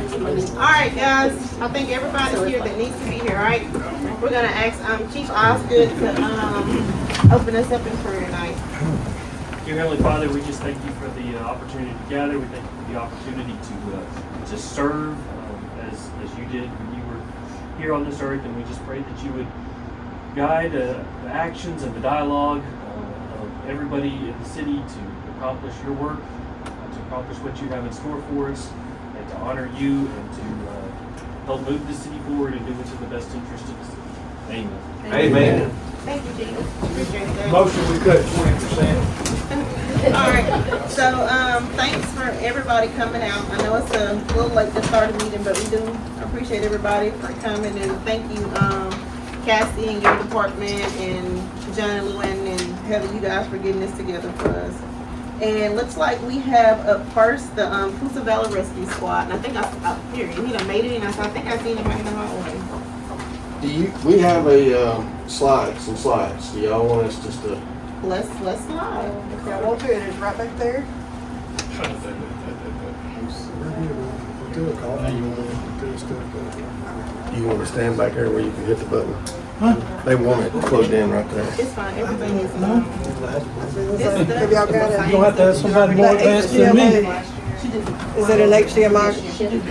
Alright, guys, I think everybody's here that needs to be here, alright? We're gonna ask Chief Osgood to open us up in prayer tonight. Dear Heavenly Father, we just thank you for the opportunity to gather. We thank you for the opportunity to serve as you did when you were here on this earth, and we just pray that you would guide the actions and the dialogue of everybody in the city to accomplish your work, to accomplish what you have in store for us, and to honor you and to help move the city forward and do what's in the best interest of the city. Amen. Amen. Thank you, Jesus. Appreciate that. Motion we cut 20%. Alright, so thanks for everybody coming out. I know it's a little late to start a meeting, but we do appreciate everybody for coming, and thank you Cassie and your department, and John and Luann and Heather, you guys for getting this together for us. And looks like we have up first the Coosa Valley Rescue Squad, and I think here he done made it in. I think I seen him right in the hallway. We have some slides. Do y'all want us just to? Let's slide. If y'all want to, it is right back there. You want to stand back there where you can hit the button? Huh? They want it plugged in right there. It's fine. Everything is Have y'all got it? You don't have to have somebody more advanced than me. Is it an HDMI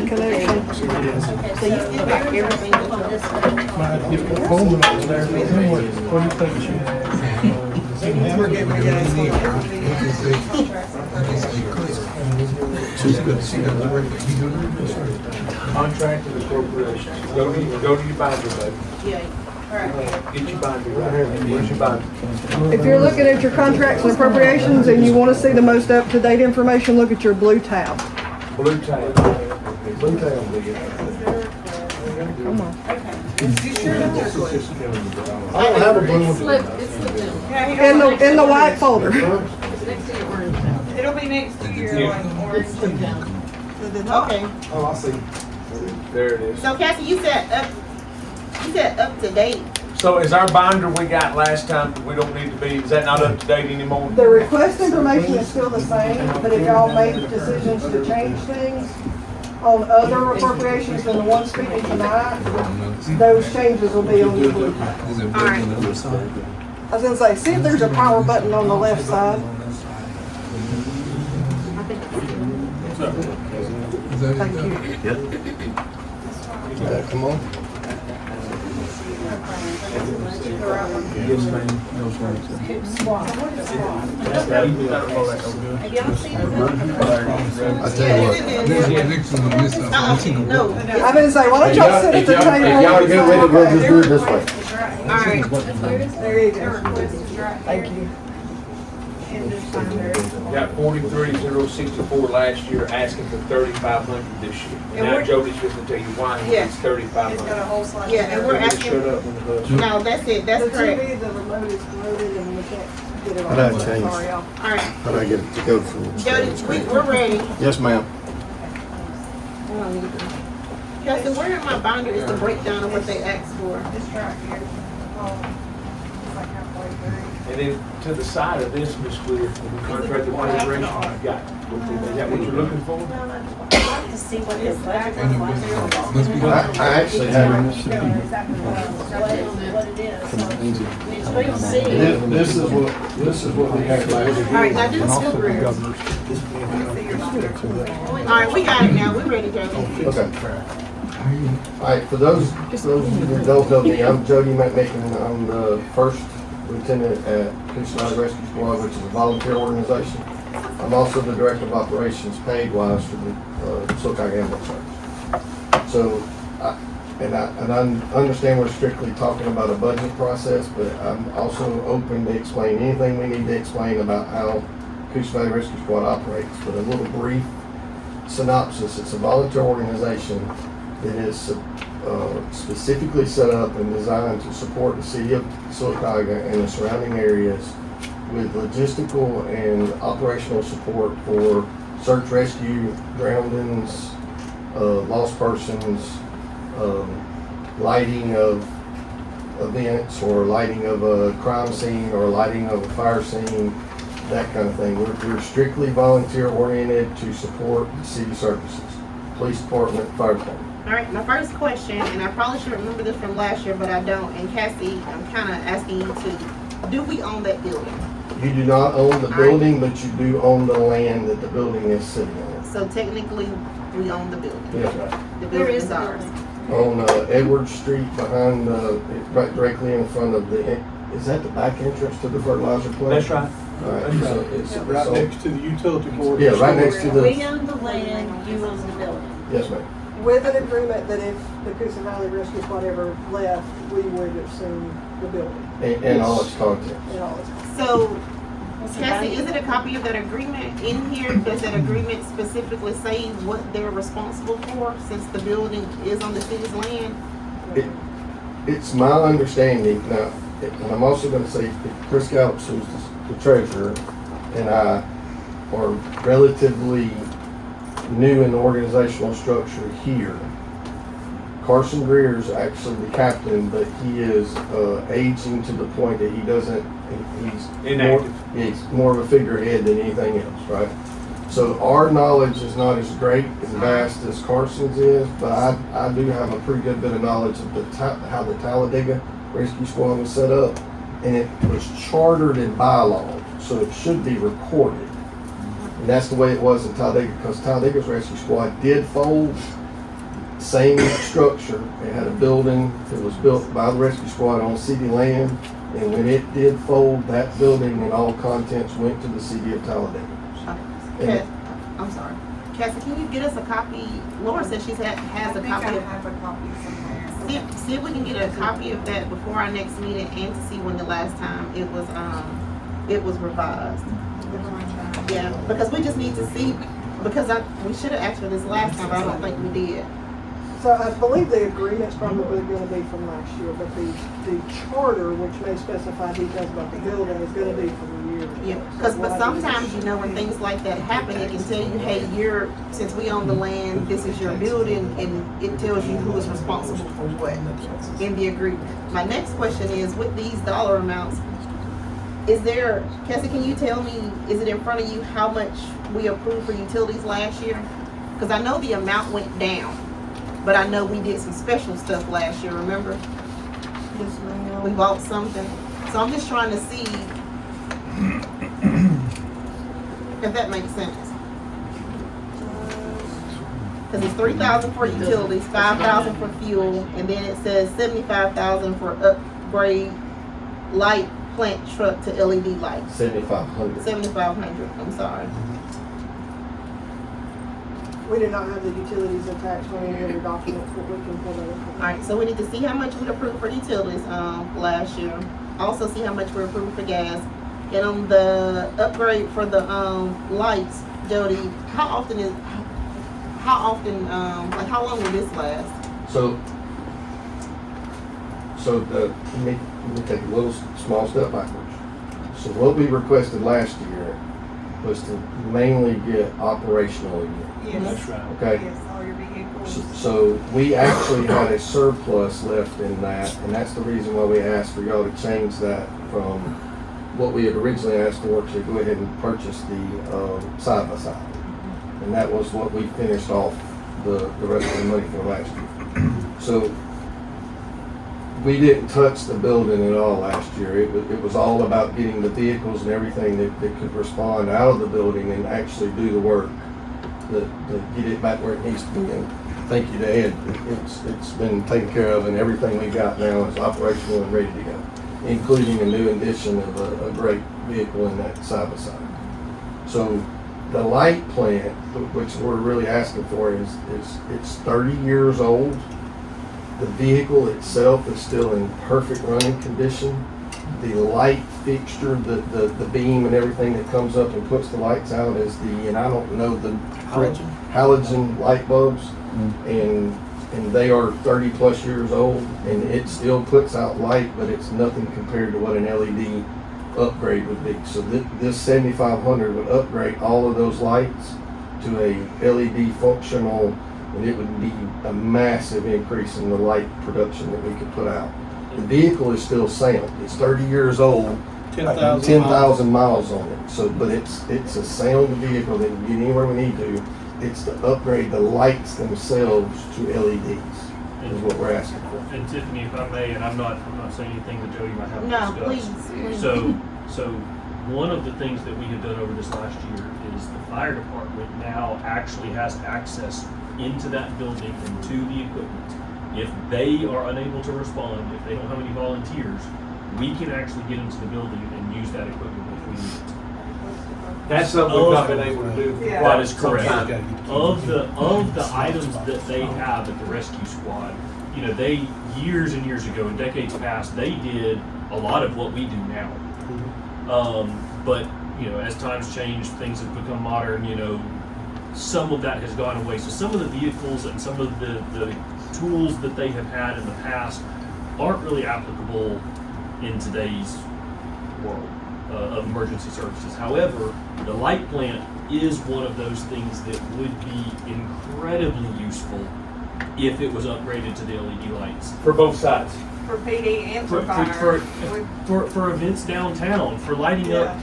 connection? So you still got everything to Phone was there. What do you think, Chief? We're getting ready to get Contract and appropriations. Go to your binder, baby. Yeah. Get your binder right here. Where's your binder? If you're looking at your contracts and appropriations and you want to see the most up-to-date information, look at your blue tab. Blue tab. Blue tab. Come on. I don't have a blue one. In the white folder. It'll be next to your orange. Okay. Oh, I see. There it is. So Cassie, you said up to date. So is our binder we got last time, we don't need to be, is that not up to date anymore? The request information is still the same, but if y'all make decisions to change things on other appropriations than the one speaking tonight, those changes will be on your blue tab. Alright. I was gonna say, see if there's a power button on the left side. Thank you. Come on. Yes, ma'am. I tell you what. No. I'm gonna say, why don't y'all sit at the table? If y'all get with it, we'll just do it this way. Alright. There you go. Thank you. Got 43,064 last year, asking for 3,500 this year. And now Jody's just gonna tell you why it's 3,500. Yeah, and we're asking. Shut up when the bus. No, that's it. That's The correct. TV, the remote is loaded and we can't get it on. How did I change? Sorry, y'all. Alright. How do I get it to go from? Jody, we're ready. Yes, ma'am. Cassie, where in my binder is the breakdown of what they asked for? It's right here. It's like halfway through. And then to the side of this, Ms. Clear, the contract of operation you've got. Is that what you're looking for? To see what his budget I actually have it. This is what we have last year. Alright, now do the school careers. Alright, we got it now. We're ready, Jody. Okay. All right, for those who don't know me, I'm Jody McMakin. I'm the first lieutenant at Coosa Valley Rescue Squad, which is a volunteer organization. I'm also the director of operations, paid-wise, for the Sylacauga Ambulance Service. So, I understand we're strictly talking about a budget process, but I'm also open to explain anything we need to explain about how Coosa Valley Rescue Squad operates. But a little brief synopsis: it's a volunteer organization that is specifically set up and designed to support the city of Sylacauga and the surrounding areas with logistical and operational support for search, rescue, drownings, lost persons, lighting of events, or lighting of a crime scene, or lighting of a fire scene, that kind of thing. We're strictly volunteer oriented to support the city services. police department, fire department. All right, my first question, and I probably should remember this from last year, but I don't. And Cassie, I'm kind of asking you to, do we own that building? You do not own the building, but you do own the land that the building is sitting on. So technically, we own the building. Yes, ma'am. The building is ours. On Edward Street behind, right directly in front of is that the back entrance to the fertilizer plant? That's right. All right, so it's Right next to the utility board. Yeah, right next to We the, own the land, you own the building. yes, ma'am. With an agreement that if the Coosa Valley Rescue Squad ever left, we would assume the building And all its contents. and all its. So, Cassie, is it a copy of that agreement in here? Does that agreement specifically say what they're responsible for, since the building is on the city's land? It's my understanding, now, and I'm also gonna say, Chris Gallups, who's the treasurer, and I are relatively new in the organizational structure here. Carson Greer's actually the captain, but he is aging to the point that he doesn't, he's Inactive. He's more of a figurehead than anything else, right? So our knowledge is not as great and vast as Carson's is, but I do have a pretty good bit of knowledge of how the Talladega Rescue Squad was set up, and it was chartered in bylaw, so it should be recorded. And that's the way it was in Talladega, because Talladega's Rescue Squad did fold. Same structure. It had a building that was built by the rescue squad on city land, and when it did fold, that building and all contents went to the city of Talladega. Okay. I'm sorry. Cassie, can you get us a copy? Laura says she has a copy of. have a copy somewhere. See if we can get a copy of that before our next meeting, and to see when the last time it was revised. Yeah, because we just need to see, because we should have asked for this last time, but I don't think we did. So I believe the agreement's probably gonna be from last year, but the charter, which may specify details about the building, is gonna be from the year. Yeah, but sometimes, you know, when things like that happen, it can tell you, hey, since we own the land, this is your building, and it tells you who is responsible for what in the agreement. My next question is, with these dollar amounts, Cassie, can you tell me, is it in front of you how much we approved for utilities last year? Because I know the amount went down, but I know we did some special stuff last year, remember? Yes, ma'am. We bought something. So I'm just trying to see if that makes sense. Because it's $3,000 for utilities, $5,000 for fuel, and then it says $75,000 for upgrade light plant truck to LED lights. 7,500. 7,500. I'm sorry. We did not have the utilities attached on any of the documents, but we can pull that up. All right, so we need to see how much we approved for utilities last year. Also see how much we approved for gas. And on the upgrade for the lights, Jody, how often, like how long will this last? So let me take a little small step backwards. So what we requested last year was to mainly get operational again. That's right. Okay? Yes, all your vehicles. So we actually had a surplus left in that, and that's the reason why we asked for y'all to change that from what we had originally asked for to go ahead and purchase the side-by-side. And that was what we finished off the rest of the money for last year. So we didn't touch the building at all last year. It was all about getting the vehicles and everything that could respond out of the building and actually do the work to get it back where it needs to be. And thank you to Ed. It's been taken care of, and everything we got now is operational and ready to go, including a new addition of a great vehicle in that side-by-side. So the light plant, which we're really asking for, is it's 30 years old. The vehicle itself is still in perfect running condition. The light fixture, the beam and everything that comes up and puts the lights out is and I don't know the halogen light bulbs, and they are 30 plus years old, and it still puts out light, but it's nothing compared to what an LED upgrade would be. So this 7,500 would upgrade all of those lights to a LED functional, and it would be a massive increase in the light production that we could put out. The vehicle is still sound. It's 30 years old, 10,000 miles on it. So, but it's a sound vehicle that can get anywhere we need to. it's to upgrade the lights themselves to LEDs, is what we're asking for. And Tiffany, if I may, and I'm not saying anything that Jody might have to No, discuss. please. So one of the things that we have done over this last year is the fire department now actually has access into that building and to the equipment. If they are unable to respond, if they don't have any volunteers, we can actually get into the building and use that equipment if we need it. That's something we've not been able to do. for Yeah. quite That is correct. some time. Of the items that they have at the rescue squad, you know, they, years and years ago, in decades past, they did a lot of what we do now. But, you know, as times change, things have become modern, you know, some of that has gone away. So some of the vehicles and some of the tools that they have had in the past aren't really applicable in today's world of emergency services. However, the light plant is one of those things that would be incredibly useful if it was upgraded to the LED lights. For both sides. For PD and for fire. For events downtown, for lighting up.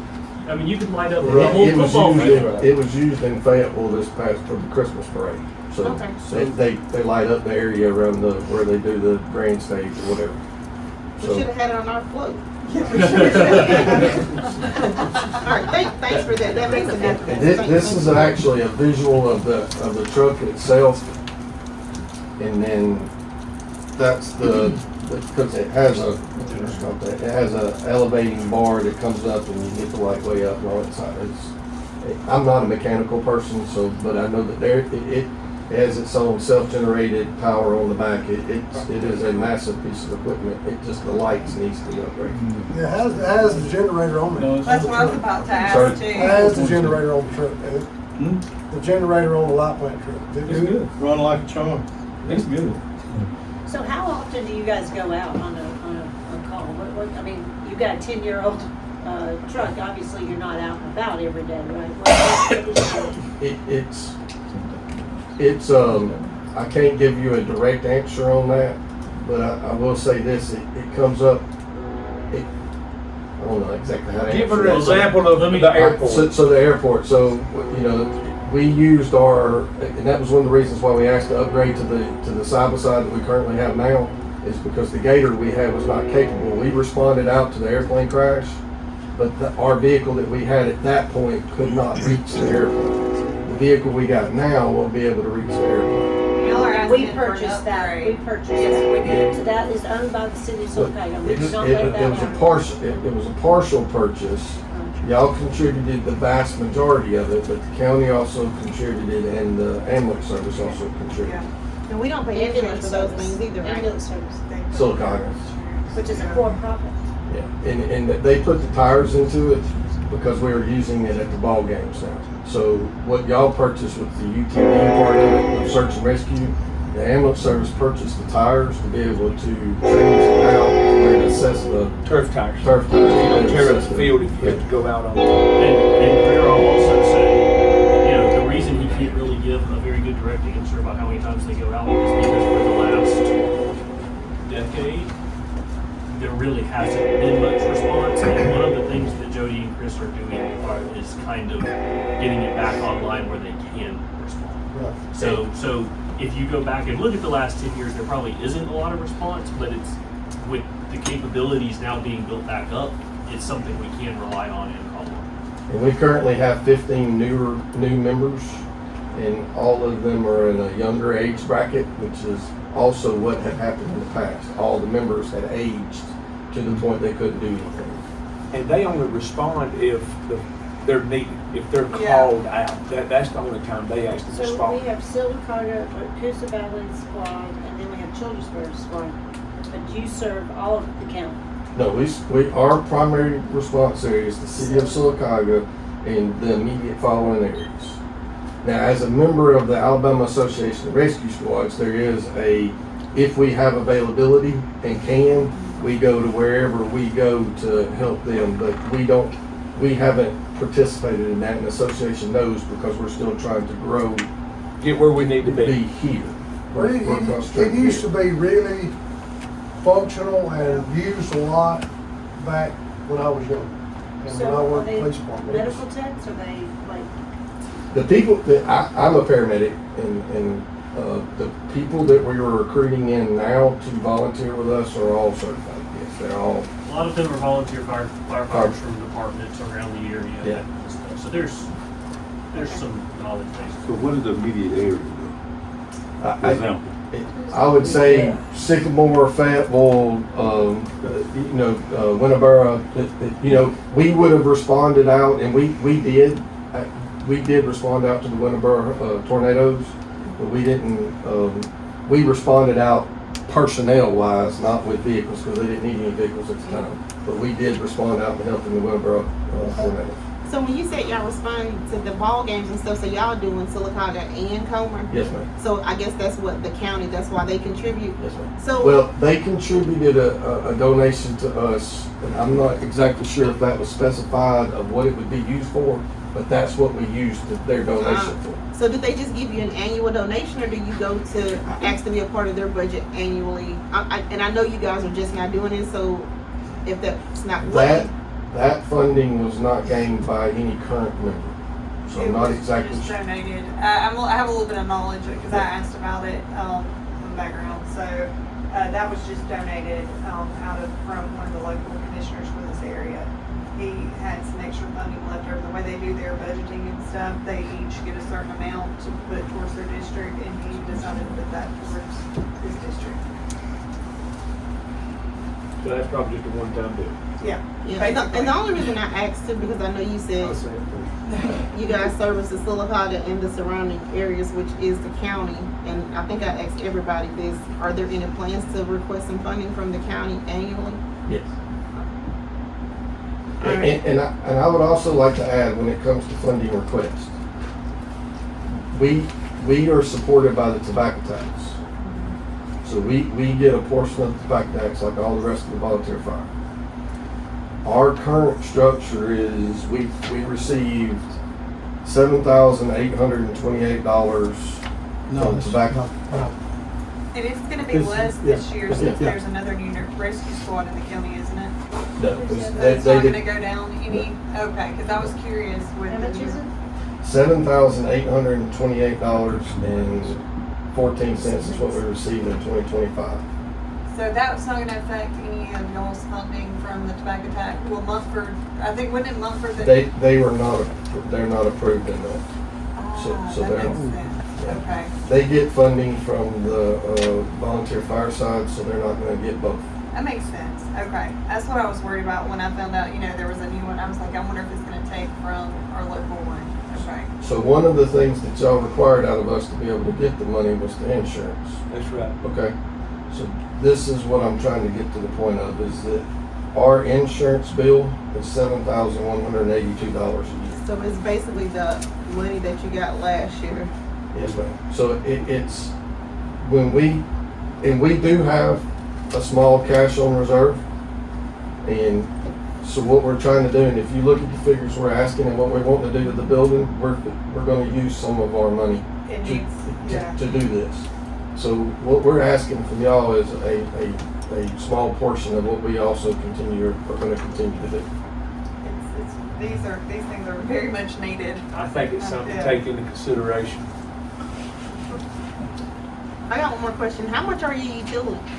I mean, you could light up the Right. whole It was football used field. it was used in Fayetteville this past for the Christmas parade. So Okay. they light up the area around where they do the grand stage or whatever. We So should have had it on our float. All right, thanks for that. That makes a difference. this is actually a visual of the truck itself, and then that's because it has a elevating bar that comes up and you get the right way up and all that side. I'm not a mechanical person, but I know that it has its own self-generated power on the back. It is a massive piece of equipment. It just, the lights needs to be upgraded. It has the generator on it. That's what I was about to ask Sorry. too. It has the generator on the truck. The generator on the light plant truck. It's good. Run like a charm. It's good. So how often do you guys go out on a call? I mean, you've got a 10-year-old truck, obviously you're not out and about every day, right? It's I can't give you a direct answer on that, but I will say this, it comes up, I don't know exactly how to answer Give her an that. example of the airport. So the airport, so, you know, we used and that was one of the reasons why we asked to upgrade to the side-by-side that we currently have now, is because the Gator we had was not capable. We responded out to the airplane crash, but our vehicle that we had at that point could not reach the airplane. The vehicle we got now will be able to reach the airplane. Y'all are We asking for an purchased that, we upgrade. purchased Yes, we that. did. So that is owned by the city of But Sylacauga. We It did not let it that was a happen. partial, it was a partial purchase. Y'all contributed the vast majority of it, but the county also contributed and the ambulance service also contributed. And we don't pay insurance Ambulance for those service. things either, right? Ambulance service, Sylacauga. which is a for-profit. Yeah, and they put the tires into it because we were using it at the ball games now. So what y'all purchased with the UTV part of it, with search and rescue, the ambulance service purchased the tires to be able to change it out and assess the Turf tires. turf tires. You don't tear up Assess the field if you have to go out on it. And Claire, I'll also say, you know, the reason he can't really give a very good direct answer about how many times they go out is because for the last decade, there really hasn't been much response. And one of the things that Jody and Chris are doing is kind of getting it back online where they can respond. Right. So if you go back and look at the last 10 years, there probably isn't a lot of response, but it's with the capabilities now being built back up, it's something we can rely on and call on. And we currently have 15 new members, and all of them are in a younger age bracket, which is also what had happened in the past. All the members had aged to the point they couldn't do anything. And they only respond if they're needed, if they're Yeah. called out. That's the only time they actually So we respond. have Sylacauga, Coosa Valley Squad, and then we have Children'sburg Squad. But you serve all of the county. No, our primary response area is the city of Sylacauga and the immediate following areas. Now, as a member of the Alabama Association of Rescue Squads, there is if we have availability and can, we go to wherever we go to help them, but we haven't participated in that, and the association knows because we're still trying to grow, Get where we need to be be. here. Well, it used to be really functional and used a lot back when I was young. And when I So are worked in they the police department. medical techs, are they like The people that I'm a paramedic, and the people that we are recruiting in now to volunteer with us are all certified. Yes, they're all. A lot of them are volunteer firefighters from departments around the area. Yeah. That kind of stuff. So there's some knowledge base. So what is the immediate area though? For I, example? I would say Sycamore, Fayetteville, Winnebago. We would have responded out, and we did. We did respond out to the Winnebago tornadoes, but we didn't. We responded out personnel-wise, not with vehicles, because they didn't need any vehicles at the time. But we did respond out and help in the Winnebago tornadoes. So when you said y'all respond to the ball games and stuff, so y'all doing Sylacauga and Comer? Yes, ma'am. So I guess that's what the county, that's why they contribute? Yes, ma'am. So. Well, they contributed a donation to us, and I'm not exactly sure if that was specified of what it would be used for, but that's what we used their donation for. So did they just give you an annual donation, or do you go to ask to be a part of their budget annually? And I know you guys are just not doing it, so if that's not That funding was not gained by any current member, so I'm not exactly Just sure. donated. I have a little bit of knowledge because I asked about it in the background. So that was just donated from one of the local commissioners for this area. He had some extra funding left over. The way they do their budgeting and stuff, they each get a certain amount to put towards their district, and he decided to put that towards his district. So that's probably just a one-time deal. Yeah. Yeah, and the only reason I asked too, because I know you said you guys service the Sylacauga and the surrounding areas, which is the county. And I think I asked everybody this, are there any plans to request some funding from the county annually? Yes. All right. And I would also like to add, when it comes to funding requests, we are supported by the tobacco tax. So we get a portion of the tobacco tax like all the rest of the volunteer fire. Our current structure is we received $7,828 from tobacco. And it's gonna be This- less this year since Yeah. there's another new rescue squad in the county, isn't it? No, That's they not did gonna go down any, okay, cause I was curious with. How much is it? $7,828.14 is what we received in 2025. So that's not gonna affect any of y'all's funding from the tobacco tax? Well, Mumford, I think, wasn't it Mumford that? They're not approved in that. so That they're- makes sense, okay. They get funding from the volunteer fire side, so they're not gonna get both. That makes sense, okay. That's what I was worried about when I found out, there was a new one. I was like, I wonder if it's gonna take from our local one, okay. So one of the things that y'all required out of us to be able to get the money was the insurance. That's right. Okay, so this is what I'm trying to get to the point of, is that our insurance bill is $7,182 a year. So it's basically the money that you got last year. Yes, ma'am. So it's, when we do have a small cash on reserve, and so what we're trying to do, and if you look at the figures we're asking and what we want to do to the building, we're gonna use some of our money It needs, yeah. to do this. So what we're asking from y'all is a small portion of what we also are gonna continue to do. These things are very much needed. I think it's something to Yeah. take into consideration. I got one more question. How much are your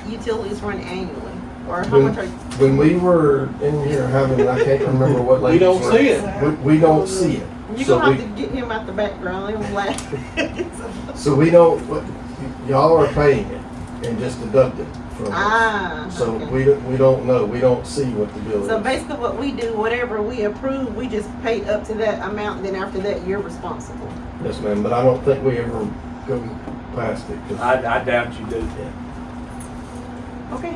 utilities run annually? Or how much are you? When we were in here having, I can't remember what We ladies don't were- see it. We don't see it. You're So gonna we- have to get him out the background. Let him laugh. So we don't, y'all are paying it and just deduct it from us. So okay. we don't know, we don't see what the bill is. So basically what we do, whatever we approve, we just pay up to that amount, then after that, you're responsible. Yes, ma'am, but I don't think we ever go past it. 'Cause- I doubt you do. Okay.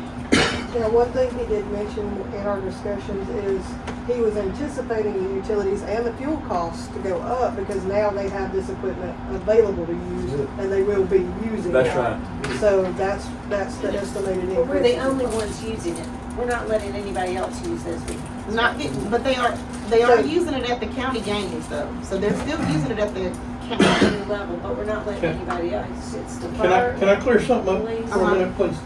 Now, one thing he did mention in our discussions is he was anticipating the utilities and the fuel costs to go up because now they have this equipment available to use and they will be using it. That's right. So that's the estimated increase. But we're the only ones using it. We're not letting anybody else use this. But they are using it at the county games though. So they're still using it at the county. Level, but we're not letting Okay. anybody else. It's the Can fire. I clear something up police. for a minute, please?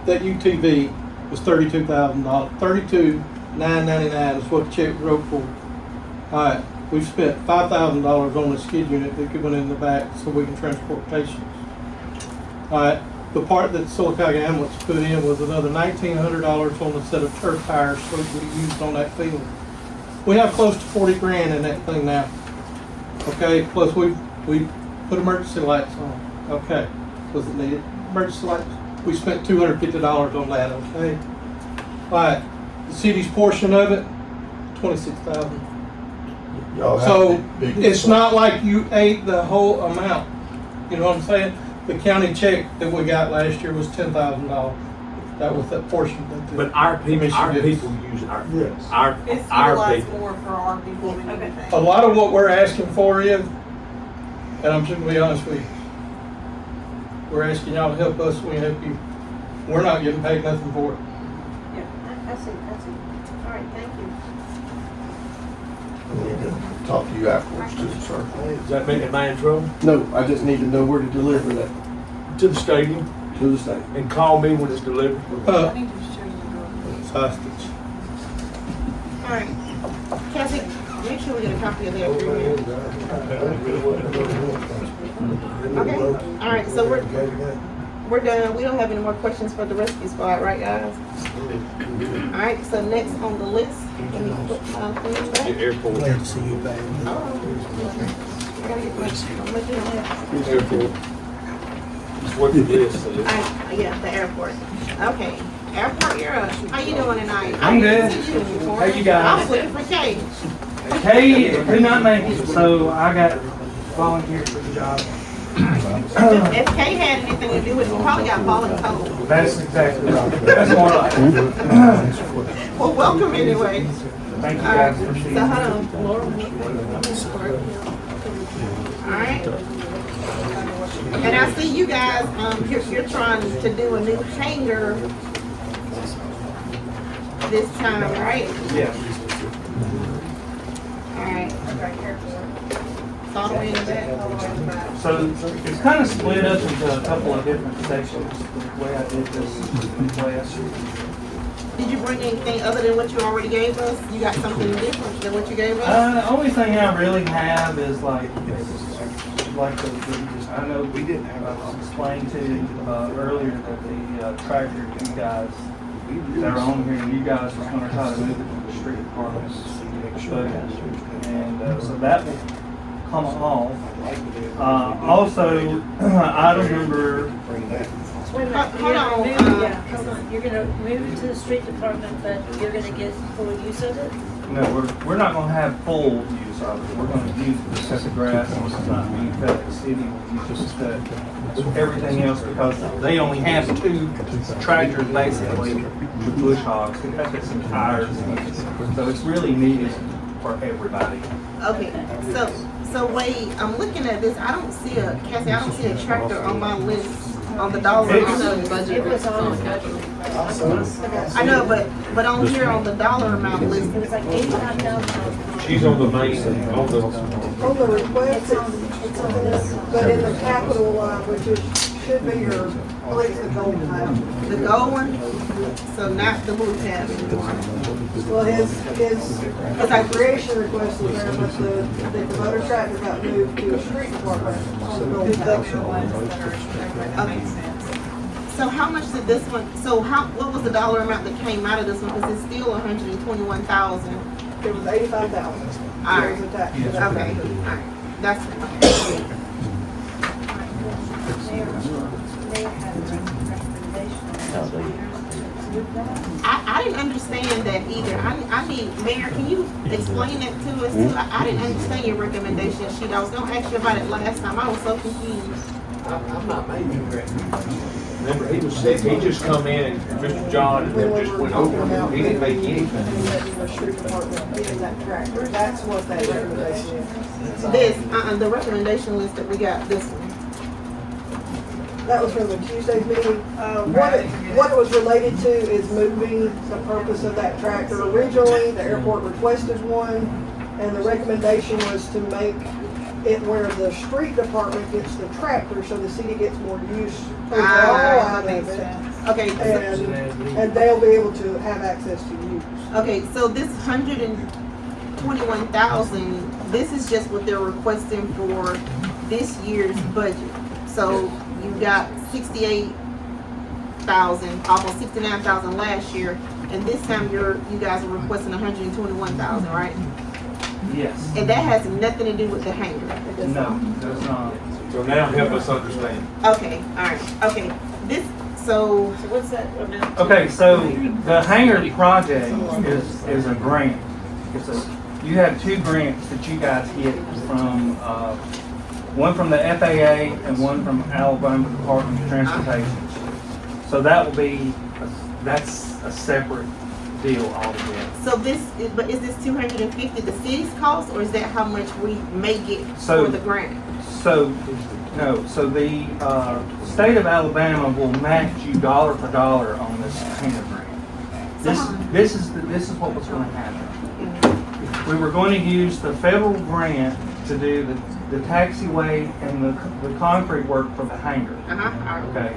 That UTV was $32,000, $32,999 is what the check wrote for. All right, We've spent $5,000 on the skid unit that went in the back so we can transport patients. Alright, the part that Sylacauga ambulance put in was another $1,900 on a set of turf tires so we used on that field. We have close to 40 grand in that thing now. Okay, plus we put emergency lights on. Okay, was it needed? Emergency lights. We spent $250 on that, okay? Alright, the city's portion of it, $26,000. Y'all have So big- it's not like you ate the whole amount. You know what I'm saying? The county check that we got last year was $10,000. That was that portion that the But our people use our Yes. It's our utilized people. more for our people than anything. A lot of what we're asking for is, and I'm just gonna be honest with you, we're asking y'all to help us, we help you. We're not getting paid nothing for it. Yeah, I see. All right, thank you. I need to talk to you afterwards too, sir. Does that make a man trouble? No, I just need to know where to deliver that To the stadium to the state. and call me when it's delivered. It's hostage. All right. Cassie, make sure we get a copy of the agreement. Okay, all right, so we're done. We don't have any more questions for the rescue squad, right, guys? All right, so next on the list, let me put my thing back. The airport. Glad to see you back. Oh, okay. I gotta get my, I'm looking at that. Airport. That's what the list says. Yeah, the airport. Okay, airport, you're up. How you doing tonight? I'm good. How you guys? I was looking for Kay. Kay could not make it, so I got volunteered for the job. If Kay had anything to do with it, you probably got voluntold. That's exactly right. That's more like it. Well, welcome anyway. Thank you All guys right, for so seeing hold me. on, Laura. All right. And I see you guys, you're trying to do a new hangar this time, right? Yeah. All right. It's all the way in the back. So it's kind of split up into a couple of different sections, the way I did this class. Did you bring anything other than what you already gave us? You got something different than what you gave us? The only thing I really have is like I know we didn't have, I was explained to you earlier that the tractor you guys that are on here, you guys were going to try to move it to the street department. And so that will come off. Also, item number, Wait a minute, Hold you're on, gonna move, yeah, hold on. You're gonna move it to the street department, but you're gonna get full use of it? no, we're not going to have full use of it. We're going to use it to cut the grass, and it's not being cut. The city will use it to cut everything else because they only have two tractors basically with bush hogs to cut some tires. So it's really needed for everybody. Okay, so wait, I'm looking at this, I don't see Cassie, I don't see a tractor on my list, on the dollar amount. It was on the budget. I know, but on here on the dollar amount list, It was like $85,000. She's on the main, on the, On the request, It's on this. but in the capital line, which should be your, I believe it's the gold tab. the gold one, so not the blue tab anymore. Well, his recreation request was there, but the motor tractor got moved to the street department on the gold tab. Okay. So how much did this one, what was the dollar amount that came out of this one, because it's still 121,000. It was 85,000. All It was a tax. Okay, all right, that's, okay. I didn't understand that either. I mean, Mayor, can you explain that to us too? I didn't understand your recommendation sheet. I was gonna ask you about it last time. I was so confused. I'm not making that. Remember, he was sick, he just come in and Mr. John and them just went over him, he didn't make anything. And he went to the street department getting that tractor. That's what that recommendation is. This, the recommendation list that we got, this one. That was from the Tuesday's meeting. What it was related to is moving the purpose of that tractor. Originally, the airport requested one, and the recommendation was to make it where the street department gets the tractor, so the city gets more use overall out of it. Okay, And they'll be able to have access to use. okay, so this 121,000, this is just what they're requesting for this year's budget. So you got 68,000, almost 69,000 last year, and this time you guys are requesting 121,000, right? Yes. And that has nothing to do with the hangar. No, that's not. So now help us understand. Okay, all right, okay. So what's that amount to? Okay, so the hangar project is a grant. You have two grants that you guys get from, one from the FAA and one from Alabama Department of Transportation. So that will be, that's a separate deal altogether. So but is this 250 the city's cost, or is that how much we may get So- for the grant? So, no, so the state of Alabama will match you dollar for dollar on this hangar grant. This is what was going to happen. We were going to use the federal grant to do the taxiway and the concrete work for the hangar. Okay.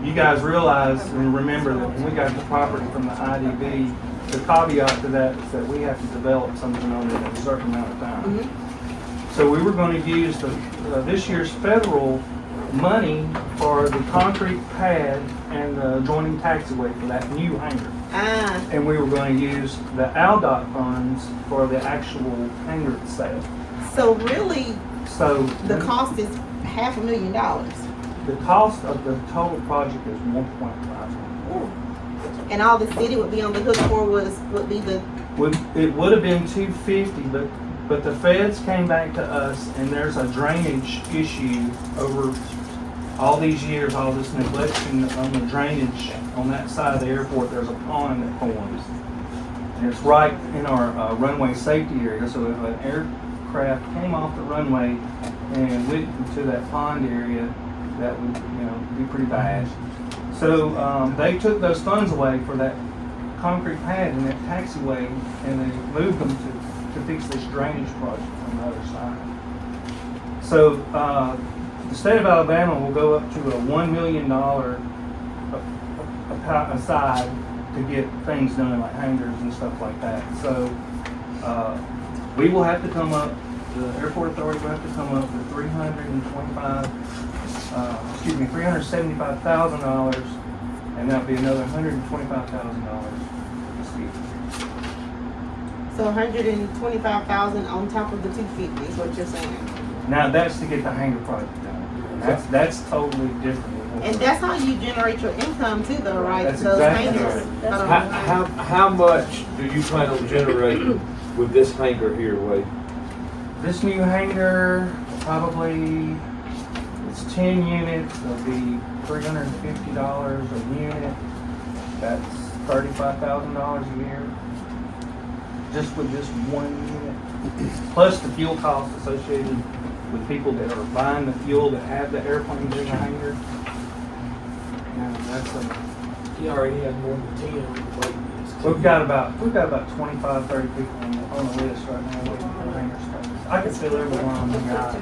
You guys realize and remember that when we got the property from the IDB, the caveat to that is that we have to develop something on it in a certain amount of time. So we were going to use this year's federal money for the concrete pad and the adjoining taxiway for that new hangar. And we were going to use the ALDOT funds for the actual hangar itself. So really, So the cost is $500,000. the cost of the total project is 1.5. And all the city would be on the hook for would be the, It would have been 250, but the feds came back to us, and there's a drainage issue over all these years, all this neglection on the drainage on that side of the airport. There's a pond that forms, and it's right in our runway safety area. So if an aircraft came off the runway and went into that pond area, that would be pretty bad. So they took those funds away for that concrete pad and that taxiway, and they moved them to fix this drainage project on the other side. So the state of Alabama will go up to a $1 million aside to get things done like hangars and stuff like that. So we will have to come up, the airport authority will have to come up with $375,000, and that'll be another $125,000. so 125,000 on top of the 250 is what you're saying. Now that's to get the hangar project done. That's totally different. And that's how you generate your income too, though, right? That's Those exactly hangars. right. How much do you plan on generating with this hangar here, Wade? This new hangar, probably, it's 10 units, it'll be $350 a unit. That's $35,000 a year. Just with just one unit. Plus the fuel costs associated with people that are buying the fuel that have the airplanes in the hangar. And that's He already has more than 10 waiting lists. we've got about 25, 30 people on the list right now waiting for hangar space. I can fill everyone on the guy.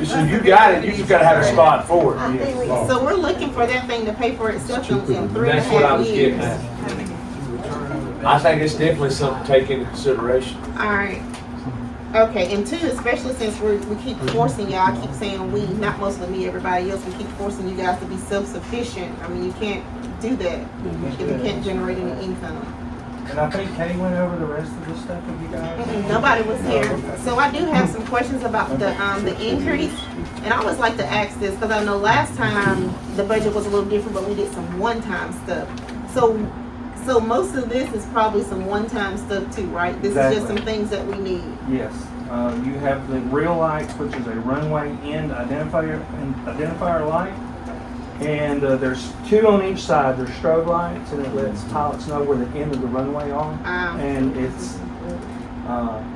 So you got it, you just gotta have a spot for it. So we're looking for that thing to pay for itself in 3.5 That's what I was getting years. at. I think it's definitely something to take into consideration. All right. Okay, and two, especially since we keep forcing y'all, I keep saying we, not mostly me, everybody else, we keep forcing you guys to be self-sufficient. I mean, you can't do that if you can't generate any income. And I think Katie went over the rest of this stuff with you guys. Nobody was here. So I do have some questions about the increase. And I always like to ask this, because I know last time the budget was a little different, but we did some one-time stuff. So most of this is probably some one-time stuff too, right? This is just some things that we need. Yes. You have the real lights, which is a runway end identifier light. And there's two on each side. There's strobe lights, and it lets pilots know where the end of the runway are. And it's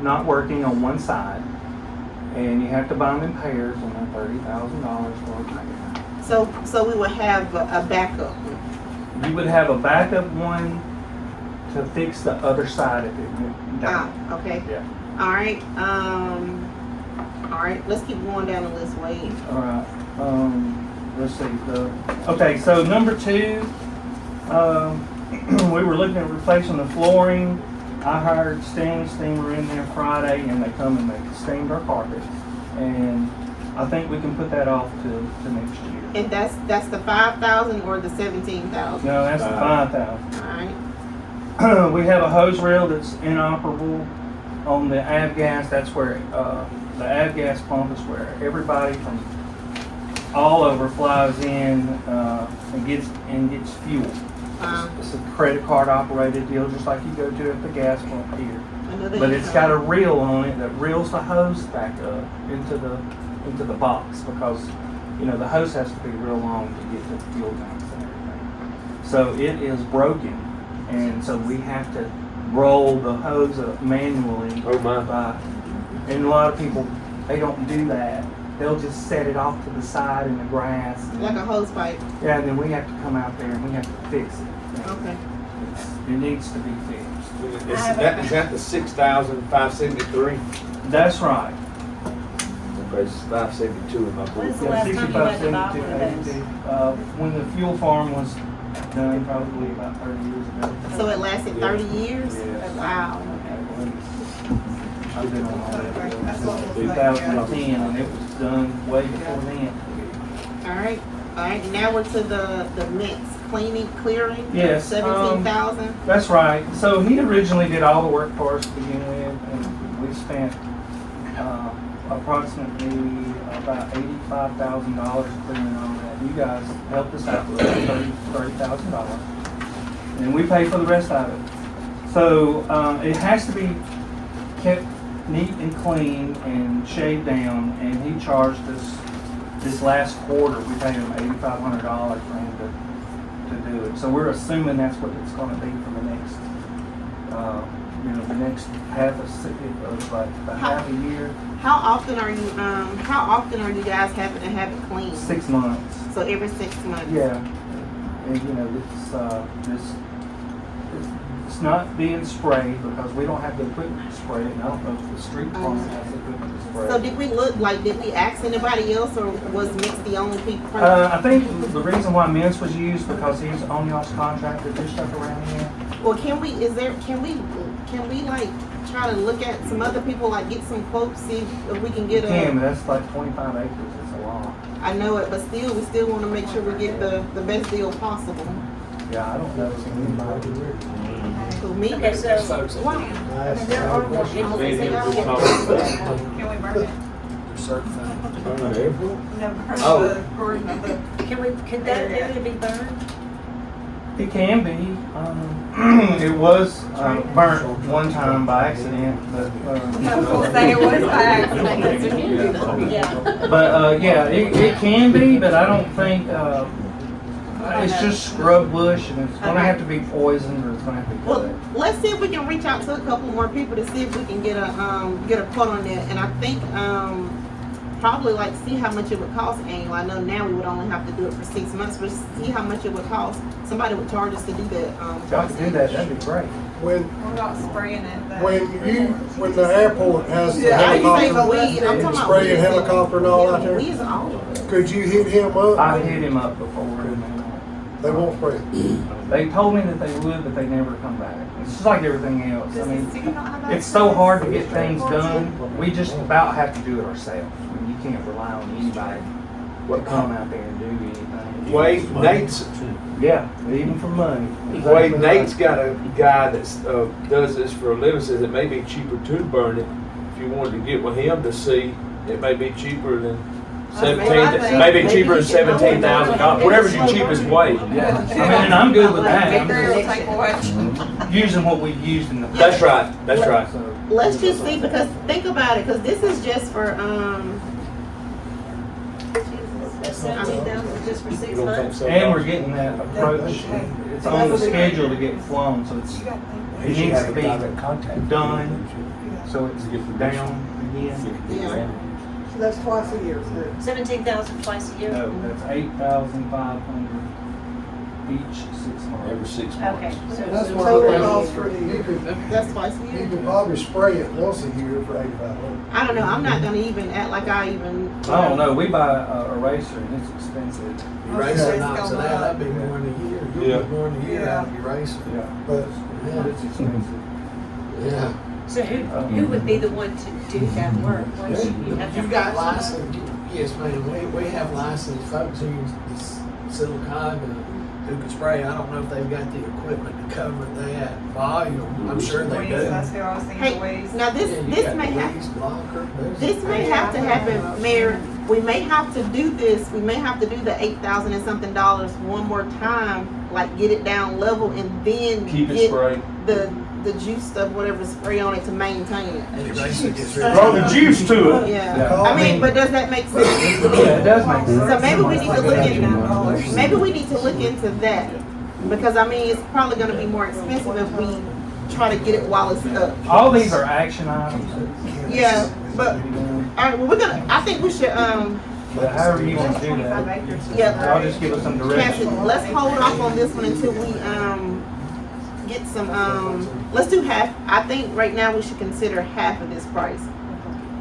not working on one side. And you have to buy them in pairs, and they're $30,000 for a pair. So we would have a backup. You would have a backup one to fix the other side if it went down. Okay. Yeah. All right. Let's keep going down the list, Wade. All right. Let's see. Okay, so number 2, we were looking at replacing the flooring I hired steamer in there Friday, and they come and they steamed our carpets. And I think we can put that off to next year. And that's the 5,000 or the 17,000? No, that's the 5,000. All right. We have a hose reel that's inoperable on the avgas. That's where the avgas pump is where everybody from all over flies in and gets fuel. It's a credit card operated deal, just like you go to at the gas pump here. But it's got a reel on it that reels the hose back up into the box, because the hose has to be real long to get to the fuel tanks and everything. So it is broken, and so we have to roll the hose up manually. Oh my. And a lot of people, they don't do that. They'll just set it off to the side in the grass. Like a hose pipe? Yeah, and then we have to come out there and we have to fix it. Okay. It needs to be fixed. Is that the 6,573? That's right. Okay, it's 572 in my book. When's the last time you had to buy 65, one of those? when the fuel farm was done, probably about 30 years ago. So it lasted 30 years? Yes. Wow. I've been on all that since 2010, and it was done way before then. All right. Now we're to the mix, cleaning, clearing? Yes, 17,000? That's right. So he originally did all the work for us to begin with, and we spent approximately about $85,000 clearing all that. You guys helped us out with $30,000, and we pay for the rest of it. So it has to be kept neat and clean and shaved down, and he charged us this last quarter. We paid him $8,500 for him to do it. So we're assuming that's what it's going to be for the next, the next half a year. How often are you guys having to have it cleaned? 6 months. So every 6 months? Yeah, and it's not being sprayed because we don't have the equipment to spray it. And I don't know if the street department has the equipment to spray. So did we ask anybody else, or was Mix the only people? I think the reason why Mintz was used because he's on y'all's contract to do stuff around here. Well, can we like try to look at some other people, like get some quotes, see if we can get But that's like 25 acres. It's a lot. I know it, but still, we still want to make sure we get the best deal possible. Yeah, I don't know if anybody. So me, Okay, so wow. there are more people that say, Can we burn it? could that area be burned? It can be. It was burnt one time by accident, but Say it was by accident. Yeah. but yeah, it can be, but I don't think it's just scrub bush, and it's going to have to be poisoned, or it's going to have to be Well, cut. let's see if we can reach out to a couple more people to see if we can get a quote on that. And I think probably like see how much it would cost annually. I know now we would only have to do it for 6 months, but see how much it would cost. Somebody would charge us to do that. If y'all could do that, that'd be great. When, We're not spraying it. though. when the airport has the I didn't say helicopter, weed. I'm talking about spraying weed. helicopter and all out there, Weeds all of it. could you hit him I up? hit him up before, and They won't spray it. they told me that they would, but they never come back. It's just like everything else. I Does the mean, city not have it's so access hard to the get things airport? done. We just about have to do it ourselves. I mean, you can't rely on anybody to come out there and do anything. Wade, Nate's, Yeah, even for money. Wade, Nate's got a guy that does this for a living, says it may be cheaper to burn it. If you wanted to get with him to see, it may be cheaper than maybe cheaper than $17,000. Whatever's your cheapest way. Yeah, I mean, and I'm good with that. I'm Victor will just take away. using what we've used in the past. That's right, that's right. So, Let's just see, because think about it, because this is just for That's 17,000 just for 6 months? and we're getting that approach. It's on the schedule to get flown, so it needs to be done, so it's down again. Yeah. So that's twice a year, so. 17,000 twice a year? No, that's 8,500 each 6 months. Every 6 months. Okay, so. That's what Total I cost think. for the You could, That's twice a you year. could probably spray it once a year for $8,500. I don't know. I'm not gonna even act like I even. I don't know, we buy a eraser and it's expensive. Eraser knocks it out, that'd be more than a year. Yeah. More than a year Yeah. out of eraser. Yeah, But, but it's expensive. Yeah. So who would be the one to do that work? Once you have You've that got license? licensed, yes, ma'am, we have licensed folks here in Sylacauga who can spray. I don't know if they've got the equipment to cover that volume. I'm sure they do. That's who I was thinking, Hey, Louise. now Yeah, this you got may have, Louise Blocker, there's- this may have to happen, Mayor. We may have to do this, we may have to do the $8,000 and something one more time, like get it down level and then Keep it get sprayed. the juice stuff, whatever, spray on it to maintain it. It basically gets rid Throw of the juice to it. Yeah, I mean, but does that make sense? Yeah, it does make sense. So maybe we need to look into, maybe we need to look into that, because I mean, it's probably gonna be more expensive if we try to get it while it's up. All these are action items. Yeah, but, alright, well, I think we should, But however you want to do that, yeah. I'll just give us some Cassie, direction. let's hold off on this one until we, get some, let's do half. I think right now we should consider half of this price.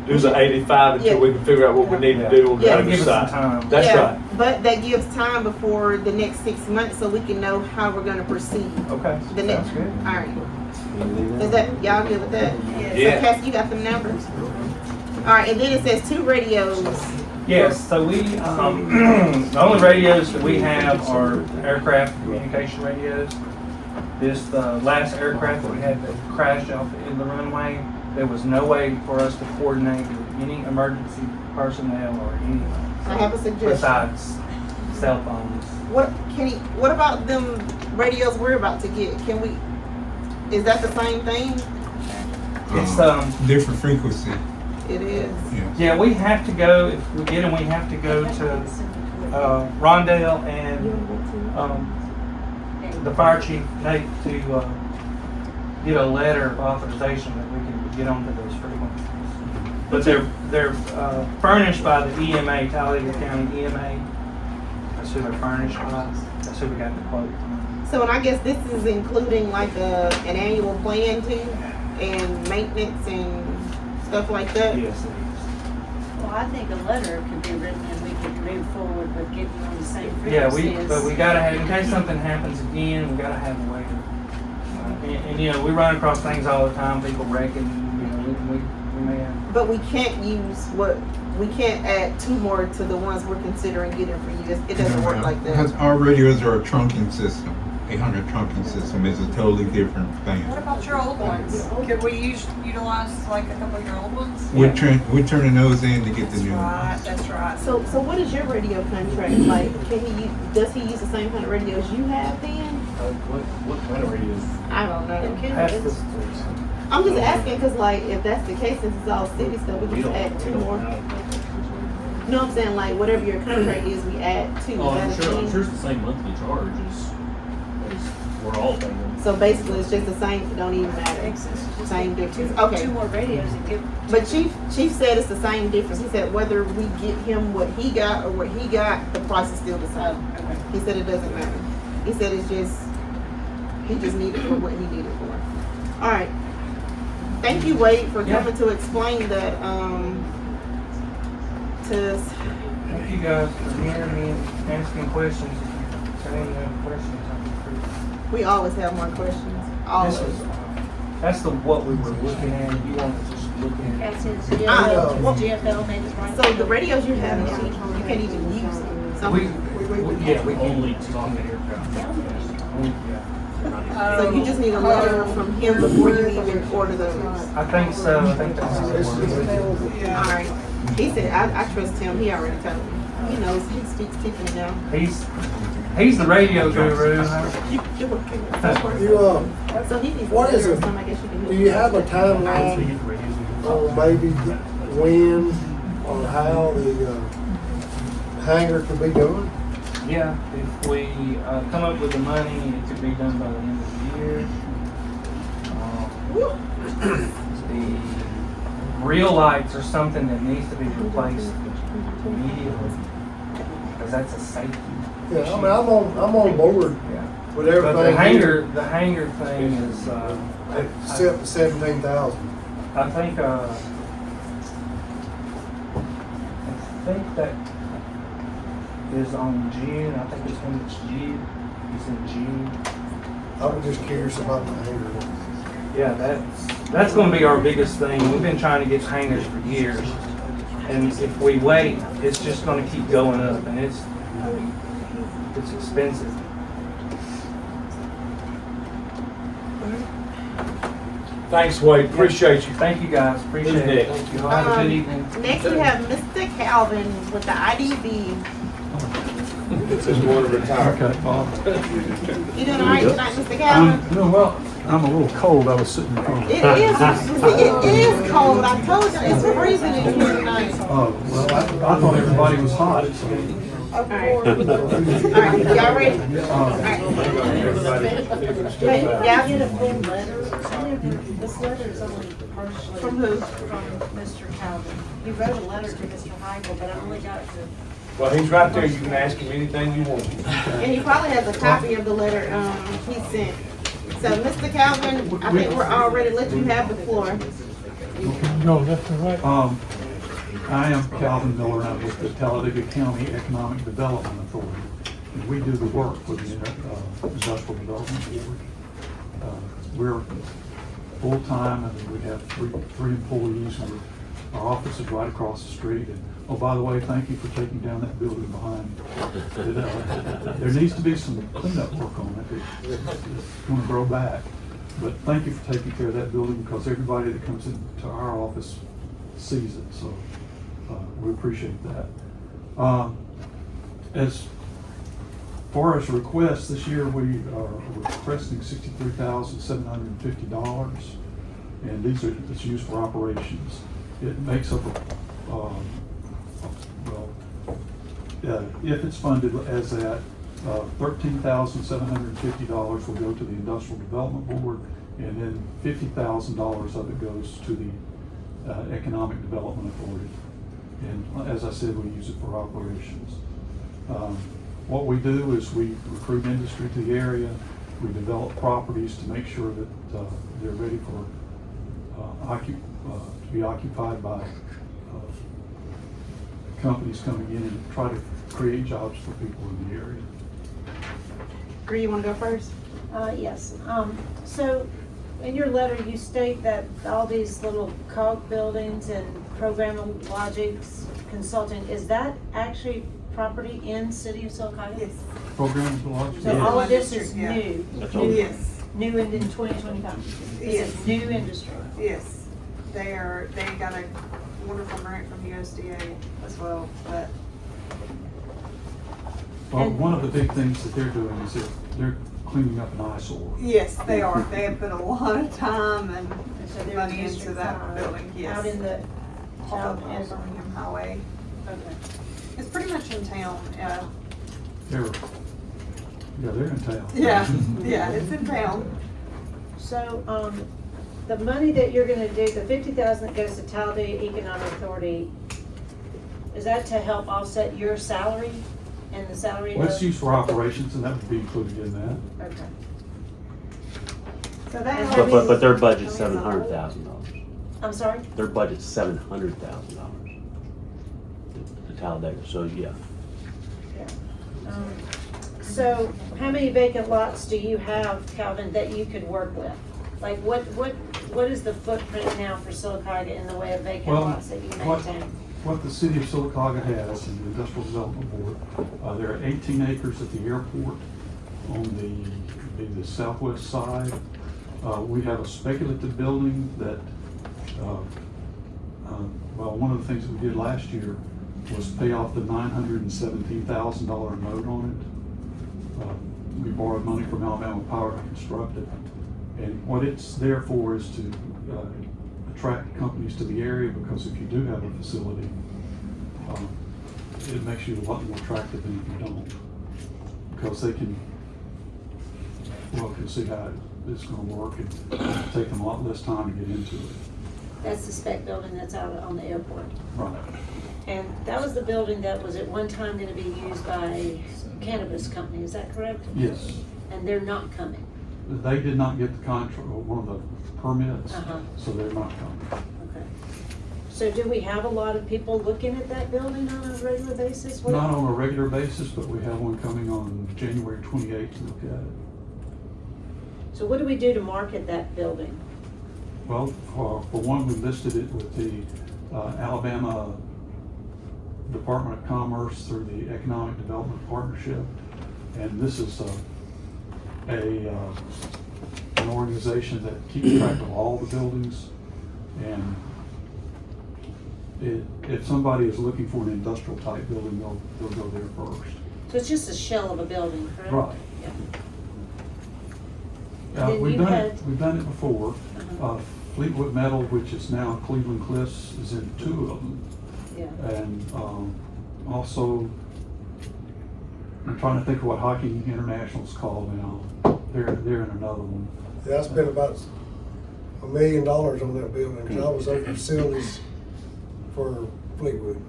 Do the 85 until Yeah. we can figure out what we need to do on the Yeah. other Give us some side. time. That's Yeah, right. but that gives time before the next 6 months so we can know how we're gonna proceed. Okay, The next, sounds good. alright. Is that, y'all good with that? Yeah. So Cassie, you got them numbers? Alright, and then it says 2 radios. Yes, so we, the only radios that we have are aircraft communication radios. This, last aircraft that we had that crashed off in the runway, there was no way for us to coordinate with any emergency personnel or anyone. I have a suggestion. Besides cell phones. What about them radios we're about to get? Can we, is that the same thing? It's, different frequency. It is. yeah, we have to go, if we get them, we have to go to, Rondell and, the fire chief, Nate, to, get a letter of authorization that we can get onto those frequencies. But they're furnished by the EMA, Talladega County EMA. That's who they're furnished by. That's who we got the quote from. So, and I guess this is including like an annual plan too, and maintenance and stuff like that? Yes, it is. Well, I think a letter could be written and we could move forward with getting on the same Yeah, frequency. but we gotta have, in case something happens again, we gotta have a way to, and you know, we run across things all the time, people wrecking, you know, we may have. But we can't we can't add 2 more to the ones we're considering getting for you. It doesn't work like Because that. our radios are a trunking system. 800 trunking system is a totally different thing. What about your old ones? Could we utilize like a couple of your old ones? We're turning those in to get the That's new right, ones. that's right. So what is your radio contract like? Does he use the same kind of radios you have then? What kind of radios? I don't know. Ask this I'm just asking because like if that's the case, since it's all city stuff, we can just add 2 more. No, I'm saying like whatever your contract is, we add 2. Oh, I'm Is that a sure thing? it's the same monthly charge as we're all paying. So basically, it's just the same. It don't even matter. Same difference. Okay. 2 more radios and give. But Chief said it's the same difference. He said whether we get him what he got or what he got, the price is still the same. He said it doesn't matter. He said it's just he just needed for what he needed for. All right. Thank you, Wade, for coming to explain that. Thank you guys for hearing me and asking questions. If you have any questions, I'll be free. We always have more questions. This is, that's what we were looking at, you want to just look at. That's his well, GFL made it right. So the radios you have now, you can't even use them. So, We Only talking aircraft. so you just need a letter from him before you even order those. I think so, I think that's how it works. All right. He said, I trust him. He already told me. He knows. He speaks Tiffany now. He's the radio guru. So he needs What a is letter or it? something. I guess you can Do you have a timeline on maybe when or how the hangar could be done? Yeah, if we come up with the money, it could be done by the end of the year. The real lights are something that needs to be replaced immediately, because that's a safety Yeah, I issue. mean, I'm on board Yeah. with everything. But the hangar thing is, Except 17,000. I think that is on June. I think it's when it's June. It's in June. I was just curious about the hangar. Yeah, that's gonna be our biggest thing. We've been trying to get hangers for years. And if we wait, it's just gonna keep going up, and it's expensive. Thanks, Wade, appreciate you. Thank you guys, appreciate Who's it. next? You all have a good evening. Next we have Mr. Calvin with the IDB. Just want to retire. Okay, Bob. You doing all right tonight, Mr. Calvin? No, well, I'm a little cold. I was sitting in front of It is cold. I told you it's freezing in here tonight. Oh, well, I thought everybody was hot. So. All right. All right, y'all ready? All right. Hey, I yeah. get a full letter. This letter is only partially. From who? From Mr. Calvin. He wrote a letter to Mr. Heigl, but I only got to. Well, he's right there, you can ask him anything you want. And he probably has a copy of the letter he sent. So, Mr. Calvin, I think we're all ready to let you have the floor. No, left and right. I am Calvin Miller, and I'm with the Talladega County Economic Development Authority. And we do the work for the Industrial Development Board. We're full-time, and we have three employees. Our office is right across the street. And, oh, by the way, thank you for taking down that building behind. There needs to be some cleanup work on it. It's going to grow back. But thank you for taking care of that building, because everybody that comes into our office sees it. So we appreciate that. As far as requests, this year we are requesting $63,750, and it's used for operations. It makes up if it's funded as that, $13,750 will go to the Industrial Development Board, and then $50,000 of it goes to the Economic Development Authority. And as I said, we use it for operations. What we do is we recruit industry to the area. We develop properties to make sure that they're ready for to be occupied by companies coming in, and try to create jobs for people in the area. Bree, you want to go first? Yes. So in your letter, you state that all these little cog buildings and programming logics consulting, is that actually property in City of Sylacauga? Yes. Programs logic. So all of this is Yeah. new? Yes. New in 2025? Yes. It's new industry? Yes, they got a wonderful grant from USDA as well, but Well, one of the big things that they're doing is they're cleaning up an eyesore. yes, they are. They have put a lot of time and So they're money in into District that 5, building, yes. Out in the Off town of and, Birmingham Highway. okay. It's pretty much in town, They're in town. yeah, it's in town. So, the money that you're gonna do, the 50,000 that goes to Talladega Economic Authority, is that to help offset your salary and the salary Well, it's of? used for operations, and that would be included in that. Okay. So that And helps. But their budget's $700,000. I'm sorry? Their budget's $700,000. The Talladega, so yeah. So, how many vacant lots do you have, Calvin, that you could work with? Like, what is the footprint now for Sylacauga in the way of vacant Well, lots that you what- maintain? What the city of Sylacauga has in the Industrial Development Board, there are 18 acres at the airport on the southwest side. We have a speculative building that, well, one of the things that we did last year was pay off the $917,000 note on it. We borrowed money from Alabama Power to construct it. And what it's there for is to attract companies to the area, because if you do have a facility, it makes you a lot more attractive than if you don't. Because they can see how it's going to work, and take them a lot less time to get into it. That's the spec building that's out on the airport. Right. And that was the building that was at one time gonna be used by a cannabis company, is that correct? Yes. And they're not coming? They did not get the contract, or one of the permits, Uh-huh. so they're not coming. Okay. So do we have a lot of people looking at that building on a regular basis? What- Not on a regular basis, but we have one coming on January 28th to look at it. So what do we do to market that building? Well, for one, we listed it with the Alabama Department of Commerce through the Economic Development Partnership. And this is an organization that keeps track of all the buildings. And if somebody is looking for an industrial type building, they'll go there first. So it's just a shell of a building, correct? Right. Yeah. Then We've you done had- it. We've done it before. Fleetwood Metal, which is now Cleveland Cliffs, is in 2 of them. Yeah. And also, I'm trying to think of what Hockey International's called now. They're in another one. Yeah, I spent about $1 million on that building, because I was over facilities for Fleetwood.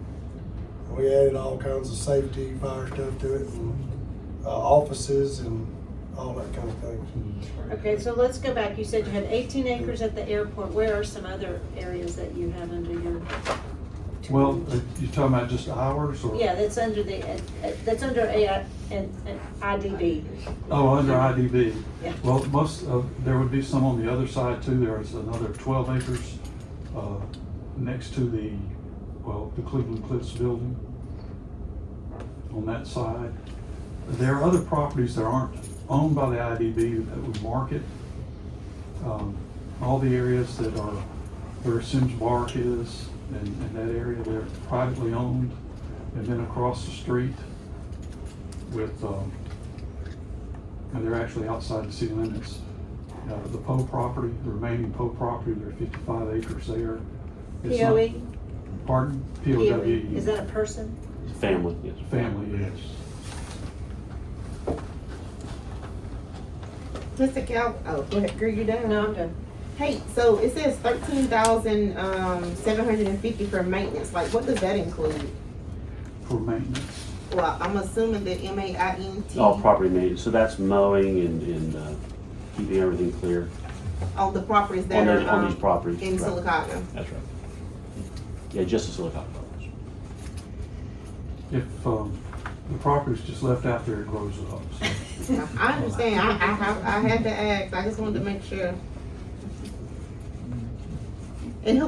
We added all kinds of safety, fire stuff to it, and offices and all that kind of thing. Okay, so let's go back. You said you had 18 acres at the airport. Where are some other areas that you have under your? Well, you're talking about just ours, or? Yeah, that's under that's under an IDB. Oh, under IDB. Yeah. Well, there would be some on the other side too. There's another 12 acres next to the Cleveland Cliffs building on that side. There are other properties that aren't owned by the IDB that would market. All the areas that are where Sims Bark is and that area, they're privately owned. And then across the street with, and they're actually outside the city limits. The Poe property, the remaining Poe property, there are 55 acres there. It's not- POE? Pardon? POWE. Is that a person? Family, yes. Family, yes. Mr. Cal, oh, go ahead, girl, you done? No, I'm done. Hey, so it says 13,750 for maintenance. Like, what does that include? For maintenance. Well, I'm assuming that MAINT. All property maintenance, so that's mowing and keeping everything clear On the properties that are on these properties. in right. Sylacauga. That's right. Yeah, just the Sylacauga properties. If the property's just left out there, it grows up. So. I understand. I had to ask. I just wanted to make sure. And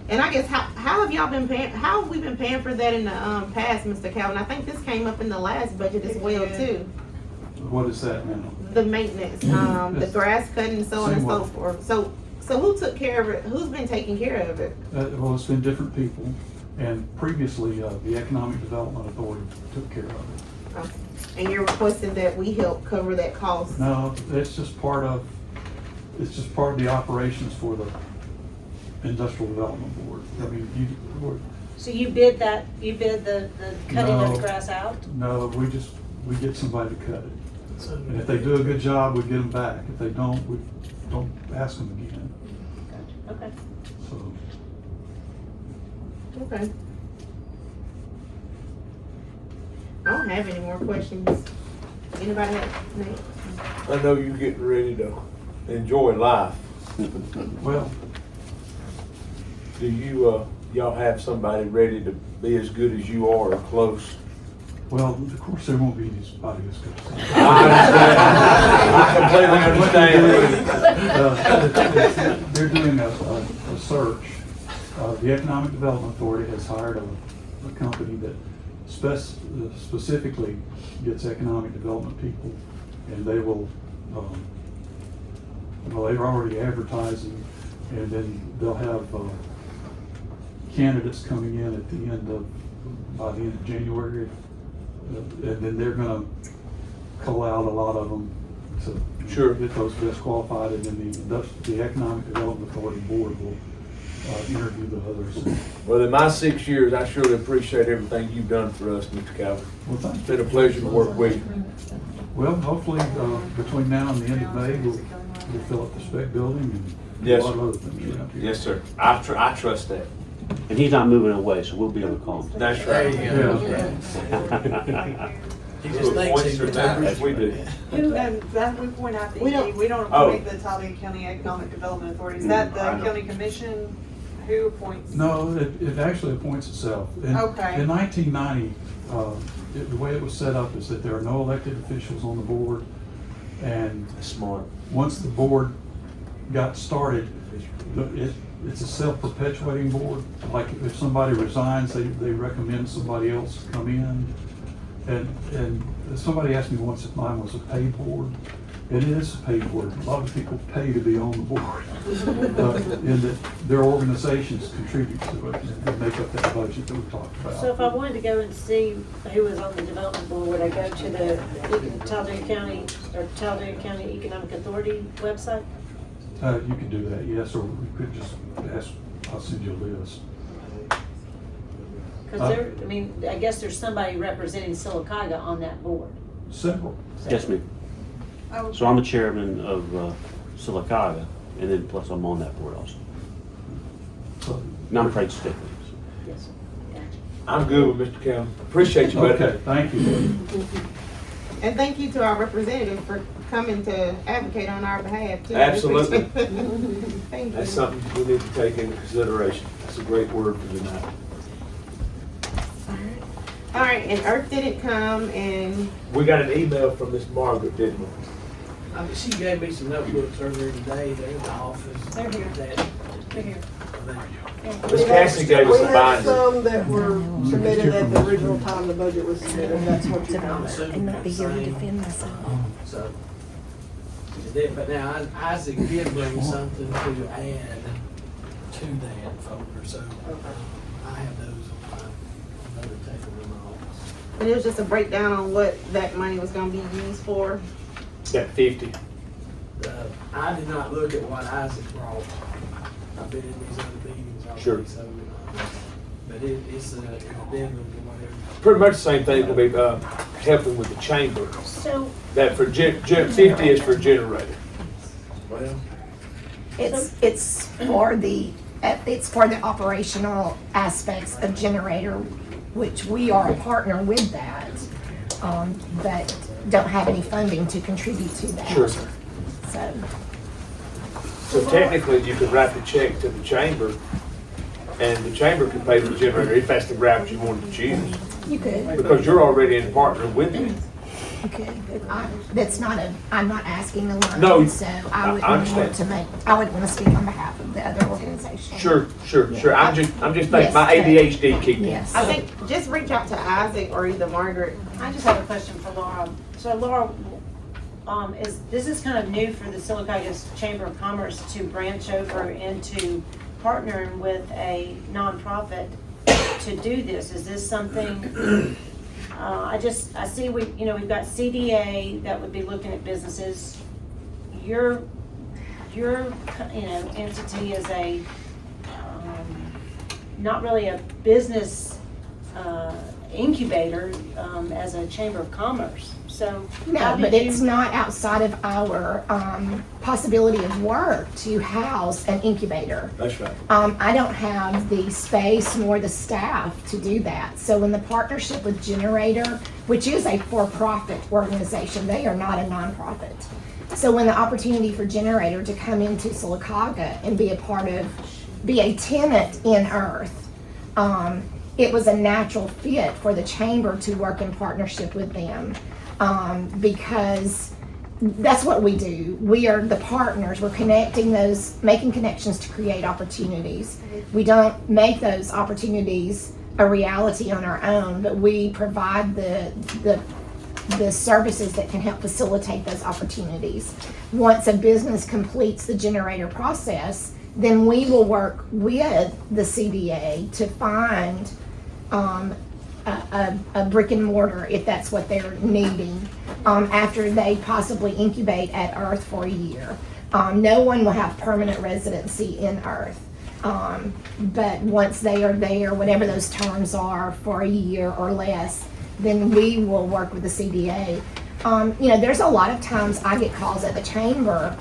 I guess how have y'all been paying? How have we been paying for that in the past, Mr. Calvin? I think this came up in the last budget as well too. What is that now? The maintenance, the grass cutting, so on and so forth. So who took care of it? Who's been taking care of it? Well, it's been different people, and previously the Economic Development Authority took care of it. Okay. And you're requesting that we help cover that cost? No, it's just part of the operations for the Industrial Development Board. I mean, So you bid that? You bid the cutting of No. the grass out? No, we get somebody to cut it. And if they do a good job, we get them back. If they don't, we don't ask them again. Okay. So. Okay. I don't have any more questions. Anybody have any? I know you're getting ready to enjoy life. Well, do you, y'all have somebody ready to be as good as you are or close? well, of course, there won't be anybody as good as that. I completely understand. They're doing a search. The Economic Development Authority has hired a company that specifically gets economic development people, and they will, they're already advertising, and then they'll have candidates coming in at the by the end of January, and then they're gonna cull out a lot of them to get those best qualified, and then the Economic Development Authority Board will interview the others. Well, in my 6 years, I surely appreciate everything you've done for us, Mr. Calvin. Well, thank you. It's been a pleasure to work with you. Well, hopefully, between now and the end of May, we'll fill up the spec building and do Yes, a lot of sir. other things around here. Yes, sir. I trust that. And he's not moving away, so we'll be able to call him. That's right. He just thinks he's retired. We do. Who, that we point out that We don't- we don't Oh. appoint the Talladega County Economic Development Authority. Is that the I know. county commission? Who appoints? No, it actually appoints itself. Okay. In 1990, the way it was set up is that there are no elected officials on the board, and Smart. once the board got started, It's a self-perpetuating board. Like if somebody resigns, they recommend somebody else to come in. And somebody asked me once if mine was a paid board. It is a paid board. A lot of people pay to be on the board. And that their organizations contribute to it and make up that budget that we talked about. So if I wanted to go and see who was on the development board, would I go to the Talladega County Economic Authority website? You could do that, yes, or we could just ask, I'll send you a list. Because I mean, I guess there's somebody representing Sylacauga on that board. Several. Yes, ma'am. So I'm the chairman of Sylacauga, and then plus I'm on that board also. So, Non-trade stick. Yes, sir. Gotcha. I'm good with Mr. Campbell. Appreciate you, buddy. okay, thank you. And thank you to our representative for coming to advocate on our behalf too. Absolutely. Thank you. That's something we need to take into consideration. That's a great word for tonight. All right, and Earth didn't come, and We got an email from Miss Margaret, didn't we? She gave me some notebooks earlier today, they're in the office. They're here. That- They're here. Miss Cassie gave us We a have binder. some that were submitted at the original time the budget was submitted, that's what you I'm got. assuming And not be here to that's the defend myself. same. So. But now Isaac did bring something to add to that folder, so I have those on my another table in my office. it was just a breakdown on what that money was gonna be used for. Got 50. I did not look at what Isaac brought. I've been in these other meetings already, Sure. so, but it's an addendum to whatever. Pretty much the same thing will be helping with the chamber. So, That for 50 is for generator. Well, It's for the operational aspects of generator, which we are a partner with that, but don't have any funding to contribute to that. Sure. So, So technically, you could write the check to the chamber, and the chamber could pay for the generator if that's the route you wanted to choose. you could, Because you're already in partner with them. you could. I'm not asking the No, loan, so I I wouldn't want understand. to I wouldn't want to speak on behalf of the other organization. Sure. I'm just thinking, Yes, my but- ADHD kicked in. Yes. I think just reach out to Isaac or either Margaret. I just have a question for Laura. So Laura, this is kind of new for the Sylacauga Chamber of Commerce to branch over into partnering with a nonprofit to do this. Is this something, I see we've got CDA that would be looking at businesses. Your entity is a, not really a business incubator as a chamber of commerce. So how No, did but you- it's not outside of our possibility of work to house an incubator. That's right. I don't have the space nor the staff to do that. So in the partnership with Generator, which is a for-profit organization, they are not a nonprofit. So when the opportunity for Generator to come into Sylacauga and be a tenant in Earth, it was a natural fit for the chamber to work in partnership with them. Because that's what we do. We are the partners. We're making connections to create opportunities. We don't make those opportunities a reality on our own, but we provide the services that can help facilitate those opportunities. Once a business completes the generator process, then we will work with the CDA to find a brick and mortar if that's what they're needing after they possibly incubate at Earth for a year. No one will have permanent residency in Earth. But once they are there, whatever those terms are for a year or less, then we will work with the CDA. There's a lot of times I get calls at the chamber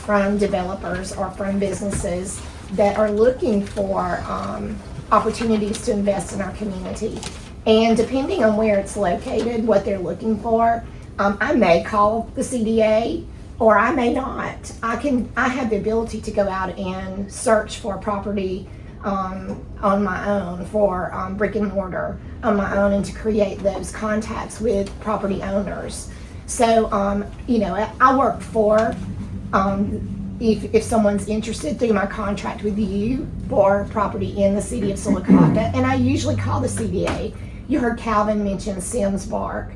from developers or from businesses that are looking for opportunities to invest in our community. And depending on where it's located, what they're looking for, I may call the CDA or I may not. I have the ability to go out and search for property on my own, for brick and mortar on my own, and to create those contacts with property owners. So, I work for if someone's interested through my contract with you for property in the city of Sylacauga, and I usually call the CDA. You heard Calvin mention Sims Bark.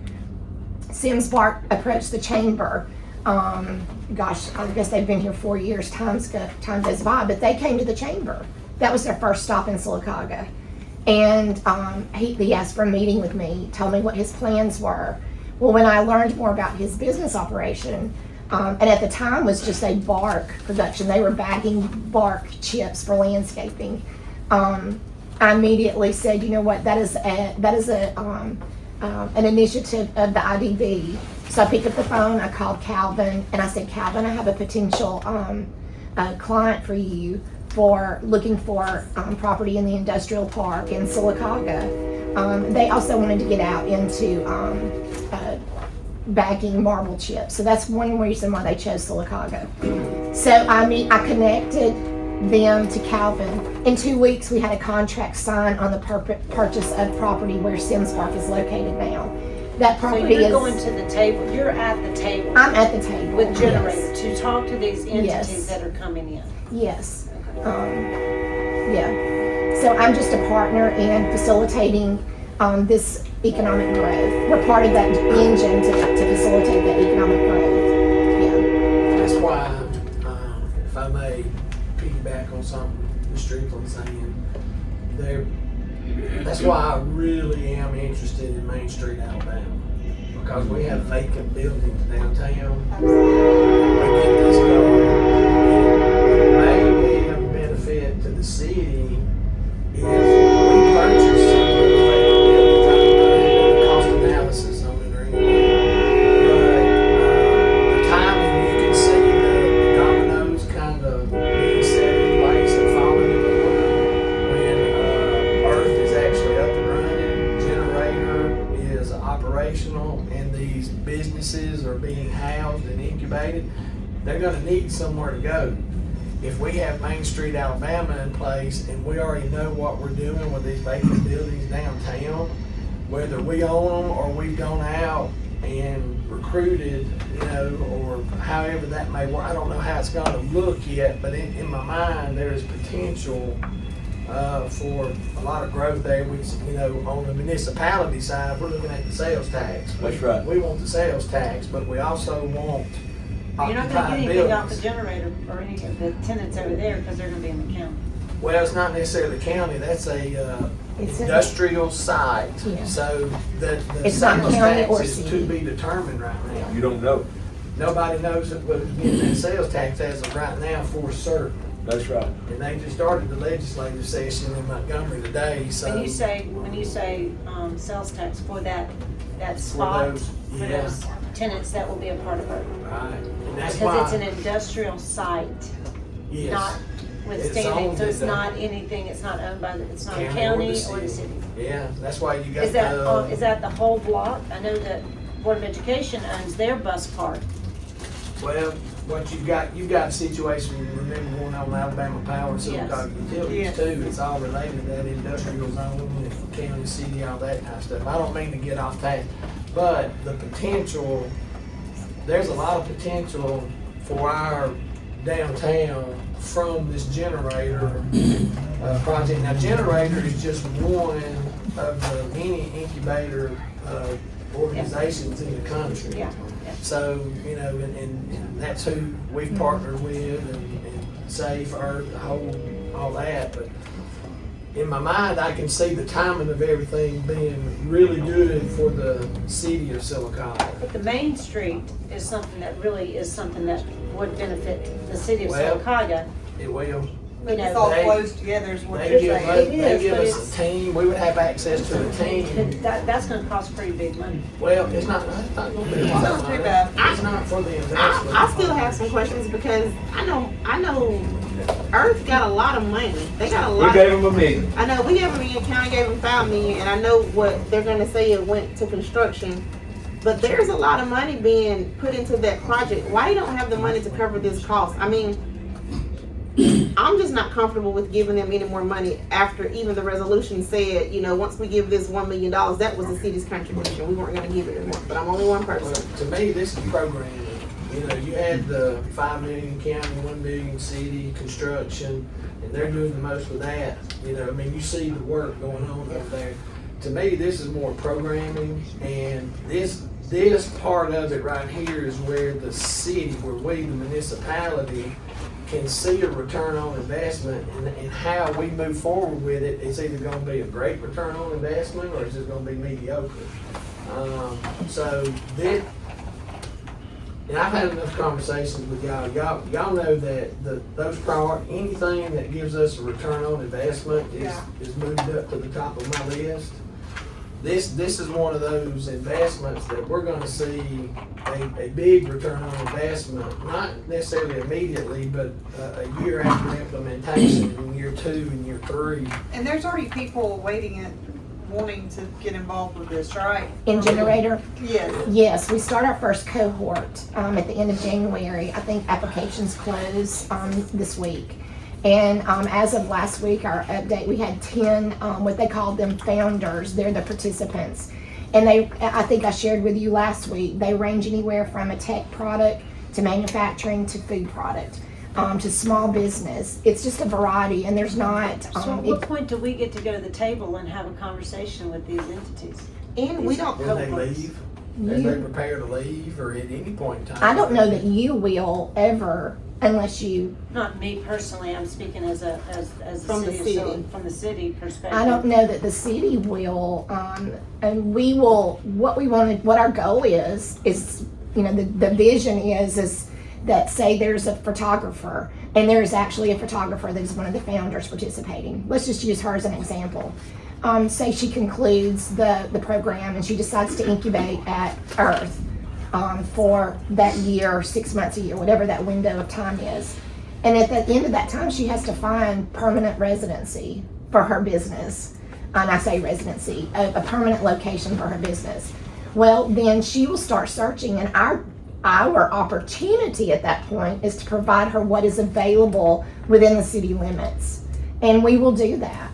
Sims Bark approached the chamber. Gosh, I guess they've been here 4 years. Time goes by, but they came to the chamber. That was their first stop in Sylacauga. And he asked for a meeting with me, told me what his plans were. Well, when I learned more about his business operation, and at the time was just a bark production, they were bagging bark chips for landscaping. I immediately said, you know what, that is an initiative of the IDB. So I picked up the phone, I called Calvin, and I said, Calvin, I have a potential client for you for looking for property in the industrial park in Sylacauga. They also wanted to get out into bagging marble chips. So that's one reason why they chose Sylacauga. So I connected them to Calvin. In 2 weeks, we had a contract signed on the purchase of property where Sims Park is located now. That property so you're going to the table. You're at the table. I'm at the table with Generator yes. to talk to these entities yes. that are coming in. Yes. Yeah. So I'm just a partner in facilitating this economic growth. We're part of that engine to facilitate that economic growth. Yeah. That's why, if I may piggyback on something Mr. Strickland's saying, that's why I really am interested in Main Street, Alabama, because we have vacant buildings downtown. We get this going. It may be of benefit to the city if we purchase some of those vacant buildings. I don't know the cost analysis on it or anything, but the timing, you can see the dominoes kind of being set in place and falling into order when Earth is actually up and running, generator is operational, and these businesses are being housed and incubated. They're going to need somewhere to go. If we have Main Street, Alabama in place, and we already know what we're doing with these vacant buildings downtown, whether we own them or we've gone out and recruited, or however that may work, I don't know how it's going to look yet, but in my mind, there's potential for a lot of growth there. We, on the municipality side, we're looking at the sales tax. That's right. We want the sales tax, but we also want You're not going to get anything off the generator or any of the tenants over there because they're going to be in the county. Well, it's not necessarily the county. That's a industrial site. Yeah. So the It's not sales county tax or is city. to be determined right now. You don't know. Nobody knows what's getting that sales tax as of right now for certain. That's right. And they just started the legislative session in Montgomery today, so. When you say sales tax for that spot, for yeah. those tenants that will be a part of it. Right, and that's Because why. it's an industrial site, Yes. not It's withstanding, owned so it's in the not anything, it's not owned by, it's not a county county or the city. Yeah, that's why you got Is that the whole block? I know that Board of Education owns their bus park. Well, what you've got a situation, remember going on Alabama Power and Sylacauga Utilities Yes. too, it's all related to that industrial zone, and county, city, all that kind of stuff. I don't mean to get off that, but the potential, there's a lot of potential for our downtown from this generator project. Now, generator is just one of the many incubator organizations in the country. Yeah. So, and that's who we've partnered with, and Safe, Earth, the whole, all that. But in my mind, I can see the timing of everything being really good for the city of Sylacauga. But the Main Street is something that really is something that would benefit the city of Well, Sylacauga. It will. You know, It's all they- close together is what They you're give saying. us, It they is, give but us it's- a team, we would have access to a team. That's gonna cost pretty big money. Well, it's not gonna be. It's not too bad. It's not for the investment. I still have some questions because I know Earth got a lot of money. They got a lot. We gave him $1 million. I know we gave them $1 million, county gave them $5 million, and I know what they're gonna say it went to construction. But there's a lot of money being put into that project. Why you don't have the money to cover this cost? I mean, I'm just not comfortable with giving them any more money after even the resolution said, once we give this $1 million, that was the city's contribution. We weren't gonna give it anymore, but I'm only one person. To me, this is programming. You know, you had the 5 million county, 1 million city construction, and they're doing the most with that. You know, I mean, you see the work going on over there. To me, this is more programming, and this part of it right here is where the city, where we, the municipality, can see a return on investment, and how we move forward with it. It's either gonna be a great return on investment, or it's just gonna be mediocre. So this, and I've had enough conversations with y'all. Y'all know that those anything that gives us a return on investment is moved up to the top of my list. This is one of those investments that we're gonna see a big return on investment, not necessarily immediately, but a year after implementation, in year 2 and year 3. And there's already people waiting and wanting to get involved with this, right? In Generator? Yes. Yes, we start our first cohort at the end of January. I think applications close this week. And as of last week, our update, we had 10, what they called them founders. They're the participants. And I think I shared with you last week, they range anywhere from a tech product to manufacturing to food product to small business. It's just a variety, and there's not. So at what point do we get to go to the table and have a conversation with these entities? And we don't. When they leave, as they prepare to leave, or at any point in time. I don't know that you will ever, unless you. Not me personally, I'm speaking as a From the city. From the city perspective. I don't know that the city will, and we will. What our goal is, you know, the vision is that, say there's a photographer, and there's actually a photographer that is one of the founders participating. Let's just use her as an example. Say she concludes the program and she decides to incubate at Earth for that year, 6 months, a year, whatever that window of time is. And at the end of that time, she has to find permanent residency for her business. And I say residency, a permanent location for her business. Well, then she will start searching, and our opportunity at that point is to provide her what is available within the city limits. And we will do that.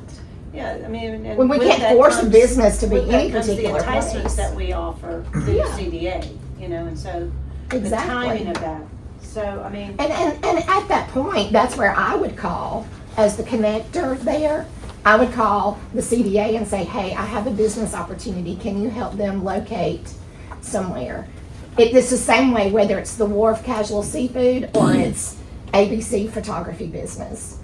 Yeah, I mean, and When we with can't that force a comes- business to be with that any comes particular the enticements place. that we offer through Yeah. CDA, you know, and so the Exactly. timing of that. So, I mean. And at that point, that's where I would call, as the connector there, I would call the CDA and say, hey, I have a business opportunity. Can you help them locate somewhere? It's the same way, whether it's the Wharf Casual Seafood or it's ABC Photography Business.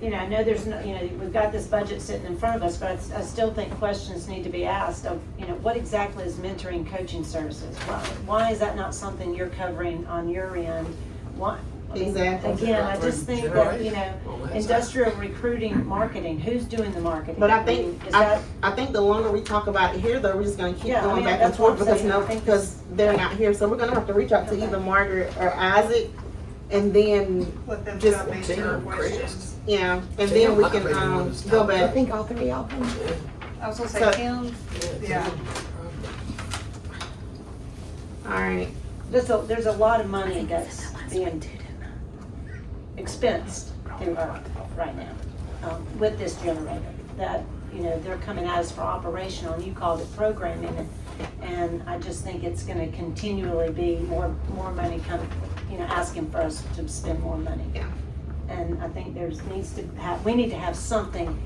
You know, I know there's no, you know, we've got this budget sitting in front of us, but I still think questions need to be asked of, you know, what exactly is mentoring coaching services? Why is that not something you're covering on your end? Why? I mean, Exactly. Again, I just think that, you know, industrial recruiting, marketing, who's doing the marketing? But I mean, think is that, I think the longer we talk about it here, though, we're just gonna keep Yeah, I going mean, back and that's what forth I'm saying. I think because they're not here. So we're gonna have to reach out to either Margaret or Isaac, and then Let them just come answer our questions. yeah, and then we can go I back. think all three of them. I was gonna say So- Tim, yeah. All right. there's a lot of money that's being expensed through Earth right now with this generator. That, you know, they're coming at us for operational, and you called it programming, and I just think it's going to continually be more money coming, you know, asking for us to spend more money. Yeah. And I think we need to have something.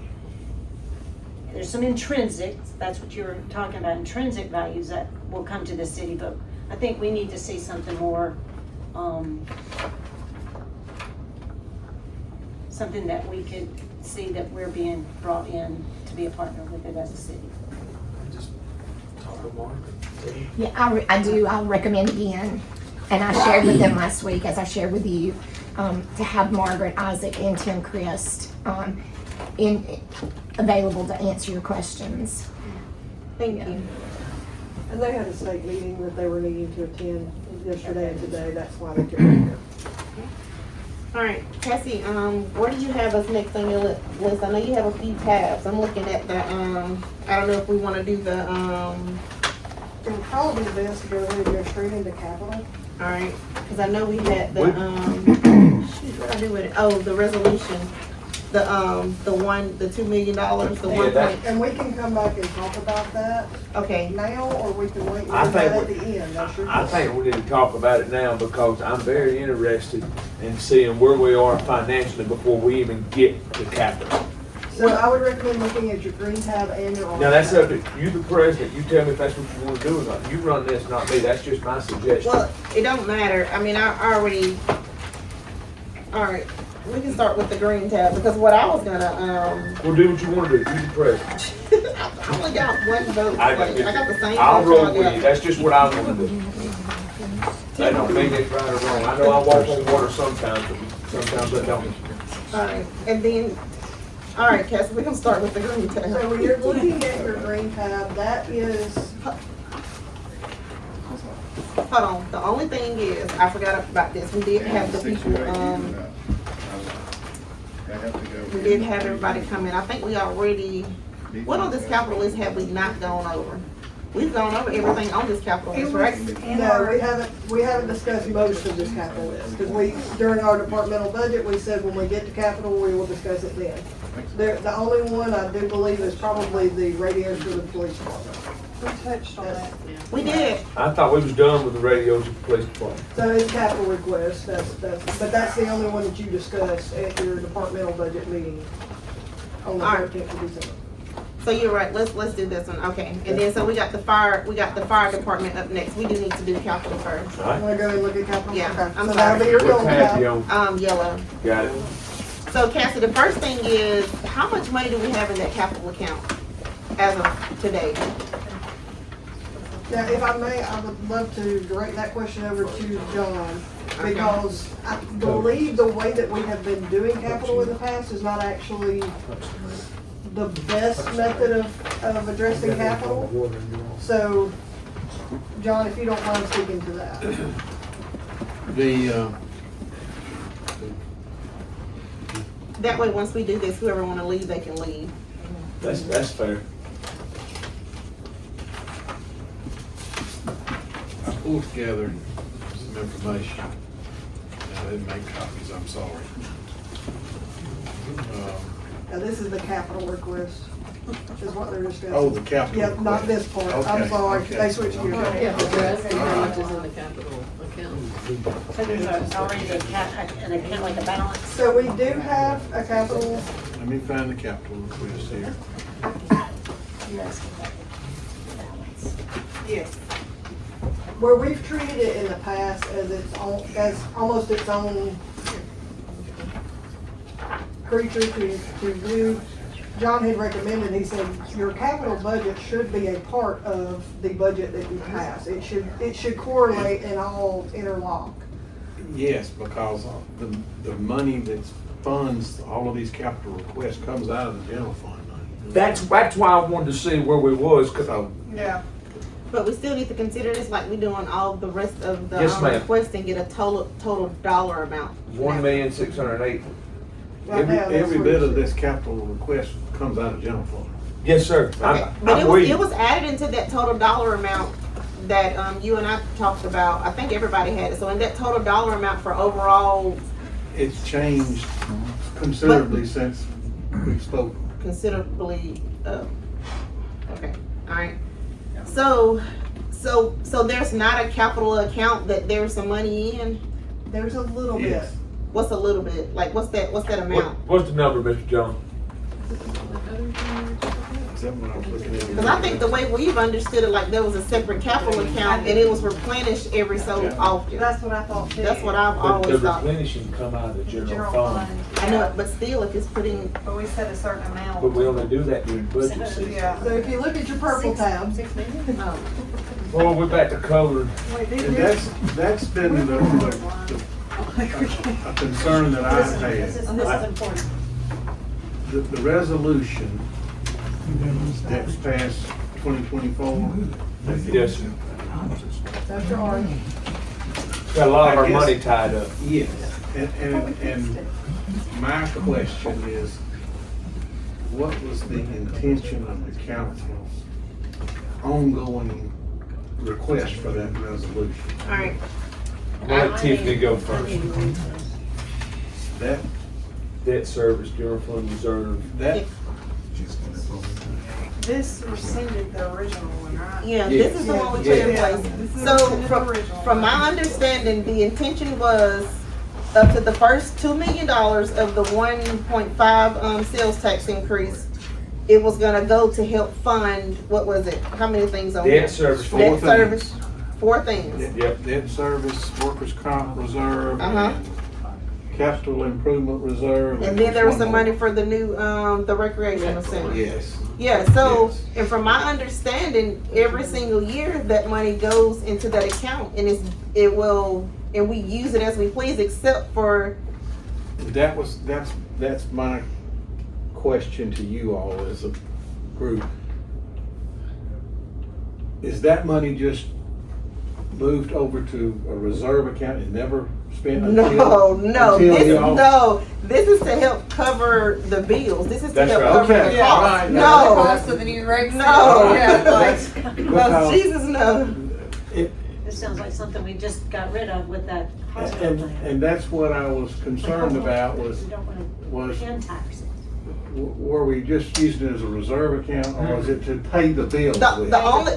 There's some intrinsic, that's what you were talking about, intrinsic values that will come to the city, but I think we need to see something more, something that we could see that we're being brought in to be a partner with it as a city. Just talk to Mark. Yeah, I do. I'll recommend again, and I shared with them last week, as I shared with you, to have Margaret, Isaac, and Tim Christ available to answer your questions. Thank you. And they had a state meeting that they were needing to attend yesterday and today, that's why they couldn't be here. All right, Cassie, where do you have us next on your list? I know you have a few tabs. I'm looking at the, I don't know if we want to do the, It would probably be best to go ahead and go straight into capital. all right, because I know we had the, shoot, what did I do with it? Oh, the resolution. The $2 million, the Yeah, one that- point, And we can come back and talk about that okay. now, or we can wait and do I that at think the end. That's your I choice. think we need to talk about it now because I'm very interested in seeing where we are financially before we even get to capital. So I would recommend looking at your green tab and your orange Now, that's tab. up to you, the president. You tell me if that's what you want to do or not. You run this, not me. That's just my suggestion. Well, it don't matter. I mean, I already, all right, we can start with the green tab because what I was gonna, Well, do what you want to do. You the president. I only got one vote. I Like, I got the same. I'll vote y'all roll with got. you. That's just what I want to do. That don't mean it's right or wrong. I know I walk on water sometimes, but sometimes I don't. All right, and then, all right, Cassie, we can start with the green tab. So when you're looking at your green tab, that is, Hold on, the only thing is, I forgot about this, we did have the people, we did have everybody come in, I think we already, what on this capital list have we not gone over? We've gone over everything on this capital list, right? no, we haven't discussed most of this capital list, because during our departmental budget, we said when we get to capital, we will discuss it then. The only one I do believe is probably the radios for the police department. We touched on that. We did, I thought we was done with the radios at the police department. So it's capital request, but that's the only one that you discussed at your departmental budget meeting on the All right. 13th of December. so you're right, let's do this one, okay, and then, so we got the fire department up next, we do need to do capital first. All right? Want to go and look at capital? Yeah, Okay. I'm So that'll be sorry. your What yellow tab you tab. on? Yellow. Got it. So Cassie, the first thing is, how much money do we have in that capital account as of today? Now, if I may, I would love to direct that question over to John, because I believe the way that we have been doing capital in the past is not actually the best method of addressing capital. So, John, if you don't mind speaking to that. That way, once we do this, whoever wanna leave, they can leave. That's fair. I pulled together some information. I didn't make copies, I'm sorry. Now, this is the capital request, is what they're discussing. Oh, the capital Yep, not request. this part. I'm Okay, sorry, okay. they switched gears. Yeah, but you're asking how much is in the capital account. So there's already an account, like a balance. So we do have a capital, Let me find the capital request here. You're asking about the balance. Yes. where we've treated it in the past as its own, as almost its own creature to do. John had recommended, he said, your capital budget should be a part of the budget that you pass. It should correlate and all interlock. Yes, because the money that funds all of these capital requests comes out of the general fund money. That's why I wanted to see where we was, cause Yeah. But we still need to consider this like we doing all the rest of the Yes, ma'am. requests and get a total dollar amount. $1,608,000. Right now, that's Every what bit it of is. this capital request comes out of general fund. Yes, sir. Okay, but it was added into that total dollar amount that you and I talked about. I think everybody had it. So in that total dollar amount for overall, It's changed considerably since we spoke. considerably, okay, all right. So there's not a capital account that there's some money in? There's a little bit. Yes. What's a little bit? Like, what's that amount? What's the number, Mr. John? Is that what I was looking at? Because I think the way we've understood it, like there was a separate capital account and it was replenished every so often. That's what I thought too. That's what I've The always thought. replenishing come out of the general General fund. fund. I know it, but still, if it's putting, But we said a certain amount. But we only do that during budget season. Yeah. So if you look at your purple tab, oh, Well, we're back to colored. And that's been a concern that I've This is had. important. The resolution that's passed 2024. Yes, sir. that's your orange. Got a lot of I our guess- money tied up. Yes, and my question is, what was the intention of the council's ongoing request for that resolution? all right. I'm gonna let Tiffany go first. That debt service, general fund reserve. That, This rescinded the original one, right? Yeah, this is the one we put in Yeah. place. This is So the from, original. from my understanding, the intention was up to the first $2 million of the 1.5 sales tax increase. It was gonna go to help fund, what was it? How many things on there? Debt service. Four Debt service, 4 things. Yep. debt service, workers' comp reserve, Uh-huh. and capital improvement reserve. And then there was one some more. money for the new, the recreational center. Yes. Yeah, so, Yes. and from my understanding, every single year, that money goes into that account, and it will, and we use it as we please, except for, That's my question to you all as a group. Is that money just moved over to a reserve account and never spent until? this is to help cover the bills, this is to That's help right. cover Okay, the all cost. right. The No, cost of the new rec center. No. Yeah, like, Because Jesus, no. This sounds like something we just got rid of with that hospital And, plan. and that's what I was concerned about We was, don't wanna was can tax it. were we just using it as a reserve account or was it to pay the bills with? The only,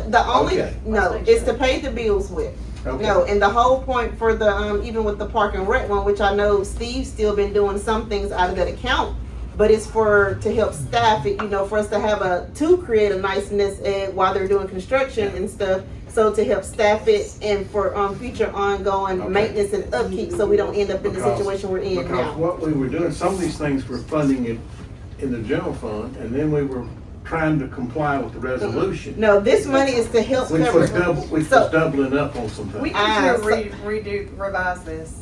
Okay. no, it's to pay the bills with. Okay. No, and the whole point for the, even with the park and rec one, which I know Steve's still been doing some things out of that account, but it's to help staff it, for us to have to create a niceness while they're doing construction and stuff. So to help staff it and for, future ongoing Okay. maintenance and upkeep, so we don't end up in the Because- situation we're in Because now. what we were doing, some of these things were funding it in the general fund and then we were trying to comply with the resolution. No, this money is to help Which cover. was doubling up on some we things. can revise this.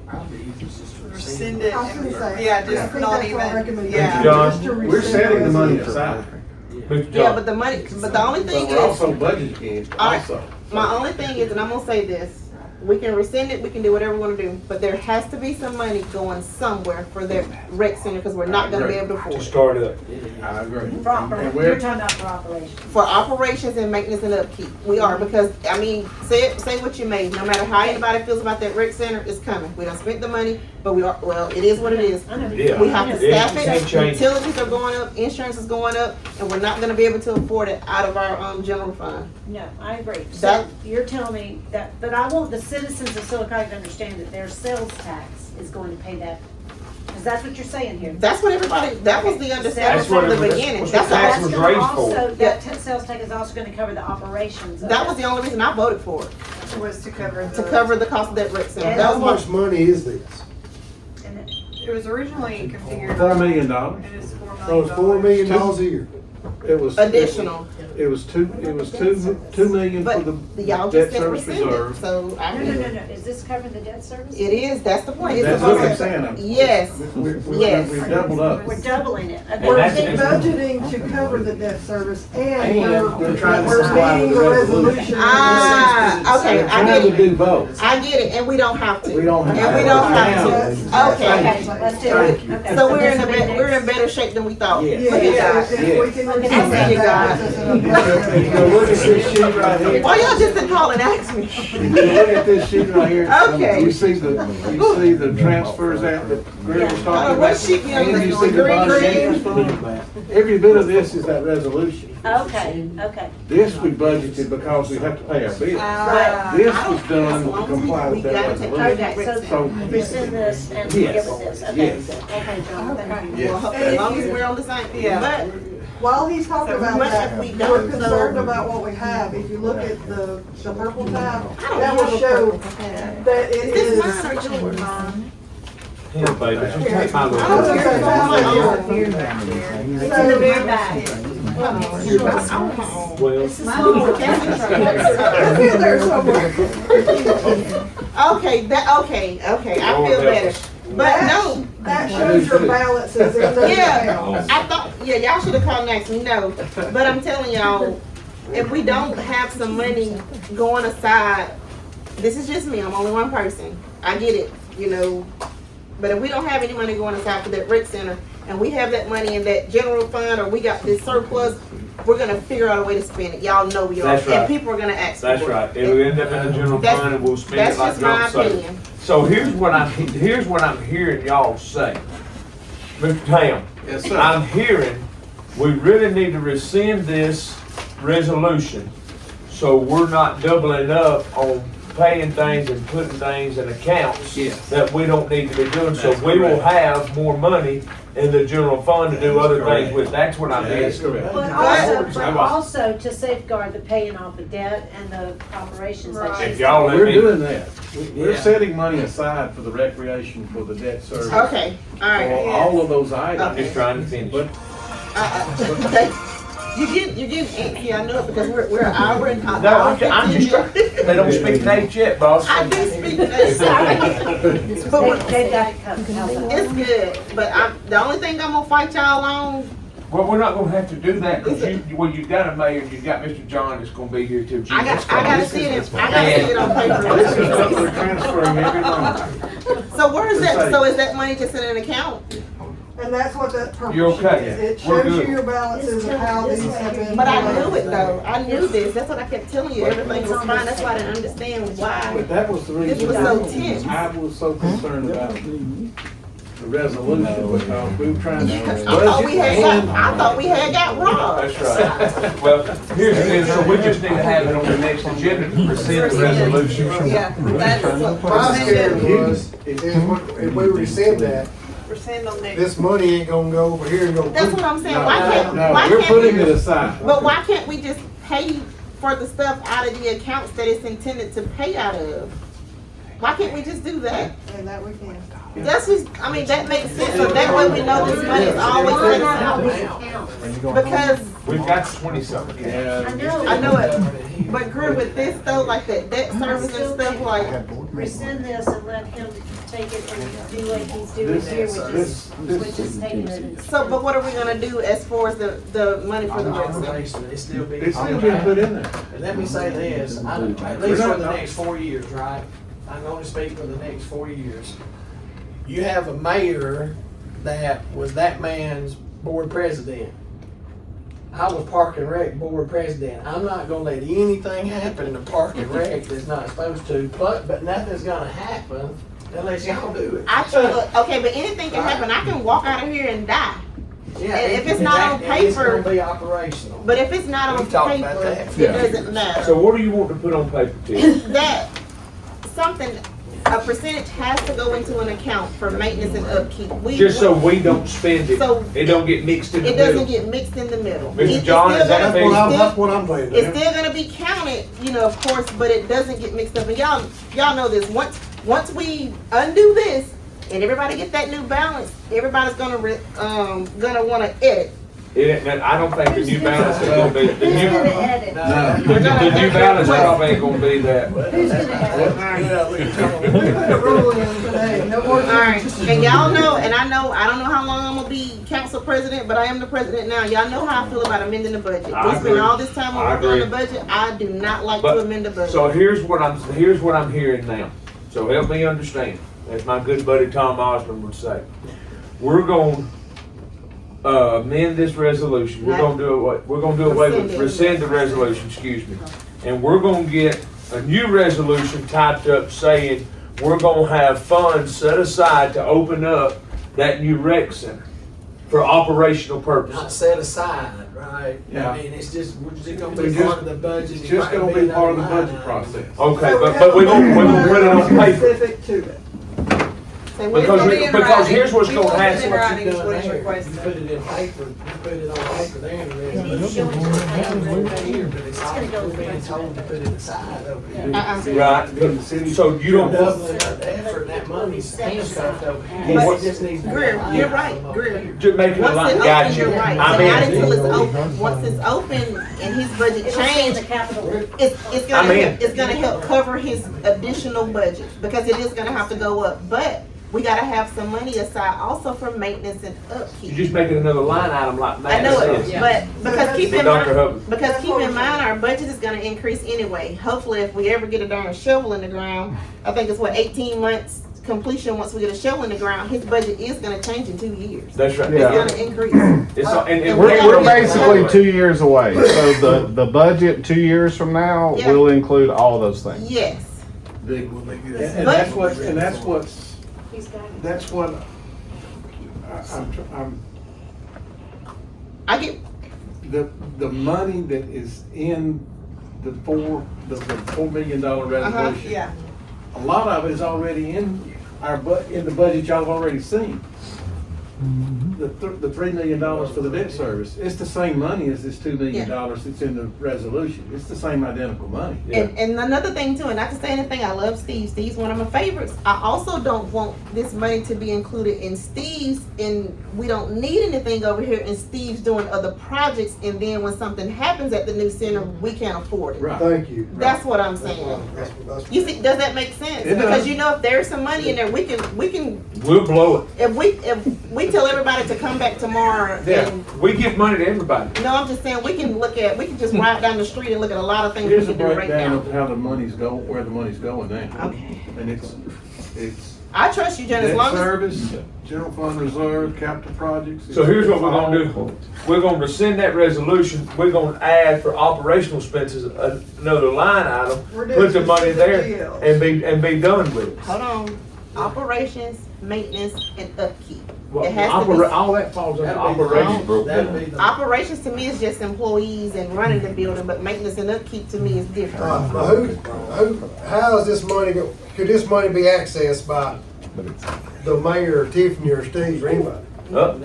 Probably easiest just to Rescind it. I was gonna say, Yeah, I just think not that's our even, recommendation. yeah. John, Just to We're rescind setting the money resolution. aside, Mr. Yeah, John. but the only but thing we're is, also budgeting it also. my only thing is, and I'm gonna say this, we can rescind it, we can do whatever we wanna do, but there has to be some money going somewhere for that rec center, cause we're not gonna be able to afford To it. start it up. I agree. For And operations, we're- you're talking about for operations. For operations and maintenance and upkeep, we are, because, say what you may, no matter how anybody feels about that rec center, it's coming. We done spent the money, but it is what it is. I know. Yeah. We have to Yeah, staff you can't it, change. utilities are going up, insurance is going up, and we're not gonna be able to afford it out of our, general fund. No, I agree. So That- you're telling me that, but I want the citizens of Sylacauga to understand that their sales tax is going to pay that. Because that's what you're saying here. That's what everybody, that was the understanding That's what from the it was- beginning. that's That's what tax all. was gonna raised also- for. That sales tax is also gonna cover the operations of That it. was the only reason I voted for it, Was to cover to cover the cost of that rec center. And That How was much money is this? And it- It was originally configured. $4 million. And it's $4 million. So it's $4 million a year. It was. additional. It was two million for But the y'all debt just said service rescind it, reserve. so I No, mean, is this covering the debt service? it is, that's the point. It's That's what I'm supposed to- saying. Yes, Yes. We've doubled up. We're doubling it. Okay. We're that's- budgeting to cover the debt service and We're trying to we're comply with meeting the the resolution. resolution. Ah, okay, We're I trying get to it. do both. I get it, and we don't have to. We don't have And we to. don't have Now. to. Okay, Okay, let's do Thank it. you. Okay, so we're in this will be better shape than we thought. Yes. Look at Yes, that. if we can Okay. rescind I see you that, guys. If you look at this sheet right here. Why y'all just didn't call and ask me? If you look at this sheet right here. Okay. You see the transfers out that Greg was talking What about. sheet you on And this you one? see the Green, bond green? interest fund. Every bit of this is that resolution. Okay. This we budgeted because we have to pay our bills. Right. This I don't was care, as done long to as comply we with that gotta take care of resolution. that Okay, rec so center. rescind this and Yes. get with this. Okay, Yes. good. Okay, John, thank you. Yes. Well, as long as we're on the same, Yeah. but While he's talking about What that, if we we're don't? concerned So- about what we have. If you look at the purple tab, I don't that will have a show purple tab. that it Is this is. mine or yours? Here, baby, just take my I little. don't care. It's on my own. It's in the very back. Well, This is small. It's in there somewhere. Okay, I feel better. But no, That shows your balances in those yeah, accounts. I thought, y'all should have called and asked me, no. But I'm telling y'all, if we don't have some money going aside, this is just me, I'm only one person. I get it, but if we don't have any money going aside for that rec center, and we have that money in that general fund, or we got this surplus, we're gonna figure out a way to spend it. Y'all know we are, That's right. and people are gonna ask for it. That's right. It'll end up in the general That's- fund and we'll spend That's it like just my John said. opinion. So here's what I'm hearing y'all say. Mr. Tam, Yes, sir. I'm hearing we really need to rescind this resolution so we're not doubling up on paying things and putting things in accounts Yes. that we don't need to be doing. So That's we will correct. have more money in the general fund to do That's other things correct. with. That's what I'm That's hearing. correct. But also to safeguard the paying off of debt and the operations that Right. If y'all let We're me, doing that. We're Yeah. setting money aside for the recreation, for the debt service. Okay, all right. For all of those I'm items. just trying to finish. But You're getting antsy, I know it, because we're an hour and. No, I'm just trying. They don't speak Nate yet, boss. I do speak that, sorry. But they got it covered. it's good, but the only thing I'm gonna fight y'all on, Well, we're not gonna have to do that, because you've got a mayor, you've got Mr. John that's gonna be here too. I gotta see it, I gotta see it on this is something we're paper. transferring every month. So where is that, so is that money just in an account? And that's what that purple You're sheet okay. is. It We're shows good. you your balances and how these have been. But I knew it though, I knew this, that's what I kept telling you, everything was fine, that's why I didn't understand why. But that was the This reason. was so tense. I was so concerned about the resolution because we were trying to. I thought we had got robbed. That's right. Well, here's the deal, so we just need to have it on the next agenda to present the resolution. Yeah, that's what My we're scare saying. was, if we rescind that, Rescind on next. this money ain't gonna go over here and go. That's what I'm saying, why can't, No, why we're can't putting it we, aside. but why can't we just pay for the stuff out of the accounts that it's intended to pay out of? Why can't we just do that? And that we can. That's just, I mean, that makes sense, so that way we know this money is always set aside. Because, We've got 20-something. Yeah. I know it, but Greer, with this though, like that debt service and stuff, like, Rescind this and let him take it and do what he's doing here, which is taking it. so, but what are we gonna do as far as the money for the rest of it? Operation, it's still being. It's still being put in there. And let me say this, at least for the next 4 years, right? I'm gonna speak for the next 4 years. You have a mayor that was that man's board president. I was Park and Rec board president. I'm not gonna let anything happen to Park and Rec that's not supposed to, but nothing's gonna happen unless y'all do it. Okay, but anything can happen, I can walk out of here and die. Yeah, And if it's not on It's paper- gonna be operational. But if it's not on We talked about paper, that. it doesn't matter. So what do you want to put on paper, Tim? That, something, a percentage has to go into an account for maintenance and upkeep. Just so we don't spend it, So- it don't get mixed in the It doesn't middle. get mixed in the middle. Mr. It's John, still is that gonna- fair? it's still- That's what I'm playing. It's still gonna be counted, you know, of course, but it doesn't get mixed up. And y'all know this, once we undo this and everybody get that new balance, everybody's gonna wanna edit. I don't think the new balance is gonna be, the new edit? balance probably ain't gonna be that. Alright, and y'all know, and I don't know how long I'm gonna be council president, but I am the president now. Y'all know how I feel about amending the budget. I We spend agree. all this time I working on the agree. budget. I do not like But- to amend the budget. So here's what I'm hearing now. So help me understand, as my good buddy Tom Osborne would say. We're gonna amend this resolution. We're gonna do it what? We're gonna do away with, rescind the resolution, excuse me. And we're gonna get a new resolution typed up saying we're gonna have funds set aside to open up that new rec center for operational Not purposes. set aside, right? Yeah. I mean, it's just, we're just gonna It's be part just- of the budget. It's just gonna be part of the budget process. Okay, but we're gonna put it on paper. Specific to it. Say what- Because here's what's gonna It's happen. in writing is Done what he's there. requesting. You put it in paper, you put it on paper there in the He's resolution. showing us the Here, but it's all, gonna go we're being told to put it aside over here. Right, so you You're don't. doubling up the effort, and that money's handcuffed over here. But- It just needs to be. Greer, aligned you're right, from over Greer. here. Just make it a Once line, it's got open, you. you're right, I'm but not in. until it's open. Once it's open and his budget It'll stay in the change, capital. it's gonna help cover his additional budget, because it is gonna have to go up, but we gotta have some money aside also for maintenance and You upkeep. just make it another line item like I Matt know said. it, but because keep in Dr. mind, Hubbard. our budget is gonna increase anyway. Hopefully, if we ever get a darn shovel in the ground, I think it's 18 months completion once we get a shovel in the ground, his budget is gonna change in 2 years. That's right. It's gonna increase. And We're basically 2 years away, so the budget 2 years from now Yeah. will include all those things. Yes. big will be good. And But- that's what I get, the money that is in the $4 million resolution. Yeah. A lot of it is already in in the budget y'all have already seen. The $3 million for the debt service, it's the same money as this $2 million that's in the resolution. It's the same identical money. and another thing too, and not to say anything, I love Steve. Steve's one of my favorites. I also don't want this money to be included in Steve's, and we don't need anything over here, and Steve's doing other projects, and then when something happens at the new center, we can't afford it. Right. Thank you. That's what I'm saying. That's- You see, does that make sense? It Because does. you know, if there's some money in there, we can, We'll blow it. if we tell everybody to come back tomorrow Yeah, and, we give money to everybody. no, I'm just saying, we can just ride down the street and look at a lot of things we Here's a can do right breakdown now. of how the money's going, where the money's going now. Okay. And it's I trust you, Jen, as debt long as, service, general fund reserve, capital projects. So here's what we're gonna do. We're gonna rescind that resolution. We're gonna add for operational expenses another line item. We're doing Put the money there specific and be done with it. hold on, operations, maintenance, and upkeep. Well, It has to be, all that falls under That'd be the- operations. that'd be the- operations to me is just employees and running the building, but maintenance and upkeep to me is different. How is this money, could this money be accessed by the mayor, Tiffany, or Steve, or anybody?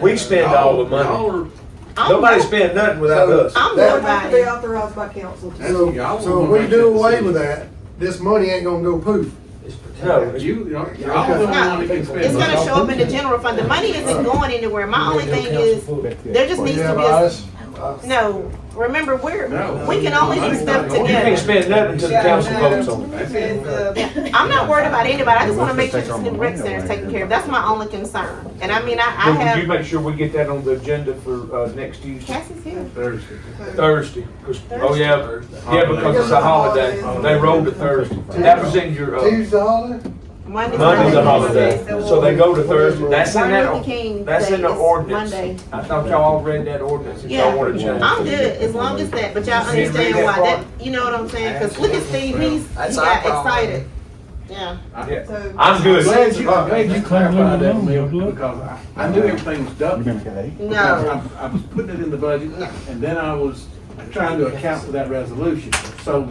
We spend all the Y'all money. I'm Nobody no- spend nothing without us. I'm That has to be nobody. authorized by council. That's- So, y'all so wanna if we make do that away decision. with that, this money ain't gonna go poof. No, You're all the one that can spend It's gonna money. show up in the general fund. The money isn't going anywhere. My only thing is, there just needs Yeah, to be but a, us- no, remember, No. we can only do stuff you can't together. spend nothing until the council votes on it. That's it. I'm not worried about anybody. I just wanna make sure the student rec center is taken care of. That's my only concern. And I mean, I Would you have, make sure we get that on the agenda for next Tuesday? Cassie's here. Thursday. Oh, yeah, because it's a holiday. They rolled to Thursday. That was in your, Tuesday holiday? Monday's Monday's a Thursday. holiday, so they go to Thursday. That's in Martin Luther that, King that's in Day the is ordinance. Monday. I thought y'all all read that ordinance, if Yeah, y'all wanna change. I'm good as long as that, but y'all You didn't read understand that why part? that, you know what I'm saying? Cause look at Steve, he That's got our problem. excited. Yeah. Yeah. So, I'm good. Glad you clarified that, Leo, because I knew everything was done. No. I was putting it in the budget, and then I was trying to account for that resolution. So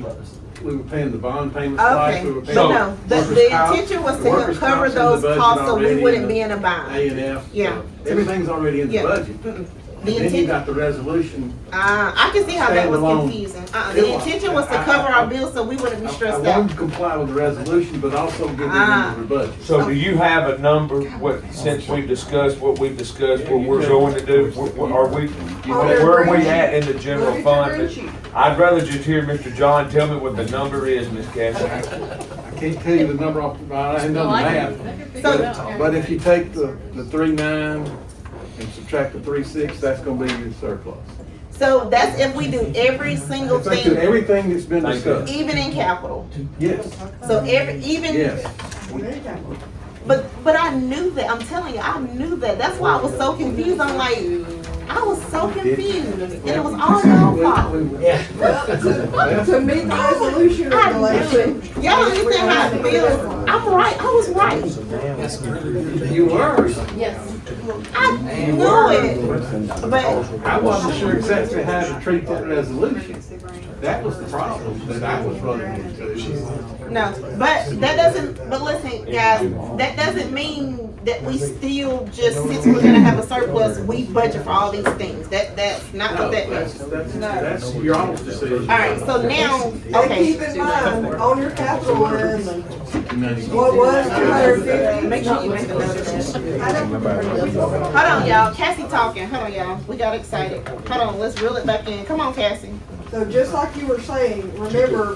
we were paying the bond payments twice, Okay, we were but paying. no, the workers' comp, intention was the to help workers' cover comp's in the those budget costs so we already, wouldn't and be in a A bind. and F. Yeah. Everything's already in the Yeah. budget. The And then you intent, got the resolution. I can see how that was Standalone. confusing. The intention was to cover our bills so we wouldn't be I stressed wanted out. to comply with the resolution, but also get it Ah. into the budget. So do you have a number, since we've discussed what we've discussed, what we're going to do? Are we, where are we at in the general fund? I'd rather just hear Mr. John tell me what the number is, Ms. Cassie. I can't tell you the number off, I ain't done the math. But if you take the 3.9 and subtract the 3.6, that's gonna be your surplus. So that's if we do every single If I do thing, everything that's been discussed, even in capital. yes, So even, yes. but I knew that, I'm telling you, I knew that. That's why I was so confused. I'm like, I was so confused, and it was all your fault. to meet the resolution I regulation. knew it. Y'all understand how it feels? I'm right, I was right. You were. Yes. I knew it. But I wasn't sure exactly how to treat that resolution. That was the problem that I was running into. no, but that doesn't, but listen, guys, that doesn't mean that we still just, since we're gonna have a surplus, we budget for all these things. That's not No, what that means. that's your own decision. All right, so now, And okay. keep in mind, on your capital list, what was 250? Make sure you make a note of that. Hold on, y'all. Cassie talking. Hold on, y'all. We got excited. Hold on. Let's reel it back in. Come on, Cassie. So just like you were saying, remember,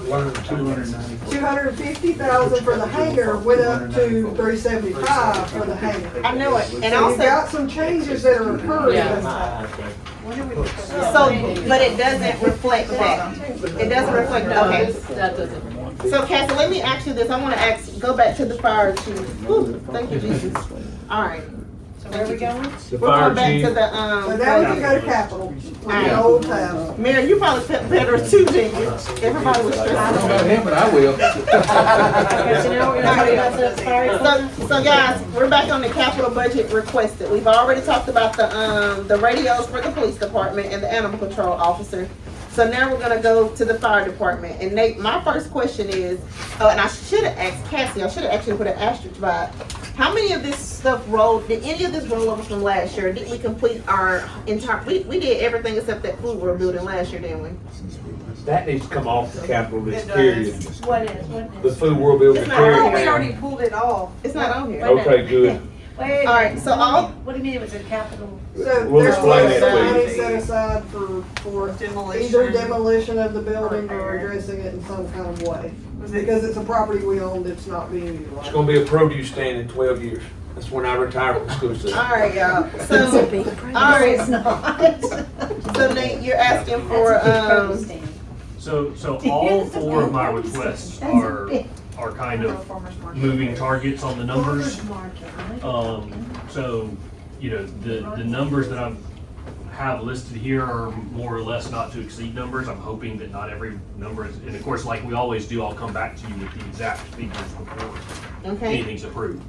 250,000 for the hangar went up to 375 for the hangar. I know it. And So you've also, got some changes that are occurring. so, but it doesn't reflect that. It doesn't reflect, okay. That doesn't. So Cassie, let me ask you this. I want to go back to the fire chief. Whew, thank you, Jesus. All right. So where are we going? The We're fire going back chief. to the, So now we can go to Capitol, with the old tab. Mayor, you probably felt better too, didn't you? Everybody was I don't know about stressed. him, but I will. Okay, so now we're gonna talk about the fire. So guys, we're back on the capital budget requested. We've already talked about the radios for the police department and the animal control officer. So now we're gonna go to the fire department. And Nate, my first question is, and I should have asked Cassie, I should have actually put an asterisk by it. How many of this stuff did any of this roll over from last year? Did we complete our entire, we did everything except that food world building last year, didn't we? That needs to come off the capital list, It does. period. What is? The food world building, It's I thought we period. already pulled it off. It's not on here. Okay, good. Wait. All right, so all, What do you mean it was a capital? So We'll there's explain that some to you. money set aside for Demolition. either demolition of the building or Repair. addressing it in some kind of way. Was it- Because it's a property we own that's not being It's utilized. gonna be a produce stand in 12 years. That's when I retire from school all system. right, y'all. So, all It's right, not. so Nate, you're asking for, So all four of my requests are kind of Farmer's market. moving targets on the numbers. So, you know, the numbers that I have listed here are more or less not to exceed numbers. I'm hoping that not every number is, and of course, like we always do, I'll come back to you with the exact figures before okay, anything's approved.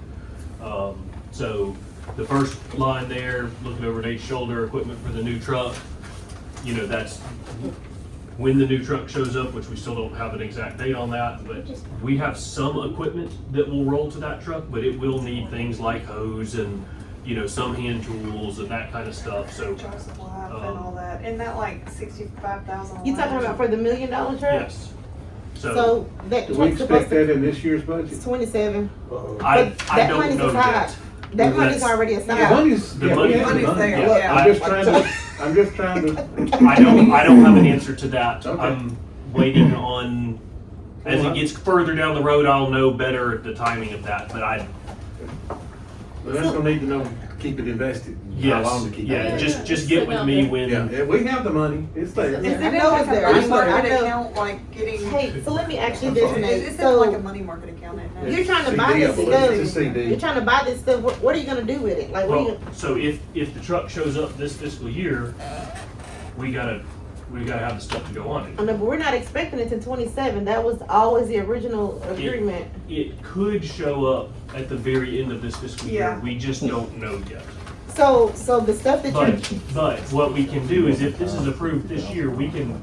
So the first line there, looking over Nate's shoulder, equipment for the new truck, you know, that's when the new truck shows up, which we still don't have an exact date on that, but we have some equipment that will roll to that truck, but it will need things like hose and, you know, some hand tools and that kind of stuff, so. Joseph Life and all that. Isn't that like 65,000? you talking about for the $1 million truck? Yes. So that Do we truck's supposed expect to, that in this year's budget? it's 27. I But that don't money's know aside. yet. That money's That's- already The aside. money's, The yeah, money- we have the money's money. there, yeah. I'm just trying to, I don't have an answer to that. Okay. I'm waiting on, as it gets further down the road, I'll know better the timing of that, but but that's gonna need to know, keep it invested. How long to yes, keep it yeah, invested. just get with me when. Yeah, we have the money, it's there. Is I it in know like it's a there. I money know- I market know. account, like getting? Hey, so let me ask you this, Nate. It's in like a So money market account. Isn't it? you're trying to buy CD, I this believe. It's a stuff. CD. You're trying to buy this stuff. What are you gonna do with it? Like, what are you? Well, so if the truck shows up this fiscal year, we gotta have the stuff to go on it. I know, but we're not expecting it to 27. That was always the original agreement. It could show up at the very end of this fiscal year. Yeah. We just don't know yet. So the stuff that you're. But what we can do is if this is approved this year, we can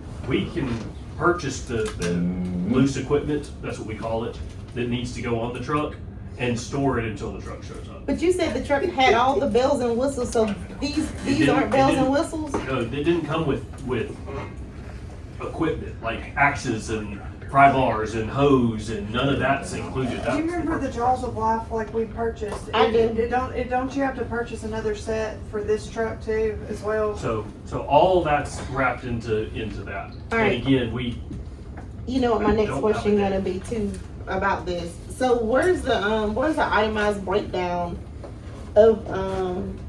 purchase the loose equipment, that's what we call it, that needs to go on the truck and store it until the truck shows up. But you said the truck had all the bells and whistles, so these didn't- aren't it bells and didn't- whistles? No, they didn't come with equipment, like axes and pry bars and hose and none of that's included. Do you remember the Jaws of Life like we purchased? I do. Don't you have to purchase another set for this truck too as well? So all that's wrapped into that. All And right. again, You know what my I next don't question have gonna be too about this. So where's the itemized breakdown of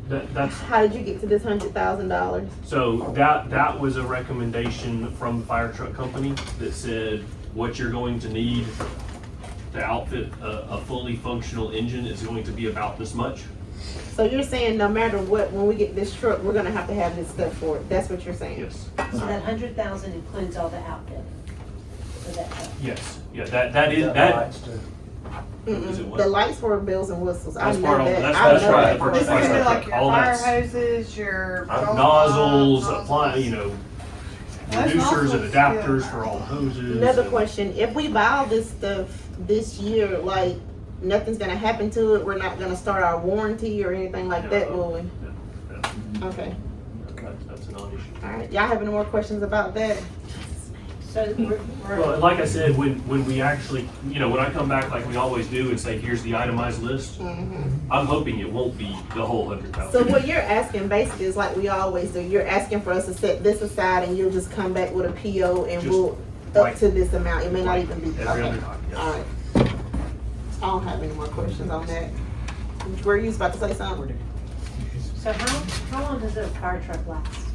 that's, how did you get to this $100,000? so that was a recommendation from the fire truck company that said what you're going to need to outfit a fully functional engine is going to be about this much. So you're saying no matter what, when we get this truck, we're gonna have to have this stuff for it. That's what you're saying? Yes. So that 100,000 includes all the outfit for that truck? Yes. Yeah, that is, that, Mm-mm. Is it what? The lights were bells and whistles. I That's know part of- that. that's- I that's know part of that the for a purchase This is price. fact. gonna be like your All fire that's- hoses, your nozzles, nozzles. apply, you know, Those reducers and nozzles, adapters yeah. for all the hoses. Another and- question, if we buy all this stuff this year, like, nothing's gonna happen to it, we're not gonna start our warranty or anything like that, will we? Yeah, Okay, that's a non-issue. alright, y'all have any more questions about that? So Well, like I said, when we actually, you know, when I come back like we always do and say, here's the itemized list, I'm hoping it won't be the whole 100,000. So what you're asking basically is like we always do, you're asking for us to set this aside and you'll just come back with a PO and Just we'll, up like- to this amount, it may not even be, Every okay, other time, yes. alright. I don't have any more questions on that. Were you about to say something? So how long does a fire truck last?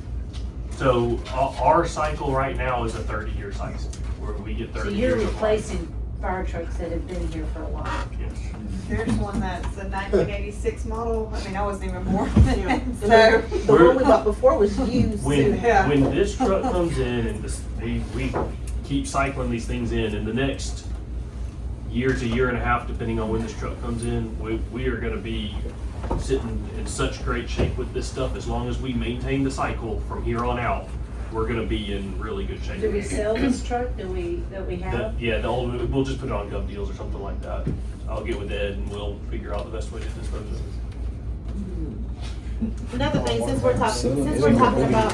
So our cycle right now is a 30-year cycle, where we get So 30 you're years of life. replacing fire trucks that have been here for a while. There's one that's a 1986 model. I mean, I wasn't even born then. So The one we bought before was used too. Yeah. When this truck comes in and we keep cycling these things in the next year to year and a half, depending on when this truck comes in, we are gonna be sitting in such great shape with this stuff. As long as we maintain the cycle from here on out, we're gonna be in really good shape. Do we sell this truck that we have? We'll just put it on gov deals or something like that. I'll get with Ed and we'll figure out the best way to dispose of it. Another thing, since we're talking about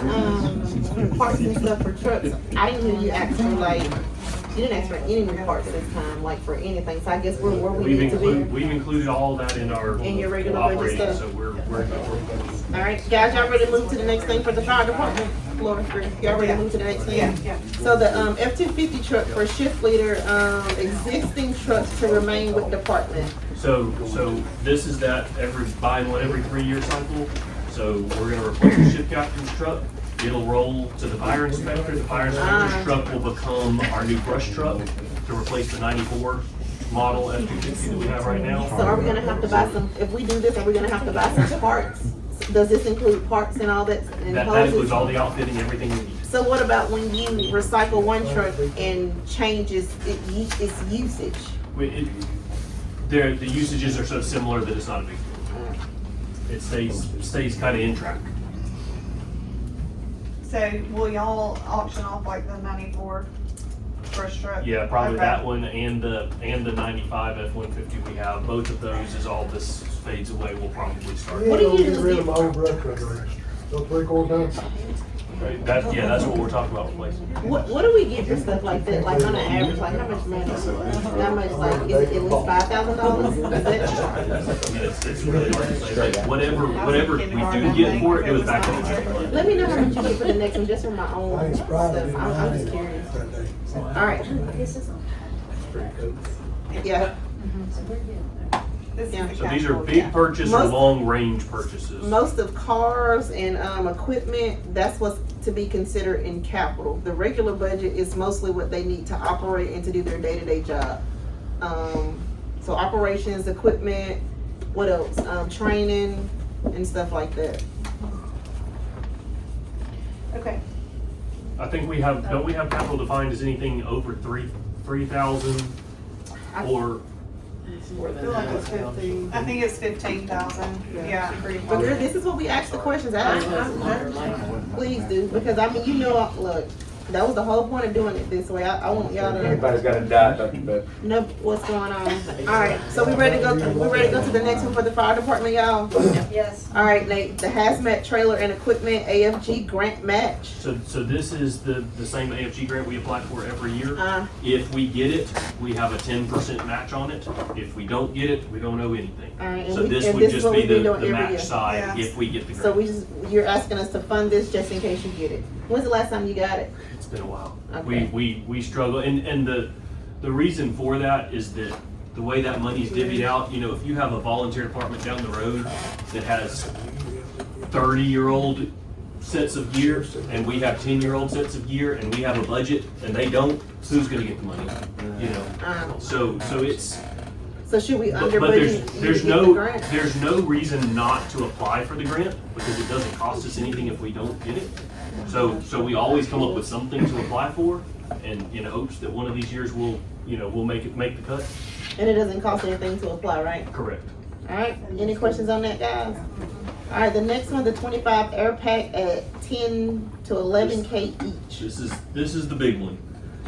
parts and stuff for trucks, I didn't hear you ask for you didn't ask for any new parts this time, like for anything. So I guess we're where we need to be. We've included all that in our In your regular budget operating, stuff. so we're All right, guys, y'all ready to move to the next thing for the fire department? Laura, y'all ready to move to the next thing? Yeah. So the F-250 truck for shift leader, existing trucks to remain with department. So this is that buying one every 3-year cycle. So we're gonna replace the ship captain's truck. It'll roll to the fire inspector. The fire inspector's truck will become our new brush truck to replace the 94 model F-250 that we have right now. So are we gonna have to buy if we do this, are we gonna have to buy some parts? Does this include parts and all that? And That hoses? includes all the outfitting, everything we need. So what about when you recycle one truck and changes its usage? The usages are so similar that it's not a big deal. It stays kind of in track. So will y'all auction off like the 94 brush truck? Yeah, probably Okay. that one and the 95 F-150 we have. Both of those, as all this fades away, we'll probably start. What do you Get rid of my old brush truck. Those 3/4 tons. Right, that's what we're talking about replacing. What do we get for stuff like that? Like on an average, like how much money? How much, like, is it at least $5,000? It's really hard to say. But whatever we do get for it goes back into the money. Let me know how much you get for the next one, just for my own I ain't stuff. surprised I didn't I'm buy just any curious. that day. All right, yeah. This Yeah. is the So these are capital, big yeah. purchase or Most- long range purchases. Most of cars and equipment, that's what's to be considered in capital. The regular budget is mostly what they need to operate and to do their day-to-day job. So operations, equipment, what else? Training and stuff like that. Okay. I think don't we have capital defined as anything over 3,000 or? I feel like it's 15. I think it's 15,000. Yeah. But girl, this is what we ask the questions. Please do, because I mean, look, that was the whole point of doing it this way. I want y'all to Everybody's got a diet, Dr. Beth. know what's going on. All right, so we ready to go to the next one for the fire department, y'all? Yes. All right, Nate, the hazmat trailer and equipment AFG grant match. So this is the same AFG grant we apply for every year. Uh. If we get it, we have a 10% match on it. If we don't get it, we don't owe anything. All right, and So we- this and would this is just what be we've been the doing every match year. side Yeah. if we get the So grant. you're asking us to fund this just in case you get it. When's the last time you got it? It's been a while. Okay. We struggle, and the reason for that is that the way that money's divvied out, if you have a volunteer department down the road that has 30-year-old sets of gear, and we have 10-year-old sets of gear, and we have a budget, and they don't, who's gonna get the money? So it's, So should we but under there's budget? there's get the no grant? there's no reason not to apply for the grant, because it doesn't cost us anything if we don't get it. So we always come up with something to apply for, and in hopes that one of these years we'll make the cut. And it doesn't cost anything to apply, right? Correct. All right, any questions on that, guys? All right, the next one, the 25 air pack at 10 to 11K each. This is the big one.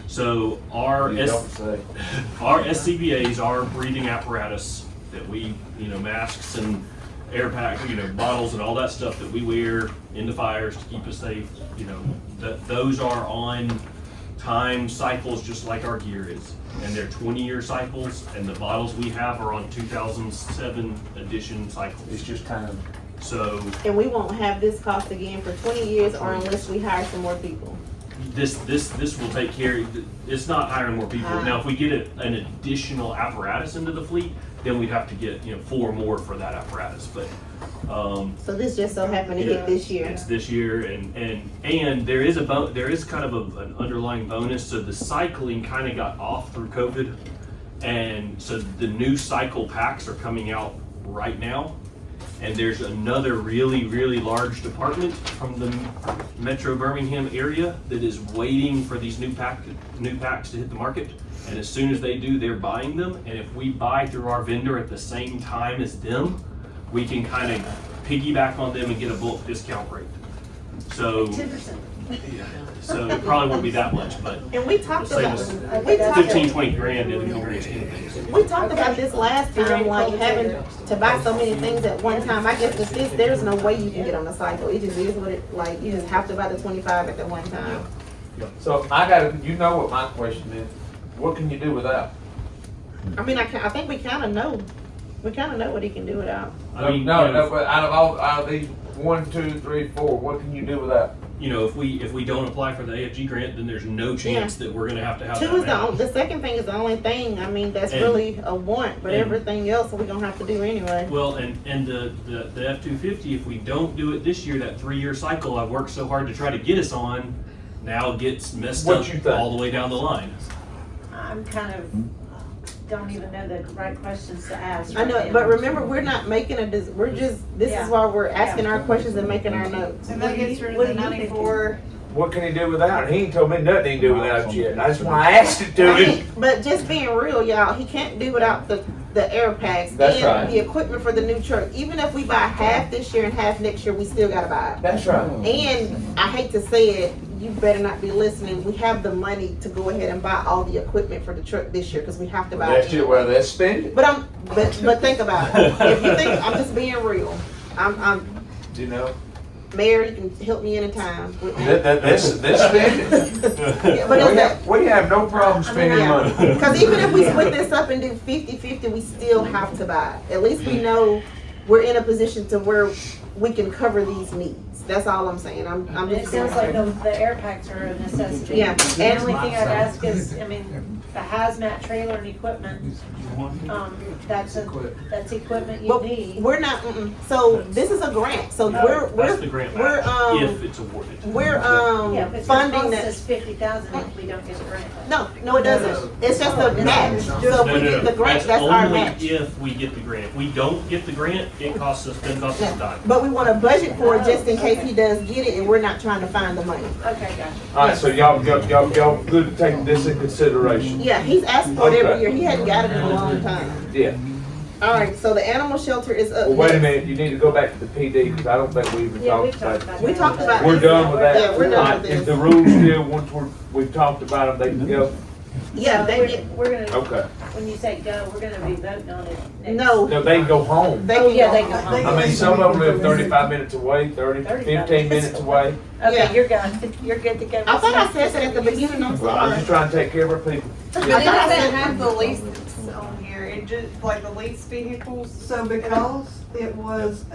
So our You don't say. our SCBA's, our breathing apparatus that we, masks and air pack, bottles and all that stuff that we wear in the fires to keep us safe, those are on time cycles just like our gear is. And they're 20-year cycles, and the bottles we have are on 2007 edition cycles. It's just time. So And we won't have this cost again for 20 years or unless we hire some more people. this will take care, it's not hiring more people. Now, if we get an additional apparatus into the fleet, then we'd have to get, 4 more for that apparatus, but, So this just so happened to hit this year. it's this year, and there is kind of an underlying bonus, so the cycling kind of got off through COVID. And so the new cycle packs are coming out right now. And there's another really, really large department from the Metro Birmingham area that is waiting for these new packs to hit the market. And as soon as they do, they're buying them. And if we buy through our vendor at the same time as them, we can kind of piggyback on them and get a bulk discount rate. So, 10%. yeah, so it probably won't be that much, but And we talked save about, us we talked, 15, 20 grand in the grand scheme of things. we talked about this last time, like having to buy so many things at one time. I guess with this, there's no way you can get on a cycle. It just is what it, like, you just have to buy the 25 at the one time. So I gotta, you know what my question is, what can you do without? I mean, I think we kinda know. We kinda know what he can do without. I mean, No, you know, but out of these 1, 2, 3, 4, what can you do without? you know, if we don't apply for the AFG grant, then there's no chance that we're gonna have to have Two that is amount. the second thing is the only thing, I mean, that's And- really a want, but and- everything else we're gonna have to do anyway. Well, and the F-250, if we don't do it this year, that 3-year cycle I've worked so hard to try to get us on, now gets messed What up you think? all the way down the line. I'm kind of, don't even know the right questions to ask. I know, right but now. remember, we're not making we're just, this Yeah. is why we're asking our questions and making our notes. And that gets rid What of the do you think? 94. What can he do without? He ain't told me nothing he can do without it yet. That's why I asked it to I him. mean, but just being real, y'all, he can't do without the air packs That's and right. the equipment for the new truck. Even if we buy half this year and half next year, we still gotta buy it. That's right. And I hate to say it, you better not be listening. We have the money to go ahead and buy all the equipment for the truck this year because we have to buy it. That's it, well, let's spend it. But think about it. If you think, I'm just being real. I'm You know, Mayor, you can help me anytime. let's spend it. Yeah, but is that, We have no problem spending money. because even if we split this up and do 50-50, we still have to buy it. At least we know we're in a position to where we can cover these needs. That's all I'm saying. I'm It just sounds like saying. the air packs are a necessity. Yeah. The only thing I'd ask is, I mean, the hazmat trailer and equipment, that's equipment you But need. we're not, so this is a grant, so we're, That's the grant we're, match, if it's awarded. we're, Yeah, but it's gonna funding cost that. us 50,000 if we don't get the grant. No, it doesn't. It's just a match. So if we get the grant, that's our match. Only if we get the grant. If we don't get the grant, it costs us a dime. But we want to budget for it just in case he does get it and we're not trying to find the money. Okay, gotcha. All right, so y'all good to take this in consideration. Yeah, he's asked for it every Okay. year. He hadn't got it in a long time. Yeah. All right, so the animal shelter is up. Well, wait a next. minute, you need to go back to the PD, because I don't think we even Yeah, we've talked talked about about it. We talked about. We're done with that. Yeah, we're done with If this. the rules still, once we've talked about them, they can go. Yeah, they We're- get, We're gonna, Okay. when you say go, we're gonna be voting on it next. no. No, they can go home. They Oh, can yeah, go they home. go home. I mean, some of them live 35 minutes away, 15 minutes away. Yeah. Okay, you're good. You're good to go. I thought I said that at the beginning. I'm Well, I'm sorry. just trying to take care of our people. But it doesn't have the leases on here. It just, like the lease vehicles. So because it was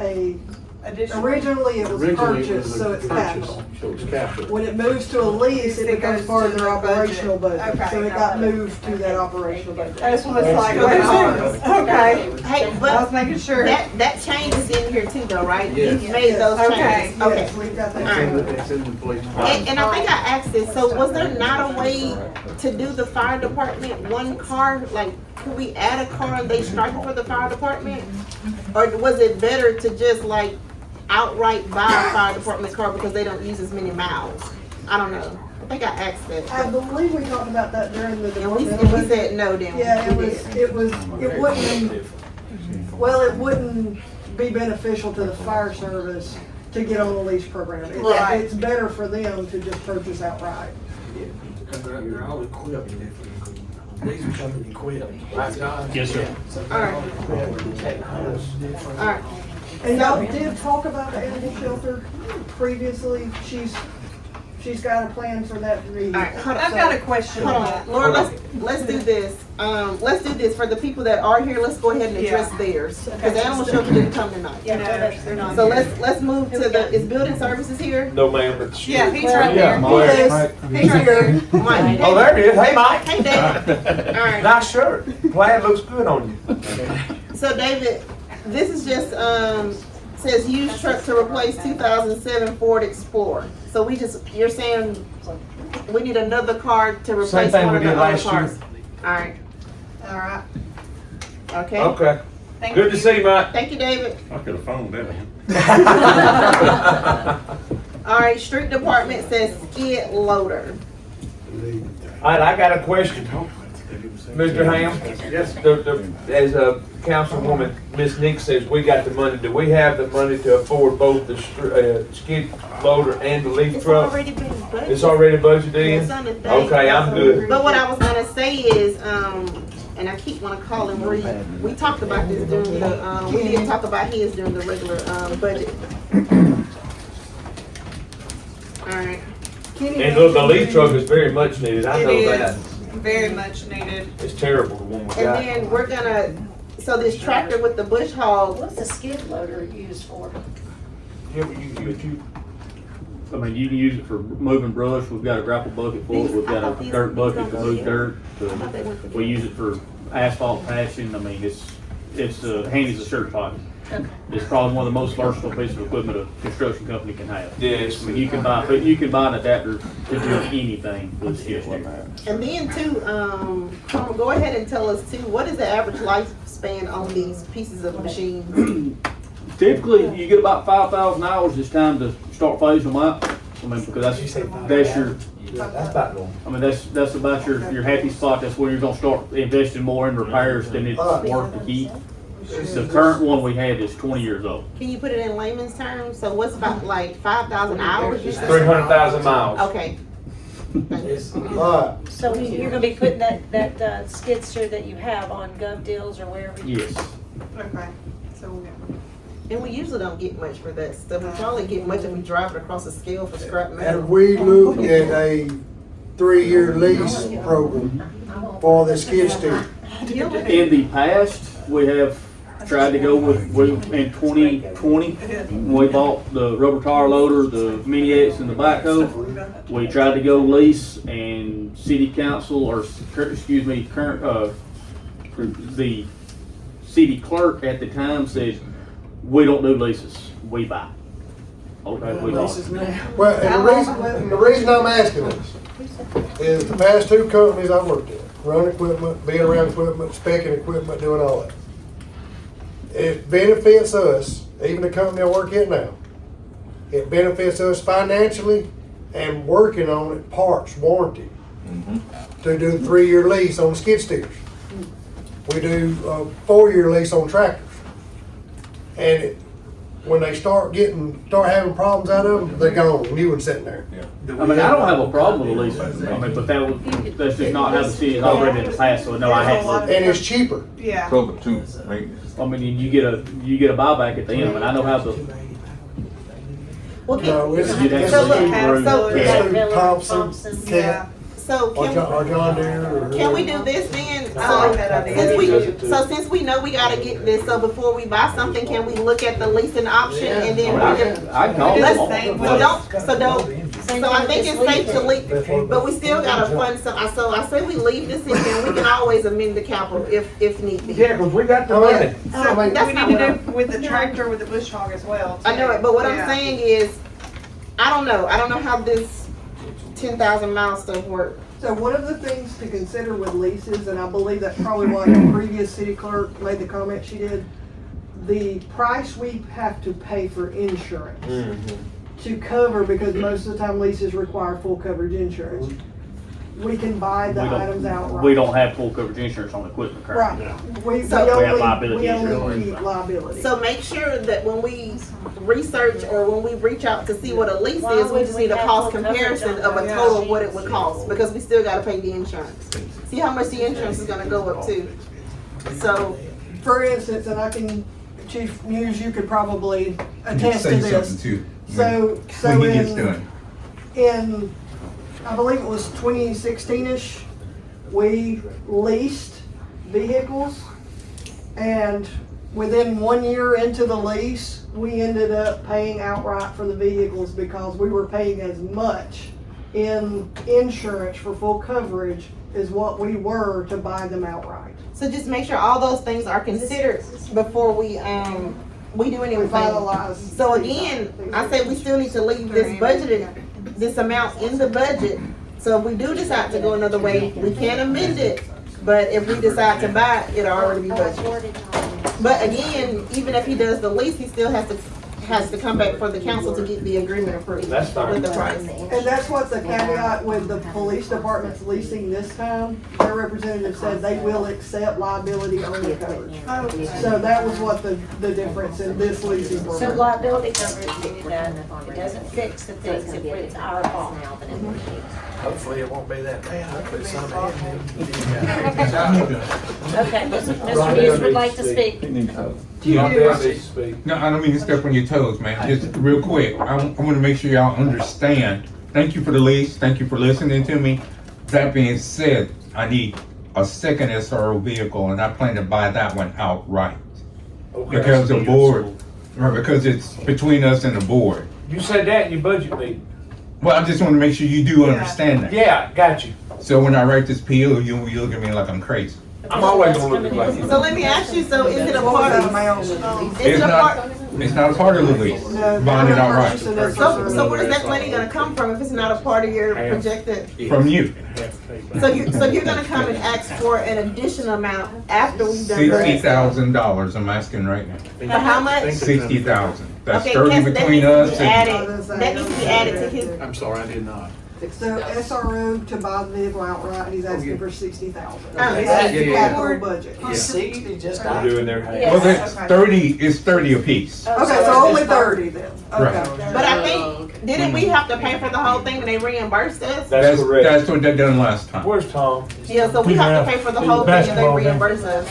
Additional. originally it was Originally, it purchased, was so a it's purchase, capital. so it's capital. When it moves to a lease, it It becomes goes part to of their the budget. operational budget. Okay. So it got moved to that operational budget. I just was like, That's okay. Hey, I was but making sure. that change is in here too though, right? Yes. You've made those Okay. changes. Okay. Yes, we've got All that. right. It's in the police department. And I think I asked this, so was there not a way to do the fire department, one car, like, could we add a car and they strike it for the fire department? Or was it better to just like outright buy a fire department car because they don't use as many miles? I don't know. I think I asked that. I believe we talked about that during the And we departmental. said no then. Yeah, We it did. wouldn't be beneficial to the fire service to get on the lease program. Right. It's better for them to just purchase outright. Because they're all equipped differently. These are coming equipped. Yes, sir. All right. All right. And y'all did talk about the animal shelter previously. She's got a plan for that. All right, hold on. I've got a question Hold on on, that. Laura, let's do this. Let's do this for the people that are here. Let's go ahead and address theirs because the animal shelter didn't come tonight. Yeah, they're not. So let's move to the, is building services here? No, ma'am, but Yeah, he's right there. Mike. He's here. Mike. Oh, there it is. Hey, Mike. Hey, David. All right. Nice shirt. Plaid looks good on you. So David, this is just, says used truck to replace 2007 Ford Explorer. So you're saying we need another car to replace thing one we of the did other last year. cars? All right. All right. Okay. Okay. Thank Good to you. see you, Mike. Thank you, David. I could have phoned that. All right, street department says skid loader. All right, I got a question. Mr. Ham? Yes. As a councilwoman, Ms. Nick says, we got the money. Do we have the money to afford both the skid loader and the leaf It's truck? already been budgeted. It's already budgeted in? It's on the thing. Okay, I'm good. But what I was gonna say is, and I keep wanna call him Reed, we talked about this during the, we didn't talk about his during the regular, budget. Alright. And look, the leaf truck is very much needed. I know that. Very much needed. It's terrible, the one we And got. then we're gonna, so this tractor with the bush hog, What's the skid loader used for? Yeah, but you, I mean, you can use it for moving brush, we've got a grapple bucket for it, we've got a dirt bucket to move dirt. We use it for asphalt patching, I mean, it's handy as a shirt pocket. Okay. It's probably one of the most versatile pieces of equipment a construction company can have. Yes. I mean, you can buy an adapter to do anything with skid steer. and then too, Carmen, go ahead and tell us too, what is the average lifespan on these pieces of machines? Typically, you get about 5,000 hours, it's time to start phasing them out. I mean, because that's your, that's about normal. I mean, that's about your happy spot, that's where you're gonna start investing more in repairs than it's worth to keep. The current one we have is 20 years old. Can you put it in layman's terms? So what's about like 5,000 hours? you said? 300,000 miles. Okay. Alright, So you're gonna be putting that skid steer that you have on Gov Deals or wherever? Yes. Okay, so we'll get. And we usually don't get much for that stuff. We probably get much if we drive it across the scale for scrap metal. and we looked at a 3-year lease program for the skid steer. In the past, we have tried to go in 2020, when we bought the rubber tire loader, the mini X and the backhoe, we tried to go lease, and city council, or excuse me, the city clerk at the time said, we don't do leases, we buy. Okay, we don't. Well, and the reason I'm asking this is the past 2 companies I worked at, running equipment, being around equipment, specing equipment, doing all that. It benefits us, even the company I work at now, it benefits us financially and working on it, parts, warranty, to do a 3-year lease on skid steers. We do a 4-year lease on tractors. And when they start having problems out of them, they're gone, new one's sitting there. I mean, I don't have a problem with leasing, I mean, but that's just not how the city has operated in the past, so no, I have. And it's cheaper. Yeah. Cover too, right? I mean, you get a buyback at the end, but I know how the. Well, No, it's You'd have to So look, look through- so- yeah. through Thompson, Yeah. Cat, So or John Deere. or can we whoever. do this then? I like that idea. Since we know we gotta get this, so before we buy something, can we look at the leasing option and then we can? I call Do them the all. same So with- don't, so I think it's safe to leave, but we still gotta fund some, so I say we leave this in there, we can always amend the capital if need be. Yeah, because we got the money. So I mean, that's We not need what to I'm, do with the tractor with the bush hog as well. I know it, but what I'm Yeah. saying is, I don't know how this 10,000 mile stuff works. So one of the things to consider with leases, and I believe that's probably why the previous city clerk made the comment she did, the price we have to pay for insurance to cover, because most of the time leases require full coverage insurance. We can buy the items outright. We don't have full coverage insurance on equipment currently. Right. We So- We have liability we only insurance. keep liability. So make sure that when we research or when we reach out to see what a lease Why is, we would just we need a have cost full coverage comparison on of a that? total of what it would cost, because we still gotta pay the insurance. See how much the insurance is gonna go up to. So, For instance, and I can, Chief News, you could probably attest to Say this. something too. So When he gets in, done. in, I believe it was 2016-ish, we leased vehicles, and within 1 year into the lease, we ended up paying outright for the vehicles because we were paying as much in insurance for full coverage as what we were to buy them outright. so just make sure all those things are considered before we do We anything. finalized. So again, I say we still need to leave this budgeted, this amount in the budget. So if we do decide to go another way, we can amend it, But if we decide to buy it, it'll already be budgeted. But again, even if he does the lease, he still has to come back for the council to get the agreement approved. That's fine. With the price. And that's what's the caveat with the police department's leasing this time. Their representative said they will accept liability only coverage. So that was what the difference in this leasing So program. liability coverage, it doesn't fix the things if it's our fault. Hopefully it won't be that bad. Hopefully some Okay, Mr. Hughes would like to speak. No, I don't mean to step on your toes, man. Just real quick, I want to make sure y'all understand. Thank you for the lease. Thank you for listening to me. That being said, I need a second SRO vehicle, and I plan to buy that one outright. Because the board, right, because it's between us and the board. You said that in your budget meeting. Well, I just want to make sure you do understand that. Yeah, got you. So when I write this PO, you look at me like I'm crazy. I'm always gonna look at like you. So let me ask you, so is it a part of, is it a part? It's not a part of the lease. Buying it outright. So where is that money gonna come from if it's not a part of your projected? From you. So you're gonna come and ask for an additional amount after we've done the rest? $60,000 I'm asking right now. For how much? 60,000. That's Okay, 30 Cass, that between needs to us be and. added, that needs to be added to his, I'm sorry, I did not. So SRO to buy the vehicle outright, he's asking for $60,000. Oh, It's yeah, the yeah. capital budget. Yeah. 60 just We're died. doing their. Well, that's 30, it's 30 apiece. Okay, so only 30 then. Right. Okay. but I think, didn't we have to pay for the whole thing and they reimbursed us? That's correct. That's what they done last time. Where's Tom? Yeah, so we have to pay for the whole thing and they reimburse us.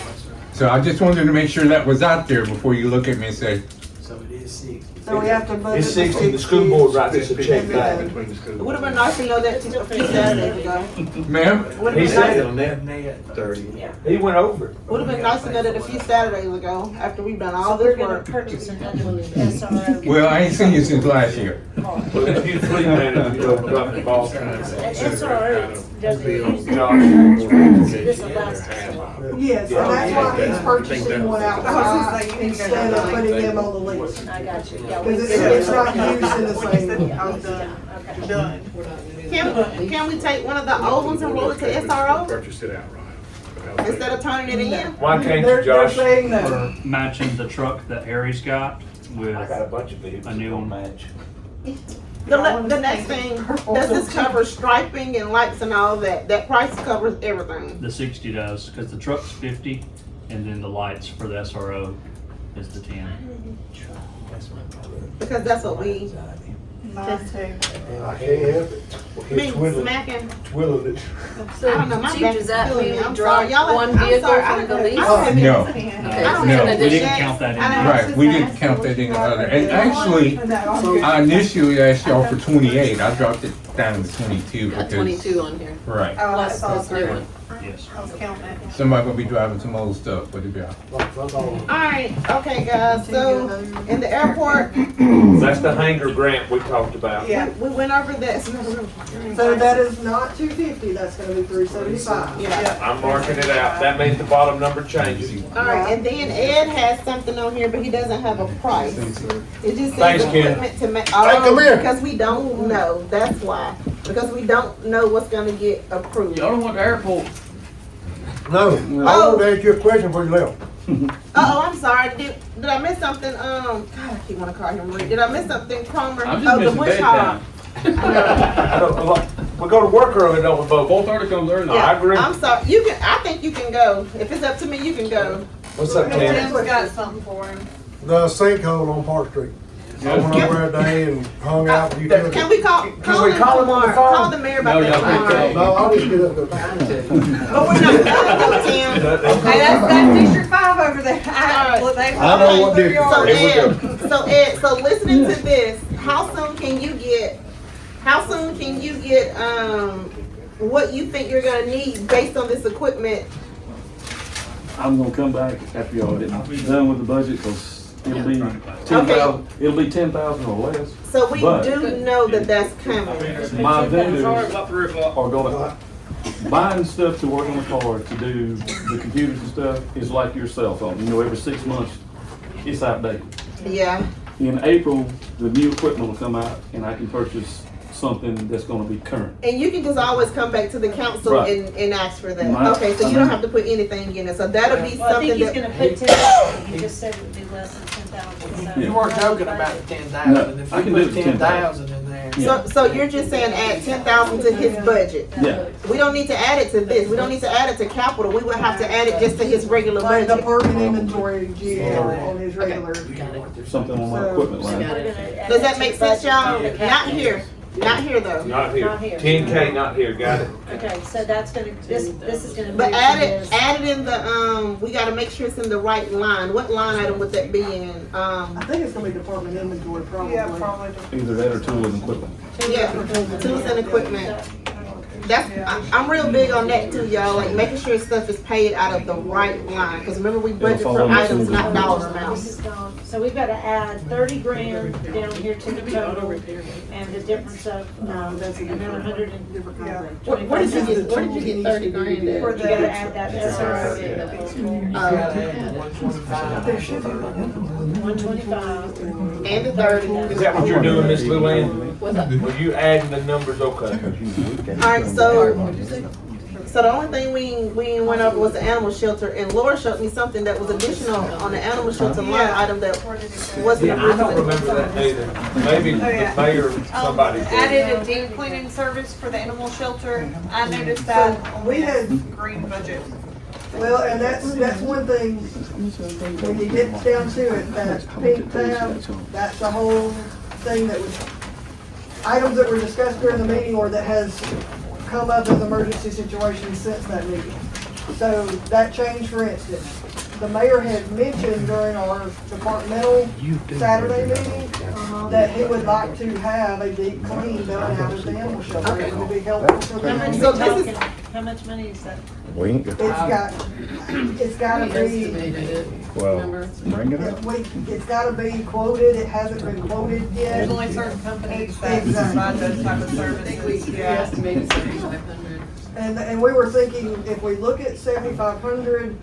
So I just wanted to make sure that was out there before you look at me and say, So it is 60. So we have to budget. It's 60, the school board writes us a check back. It would have been nice to know that a few Saturdays ago. ma'am? Would have He been said nice, it. Net 30. He went over it. would have been nice to know that a few Saturdays ago, after we've done all So we're this gonna work. purchase another SRO. Well, I ain't seen you since last year. Well, if you fleet manager, you don't drop the ball. SRO doesn't use this allows us to allow. Yes, and that's why he's purchasing one outright instead of putting him on the lease. I got you. Yeah, Because it's not used in the same. Okay. Done. Can we take one of the old ones and roll it to SRO Purchased it outright. instead of turning it in? Why can't They're you, Josh? saying no. We're matching the truck that Harry's got with I got a bunch of vehicles a new that don't one. match. The next thing, does this cover striping and lights and all that? That price covers everything. The 60 does, because the truck's 50, and then the lights for the SRO is the 10. Because that's what we, Mine too. I can't help it. me smacking. Twiddling it. I don't know, my Chief, back does is that killing mean me. we I'm drop sorry. Y'all, one I'm vehicle sorry. I from don't the know. lease? I don't have No. any- No, I don't No. have we any didn't checks. count that in I there. know. Right, we didn't count that in the other. And actually, I initially asked y'all for 28. I dropped it down to 22 Got because, 22 on here. right. Oh, Plus that's this new awesome. one. Yes. I was counting it. Somebody gonna be driving some old stuff, but it be all. Alright, okay guys, so in the airport, That's the hangar grant we talked about. Yeah. we went over this. So that is not 250, that's gonna be 375. Yeah. I'm marking it out. That means the bottom number changes. Alright, and then Ed has something on here, but he doesn't have a price. It just Thanks, says Ken. equipment to make, Hey, come here. because we don't know, that's why. Because we don't know what's gonna get approved. Y'all don't want the airport. No, I wanted to ask you a question before you left. Oh, I'm sorry, did I miss something, God, I keep wanna call him Reed, did I miss something, Cromer? I'm just Oh, the missing bush bedtime. hog. I don't, we go to work early, don't we, Bo? 4:30 comes early. I agree. I'm sorry, you can, I think you can go, if it's up to me, you can go. What's up, Tim? Tim's got something for him. The sinkhole on Park Street. I went over there today and hung out with you. Can we call, we him call him on the tomorrow, phone? call the mayor about No, that y'all can't tomorrow. No, I'll just get up there. But we're not gonna go, Tim. Hey, that's District 5 over there. Alright. They I know what through district. yours. So Ed, so listening to this, how soon can you get, what you think you're gonna need based on this equipment? I'm gonna come back after y'all get done with the budget, cause it'll be 10,000, it'll be 10,000 or less. So we But- do know that that's coming. My vendors are gonna, buying stuff to work on the car, to do the computers and stuff, is like your cell phone. You know, every 6 months, it's outdated. Yeah, In April, the new equipment will come out and I can purchase something that's gonna be current. And you can just always come back to the council Right. and ask for that. My- Okay, so you don't have to put anything in it, so that'll be Well, I think something he's that. gonna put 10,000, he just said it would be less than 10,000, so. You weren't joking about the 10,000, if I you can do put the 10,000 in there. So you're just saying add 10,000 to his budget? Yeah. We don't need to add it to this, we don't need to add it to capital, we would have to add it just to his regular Like the budget. parking inventory GL on his regular. Something on my So- equipment line. Does that make sense, y'all? Not here, not here though. Not here. Not here. 10K, not here, got it. Okay, so that's gonna, this is gonna move But to this. add it in the, we gotta make sure it's in the right line, what line item would that be in? I think it's gonna be department inventory probably. Yeah, probably. Either that or tools and equipment. Yeah, tools and equipment. That's, I'm real big on that too, y'all, like making sure stuff is paid out of the right line, cause remember we budget fall for under items, tools. not dollar This amounts. is gone. So we've gotta add 30 grand down here to the total, and the difference of, that's another 100 and. Where did you get 30 grand You at? gotta add that SRO. You gotta add 125. 125. And the 30. Is that what you're doing, Miss Luann? Were you adding the numbers, okay? Alright, so the only thing we went over was the animal shelter, and Laura showed me something that was additional on the animal shelter line item that wasn't. Yeah, I don't remember that neither. Maybe the mayor, somebody did. Added a deep cleaning service for the animal shelter. I noticed that on we had- the green budget. Well, and that's one thing, when you get down to it, that pink tab, that's the whole thing that was, items that were discussed during the meeting or that has come up as emergency situations since that meeting. So that changed, for instance, the mayor had mentioned during our departmental Saturday meeting that he would like to have a deep clean done out of the animal shelter. It would be helpful for How much, them. So this is- how much money is that? It's gotta be, Well, bring it up. it's gotta be quoted, it hasn't been quoted yet. There's only certain companies that provide those type of services. Yeah. And we were thinking, if we look at 7,500,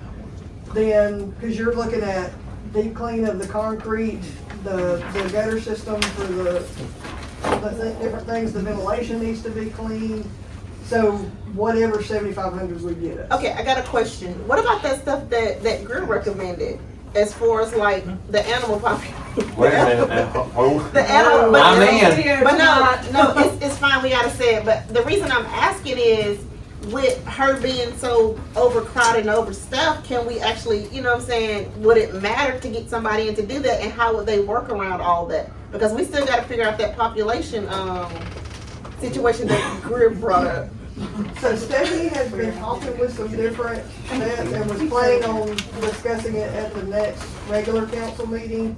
then, because you're looking at deep clean of the concrete, the gutter system for the different things, the ventilation needs to be clean. So whatever 7,500 we get us. Okay, I got a question. What about that stuff that Greer recommended? As far as like the animal population? Wait a minute now, hold. The animal, but, I'm in. but no, it's fine, we gotta say it, but the reason I'm asking is, with her being so overcrowded and overstuffed, can we actually, you know what I'm saying, would it matter to get somebody in to do that, and how would they work around all that? Because we still gotta figure out that population, situation that Greer brought up. So Stephanie has been talking with some different vets and was planning on discussing it at the next regular council meeting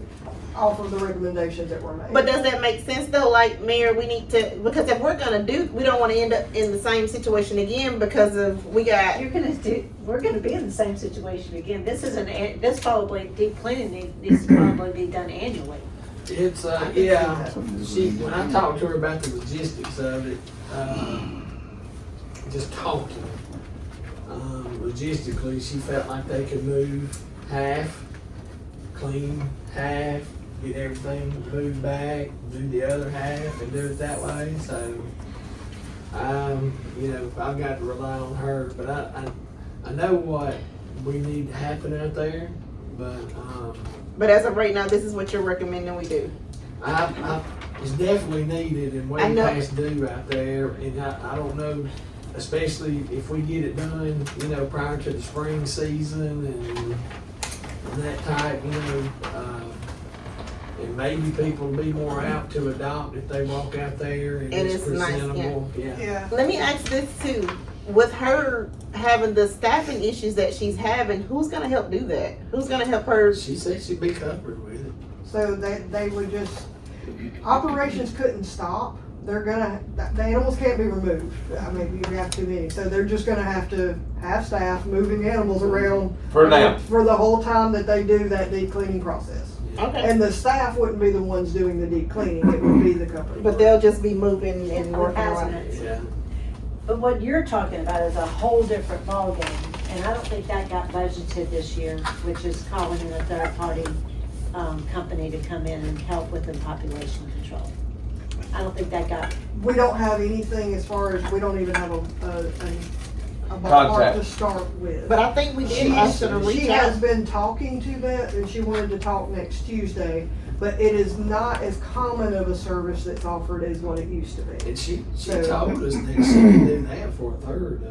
off of the recommendations that were made. But does that make sense though, like, Mayor, we need to, because if we're gonna do, we don't wanna end up in the same situation again because of, we got. We're gonna be in the same situation again. This probably, deep cleaning needs to probably be done annually. It's, yeah, when I talked to her about the logistics of it, just talking, logistically, she felt like they could move half, clean half, get everything moved back, do the other half and do it that way, so, you know, I've got to rely on her, but I know what we need to happen out there, But as of right now, this is what you're recommending we do. it's definitely needed and way I know. past due out there, and I don't know, especially if we get it done, you know, prior to the spring season and that type, you know, and maybe people will be more apt to adopt if they walk out there and And it's it's nice, presentable. Yeah. Let me ask this too, with her having the staffing issues that she's having, who's gonna help do that? Who's gonna help her? She said she'd be covered with it. So they would just, operations couldn't stop. They're gonna, the animals can't be removed. I mean, you have too many. So they're just gonna have to have staff moving animals around. For now. For the whole time that they do that deep cleaning process. Okay. And the staff wouldn't be the ones doing the deep cleaning, it would be the company. But they'll just be moving and working around. Hazmat. Yeah. But what you're talking about is a whole different ballgame, and I don't think that got budgeted this year, which is calling in a third-party company to come in and help with the population control. I don't think that got, We don't have anything as far as, we don't even have a ballpark Contact. to start with. But I think we did ask her to She reach has out. been talking to that, and she wanted to talk next Tuesday, but it is not as common of a service that's offered as what it used to be. And she So- told us that she could do that for a third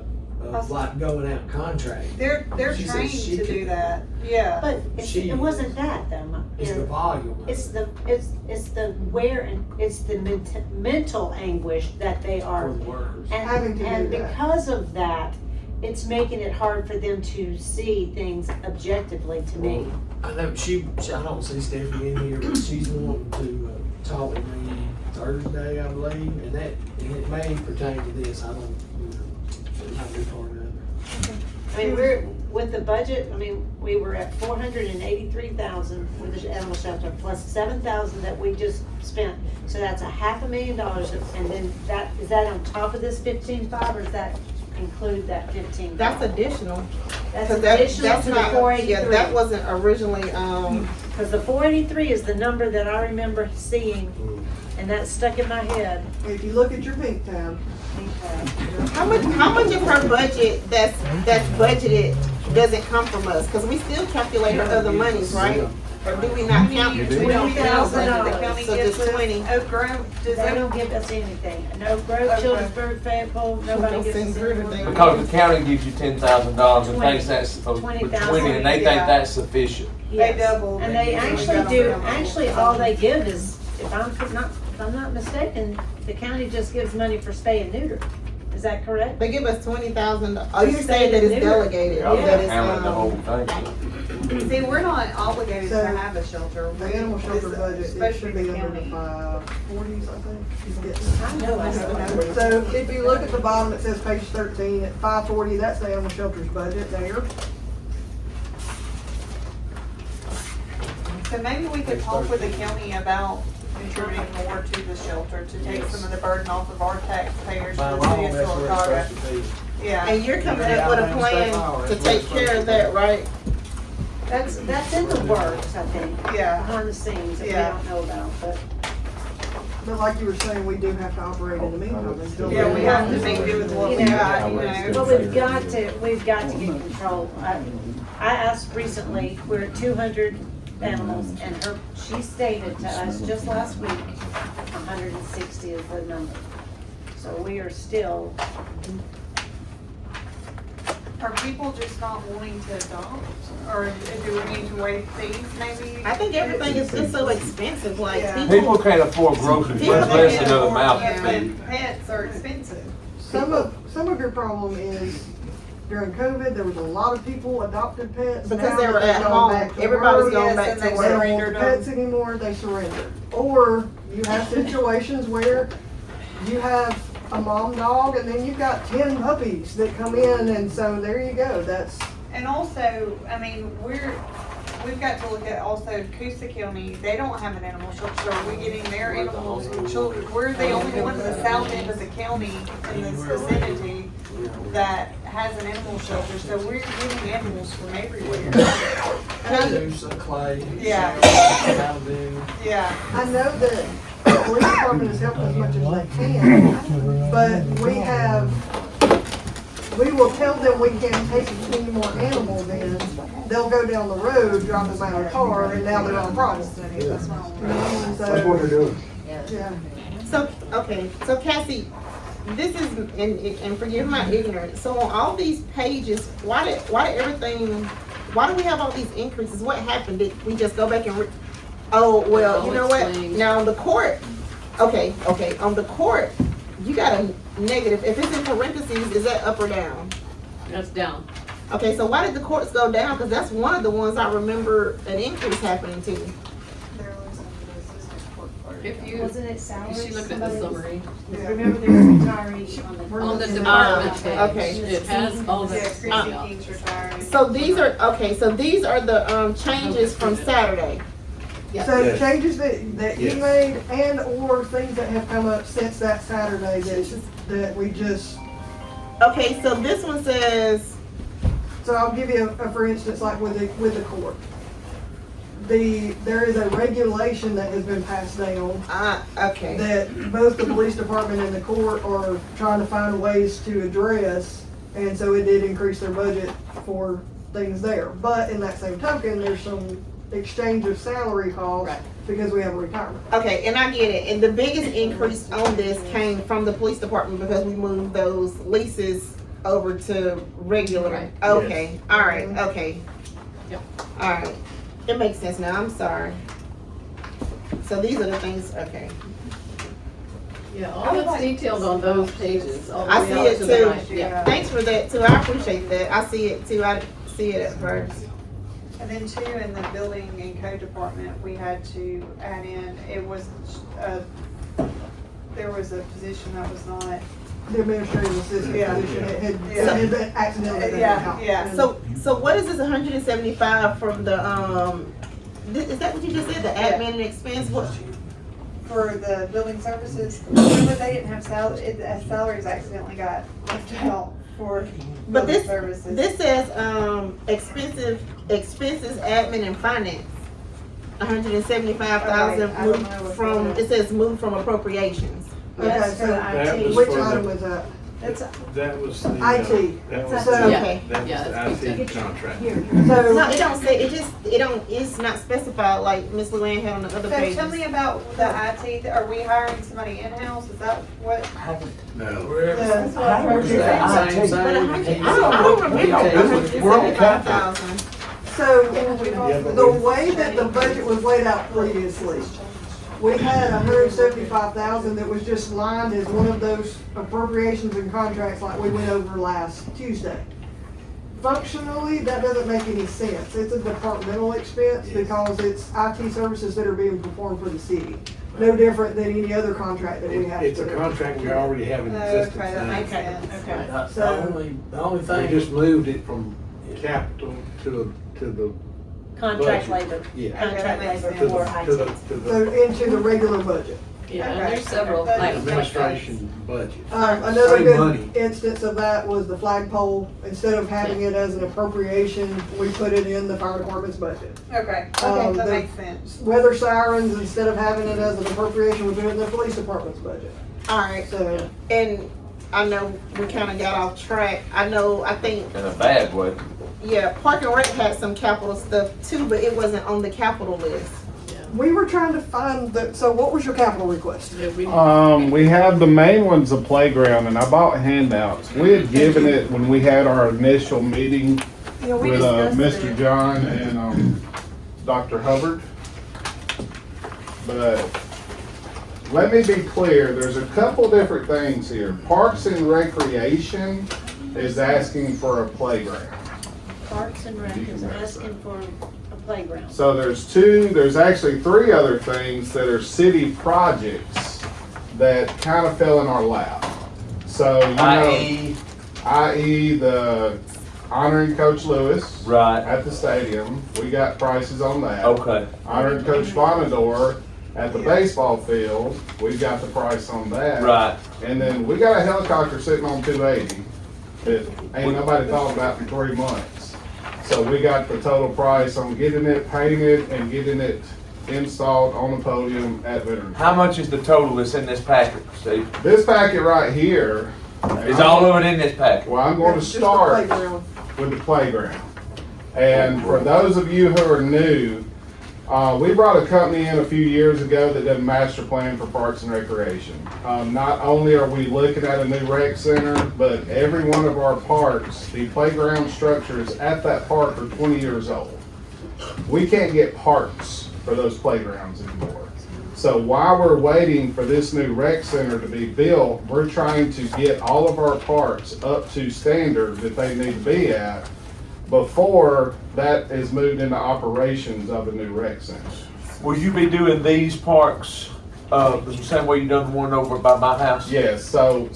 of like going out contract. They're She said trained she to could- do that, yeah. but She it wasn't that though. It's the volume. of It's it it's the wear and it's the mental anguish that they For are. the workers. Having to do And that. because of that, it's making it hard for them to see things objectively to me. I know I don't see Stephanie in here, but she's wanting to talk with me Thursday, I believe, and it may pertain to this. I don't, it might be part of it. I mean, we're, with the budget, I mean, we were at 483,000 for the animal shelter, plus 7,000 that we just spent. So that's $500,000, and then is that on top of this 15.5, or does that include that 15.5? That's additional. That's 'Cause additional to the not- 483. Yeah, that wasn't originally, Because the 483 is the number that I remember seeing, and that stuck in my head. If you look at your pink tab, how much of her budget that's budgeted doesn't come from us? Cause we still calculate her other monies, right? Or do we not count? You We do. don't count the $20,000. county, so gives just us 20. Oak Grove, does They Oak don't give us anything. No Grove, Okay. Childersburg, Fayetteville, nobody gives us anything. Because the county gives you $10,000 and 20. thinks that's, for 20,000, 20, and they think yeah. that's sufficient. Yes. They double. And they actually do, actually, all they give is, if I'm not mistaken, the county just gives money for spay and neuter. Is that correct? They give us $20,000. Oh, you say that it's delegated? Yeah, That it's, handling the whole thing. See, we're not obligated So, to have a shelter. the animal shelter It's budget, it supposed to should be the under the county. 540s, I think. It's getting- I know, I know. So if you look at the bottom, it says page 13, at 540, that's the animal shelter's budget there. So maybe we could talk with the county about contributing more to the shelter to take some of the burden off of our taxpayers By for the law, city of that's where it's Sylacauga. supposed to be. Yeah, And you're coming up with a plan to take care of that, right? That's in the works, I think, yeah. behind the scenes, that we Yeah. don't know about, but. But like you were saying, we do have to operate in the meantime until. Yeah, we have to make do with what we got, you know. But we've got to get control. I asked recently, we're at 200 animals, and she stated to us just last week, 160 is the number. So we are still, Are people just not wanting to adopt? Or do we need to waive fees maybe? I think everything is just so expensive, like Yeah. People can't afford groceries, much less another mouth to Yeah, feed. but pets are expensive. Some of your problem is during COVID, there was a lot of people adopted pets. Because Now they were that they've at gone home. back to Everybody's work, going Yes, back and to they They work. don't want surrendered the them. pets anymore, they surrender. Or you have situations where you have a mom dog and then you've got 10 puppies that come in, and so there you go, that's. And also, I mean, we've got to look at also Coosa County, they don't have an animal shelter. Are we getting their animals and children? We're the only one in the south end of the county in this vicinity that has an animal shelter, so we're getting animals from everywhere. Coosa, Clay. Yeah. Alabama. Yeah. I know that the police department has helped as much as they can, but we will tell them we can't take any more animals in. They'll go down the road, drop them out of the car, and now they're on problem. That's wrong. That's what they're doing. Yeah. So, okay, so Cassie, this is, and forgive my ignorance, so on all these pages, why do we have all these increases? What happened? Did we just go back and oh, well, you know what? Now on the court, okay, on the court, you got a negative. If it's in parentheses, is that up or down? That's down. Okay, so why did the courts go down? Because that's one of the ones I remember an increase happening to. If you, wasn't it salaries? you should look at the summary. Remember there was a retiree On the department page, okay. it has all the. Yeah, Chrissy King's retiring. So these are, okay, so these are the changes from Saturday. So the changes that you made and or things that have come up since that Saturday that we just. Okay, so this one says, So I'll give you a for instance, like with the court. there is a regulation that has been passed down Okay. that both the police department and the court are trying to find ways to address, and so it did increase their budget for things there. But in that same token, there's some exchange of salary costs because we have a retirement. Okay, and I get it. And the biggest increase on this came from the police department because we moved those leases over to regular. Right. Okay, all right, okay. Yep. All right. It makes sense now. I'm sorry. So these are the things, okay. Yeah, all that's detailed on those pages. all the I way see out it to the too. right. Yeah. Thanks for that too. I appreciate that. I see it too. I see it at first. And then too, in the building and code department, we had to add in, there was a position that was not. The administrative assistant Yeah. position had Yeah. been accidentally taken Yeah, out. yeah. So what is this 175 from the is that what you just said? The admin and expense? What? For the building services, remember they didn't have salaries accidentally got left out for But building services. this says expenses, admin and finance. 175,000 Okay, I don't know moved what from, that is. it says moved from appropriations. Okay, Yes, so for That was which for item the- was that? It's, That was the. IT. That was So- the, Okay. that Yeah, was the IT contract. So, No, it don't say, it's not specified like Ms. Luann had on the other so pages. tell me about the IT, are we hiring somebody in-house, is that what? No. That's what I heard you say. Same thing. But I don't remember. We're on capital. 175,000. so the way that the budget was laid out previously, we had 175,000 that was just lined as one of those appropriations and contracts like we went over last Tuesday. Functionally, that doesn't make any sense. It's a departmental expense because it's IT services that are being performed for the city. No different than any other contract that we have. It's a to- contract we already have in Okay, existence that now. makes sense. Okay. The only We thing. just moved it from capital to the. Contract budget. labor. Yeah. Contract Okay, that labor makes To for the, to the, IT. to So the into the regular budget. Yeah, and Okay. there's several That items. administration budget. Another Same money. good instance of that was the flagpole. Instead of having it as an appropriation, we put it in the fire department's budget. Okay, Um, that the- makes sense. Weather sirens, instead of having it as an appropriation, we put it in the police department's budget. All right. So, And I know we kind of got off track. I think, In a bad way. yeah, Park and Rec had some capital stuff too, but it wasn't on the capital list. we were trying to find so what was your capital request? We have the main one's a playground, and I bought handouts. We had given it when we had our initial meeting Yeah, we with discussed Mr. it. John and Dr. Hubbard. But let me be clear, there's a couple different things here. Parks and Recreation is asking for a playground. Parks and Rec is asking for a playground. So there's actually three other things that are city projects that kind of fell in our lap. So, you know, i.e. the honoring Coach Lewis Right. at the stadium. We got prices on that. Okay. Honoring Coach Bonador at the baseball field. We got the price on that. Right. And then we got a helicopter sitting on 280 that ain't nobody thought about in 3 months. So we got the total price on getting it painted and getting it installed on the podium at Veterans. How much is the total that's in this packet, Steve? This packet right here. Is all of it in this packet? Well, I'm going to Just the start playground. with the playground. And for those of you who are new, we brought a company in a few years ago that did a master plan for Parks and Recreation. Not only are we looking at a new rec center, but every one of our parks, the playground structures at that park are 20 years old. We can't get parts for those playgrounds anymore. So while we're waiting for this new rec center to be built, we're trying to get all of our parks up to standard that they need to be at before that is moved into operations of a new rec center. Will you be doing these parks, the same way you done the one over by my house? Yes, so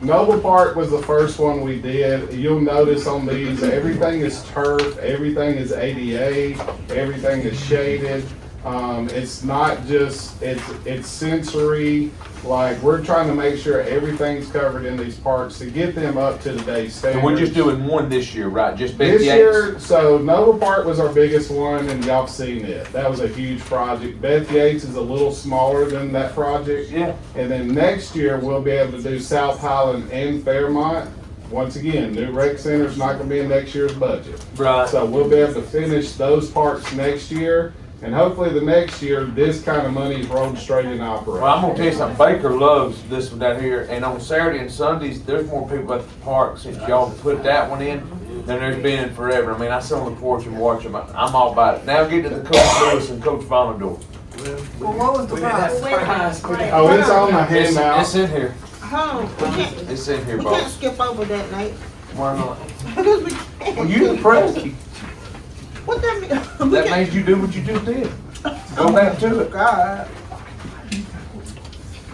Noble Park was the first one we did. You'll notice on these, everything is turf, everything is ADA, everything is shaded. It's not just, it's sensory, like, we're trying to make sure everything's covered in these parks to get them up to today's So standards. we're just doing one this year, right? Just Beth This Yates? year, so Nova Park was our biggest one, and y'all have seen it. That was a huge project. Beth Yates is a little smaller than that project. Yeah. And then next year, we'll be able to do South Highland and Fairmont. Once again, new rec center's not gonna be in next year's budget. Right. So we'll be able to finish those parks next year, and hopefully the next year, this kind of money is rolled straight into operation. Well, I'm gonna tell you something, Baker loves this one down here, and on Saturday and Sundays, there's more people at the park since y'all put that one in than there's been in forever. I mean, I sit on the porch and watch them, I'm all about it. Now get to the Coach Lewis and Coach Vonador. Well, what was the price? Oh, it's on the It's handout. in here, Hold on, we can't, it's in here, we can't boss. skip over that, Nate. Why not? Because we can't. Well, you the president, What that mean? We that can't- means you do what you just did. Go back to it. God.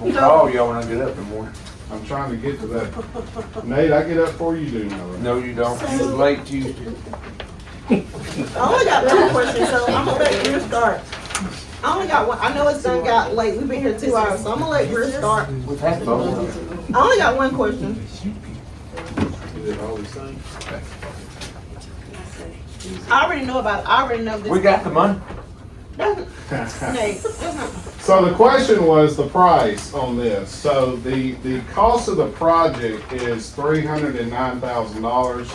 We'll call y'all when I get up in the morning. I'm trying to get to that. Nate, I get up before you do now. No, you don't, it's late Tuesday. I only got one question, so I'm gonna let Drew start. I only got one, I know it's done got late, we've been here 2 hours, so I'm gonna let Drew start. We've had both of them. I only got one question. Is it all the same? I already know about it, I already know this. We got the money. Nate, that's not- So the question was the price on this. So the cost of the project is $309,000.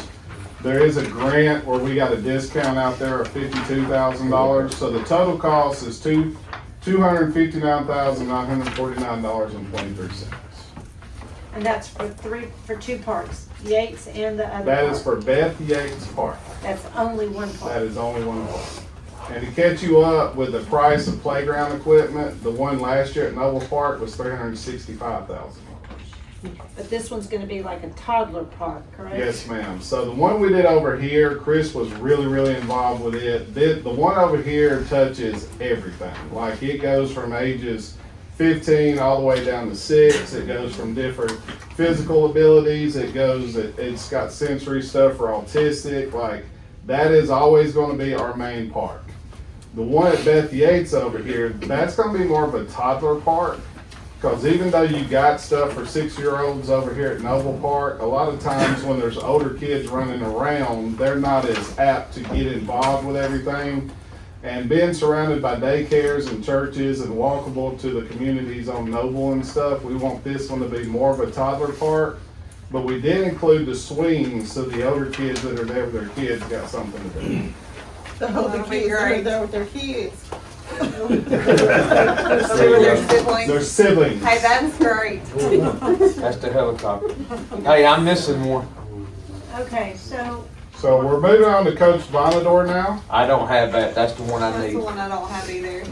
There is a grant where we got a discount out there of $52,000. So the total cost is $259,949.23. And that's for two parks, Yates and the other That park. is for Beth Yates Park. That's only one park. That is only one park. And to catch you up with the price of playground equipment, the one last year at Noble Park was $365,000. But this one's gonna be like a toddler park, correct? Yes, ma'am. So the one we did over here, Chris was really, really involved with it. The one over here touches everything. Like, it goes from ages 15 all the way down to 6. It goes from different physical abilities. It's got sensory stuff for autistic. Like, that is always going to be our main park. The one at Beth Yates over here, that's going to be more of a toddler park. Because even though you got stuff for 6-year-olds over here at Noble Park, a lot of times when there's older kids running around, they're not as apt to get involved with everything. And being surrounded by daycares and churches and walkable to the communities on Noble and stuff, we want this one to be more of a toddler park. But we did include the swings so the older kids that are there with their kids got something to do. The older kids that are there with their kids. Their siblings. Their siblings. Hey, that's great. That's the helicopter. Hey, I'm missing one. Okay, so So we're moving on to Coach Vonador now. I don't have that, that's the one I That's the need. one I don't have either.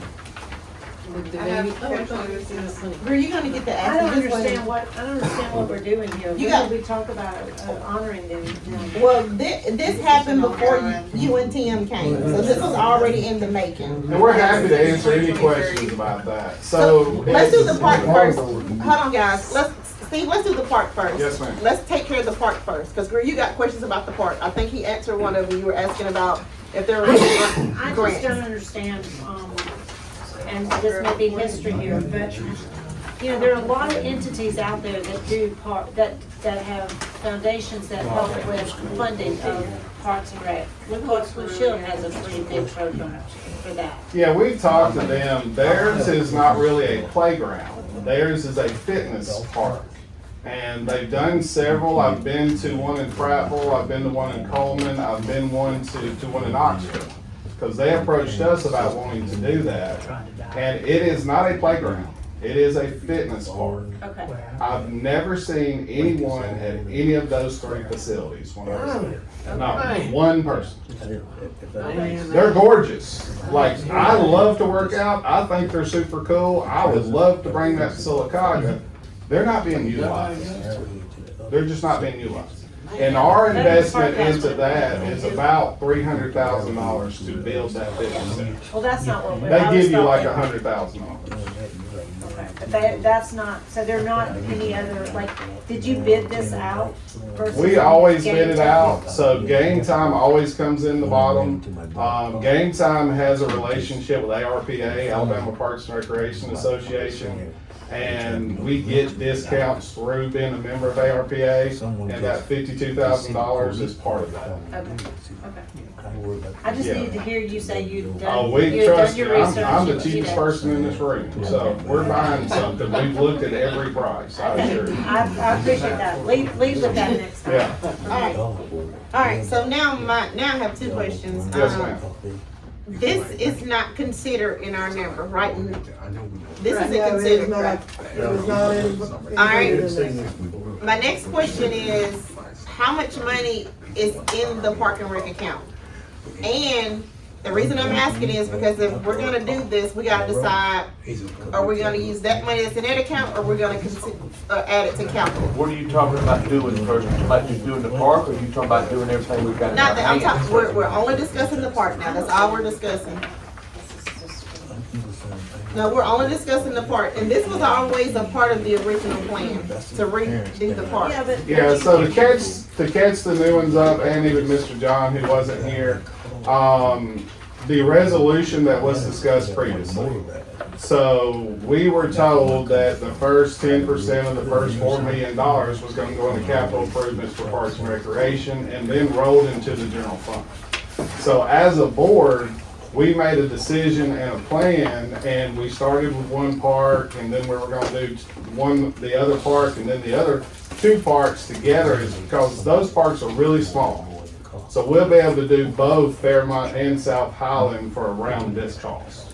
Did I they- have oh, I Coach thought it Lewis was in this one. Were you gonna get the I don't ask this understand one? I don't understand what we're doing here. You When got- did we talk about honoring them? Well, this happened before you and Tim came, so this was already in the making. And we're happy to answer any questions about that. So Let's do the park first. Hold on, guys. Let's do the park first. Yes, ma'am. Let's take care of the park first, because you got questions about the park. I think he answered one of them. You were asking about if there were I just grants. don't understand, and this may be history here, but, you know, there are a lot of entities out there that do that have foundations that help with funding of Parks and Rec. Look what Blue Shield has a pretty big program for that. yeah, we talked to them. Theirs is not really a playground. Theirs is a fitness park. And they've done several. I've been to one in Prattville. I've been to one in Coleman. I've been to one in Oxford. Because they approached us about wanting to do that. And it is not a playground. It is a fitness park. Okay. I've never seen anyone at any of those 3 facilities when I was there. Not one person. They're gorgeous. Like, I love to work out. I think they're super cool. I would love to bring that to Sylacauga. They're not being utilized. They're just not being utilized. And our investment into that is about $300,000 to build that fitness center. Well, that's not what we're. They I was give you like talking- $100,000. Okay, but that's not, so they're not any other, like, did you bid this out versus? We always Game bid it Time? out, so Game Time always comes in the bottom. Game Time has a relationship with ARPA, Alabama Parks and Recreation Association, and we get discounts through being a member of ARPA, and that $52,000 is part of that. Okay. I just Yeah. need to hear you say you've Oh, done, we you've done trust your you. research. I'm the you cheapest know. person in this room, so we're buying something. We've looked at every price, I Okay, assure you. I appreciate that. Leave with that next time. Yeah. Alright, so now I have two questions. Yes, ma'am. This is not considered in our number, right? This isn't No, it is considered, not, right? it was not in. Alright. My next question is, how much money is in the park and rec account? And the reason I'm asking is because if we're gonna do this, we gotta decide, are we gonna use that money that's in that account, or we're gonna add it to capital? What are you talking about doing first? About just doing the park, or are you talking about doing everything we've got in Not our that, I'm hands? talking, we're only discussing the park now, that's all we're discussing. No, we're only discussing the park, and this was always a part of the original plan, to redo the park. Yeah, but. Yeah, so to catch the new ones up, and even Mr. John, who wasn't here, the resolution that was discussed previously. So we were told that the first 10% of the first $4 million was gonna go into capital improvements for Parks and Recreation, and then rolled into the general fund. So as a board, we made a decision and a plan, and we started with one park, and then we were gonna do the other park, and then the other two parks together, is because those parks are really small. So we'll be able to do both Fairmont and South Highland for around this cost.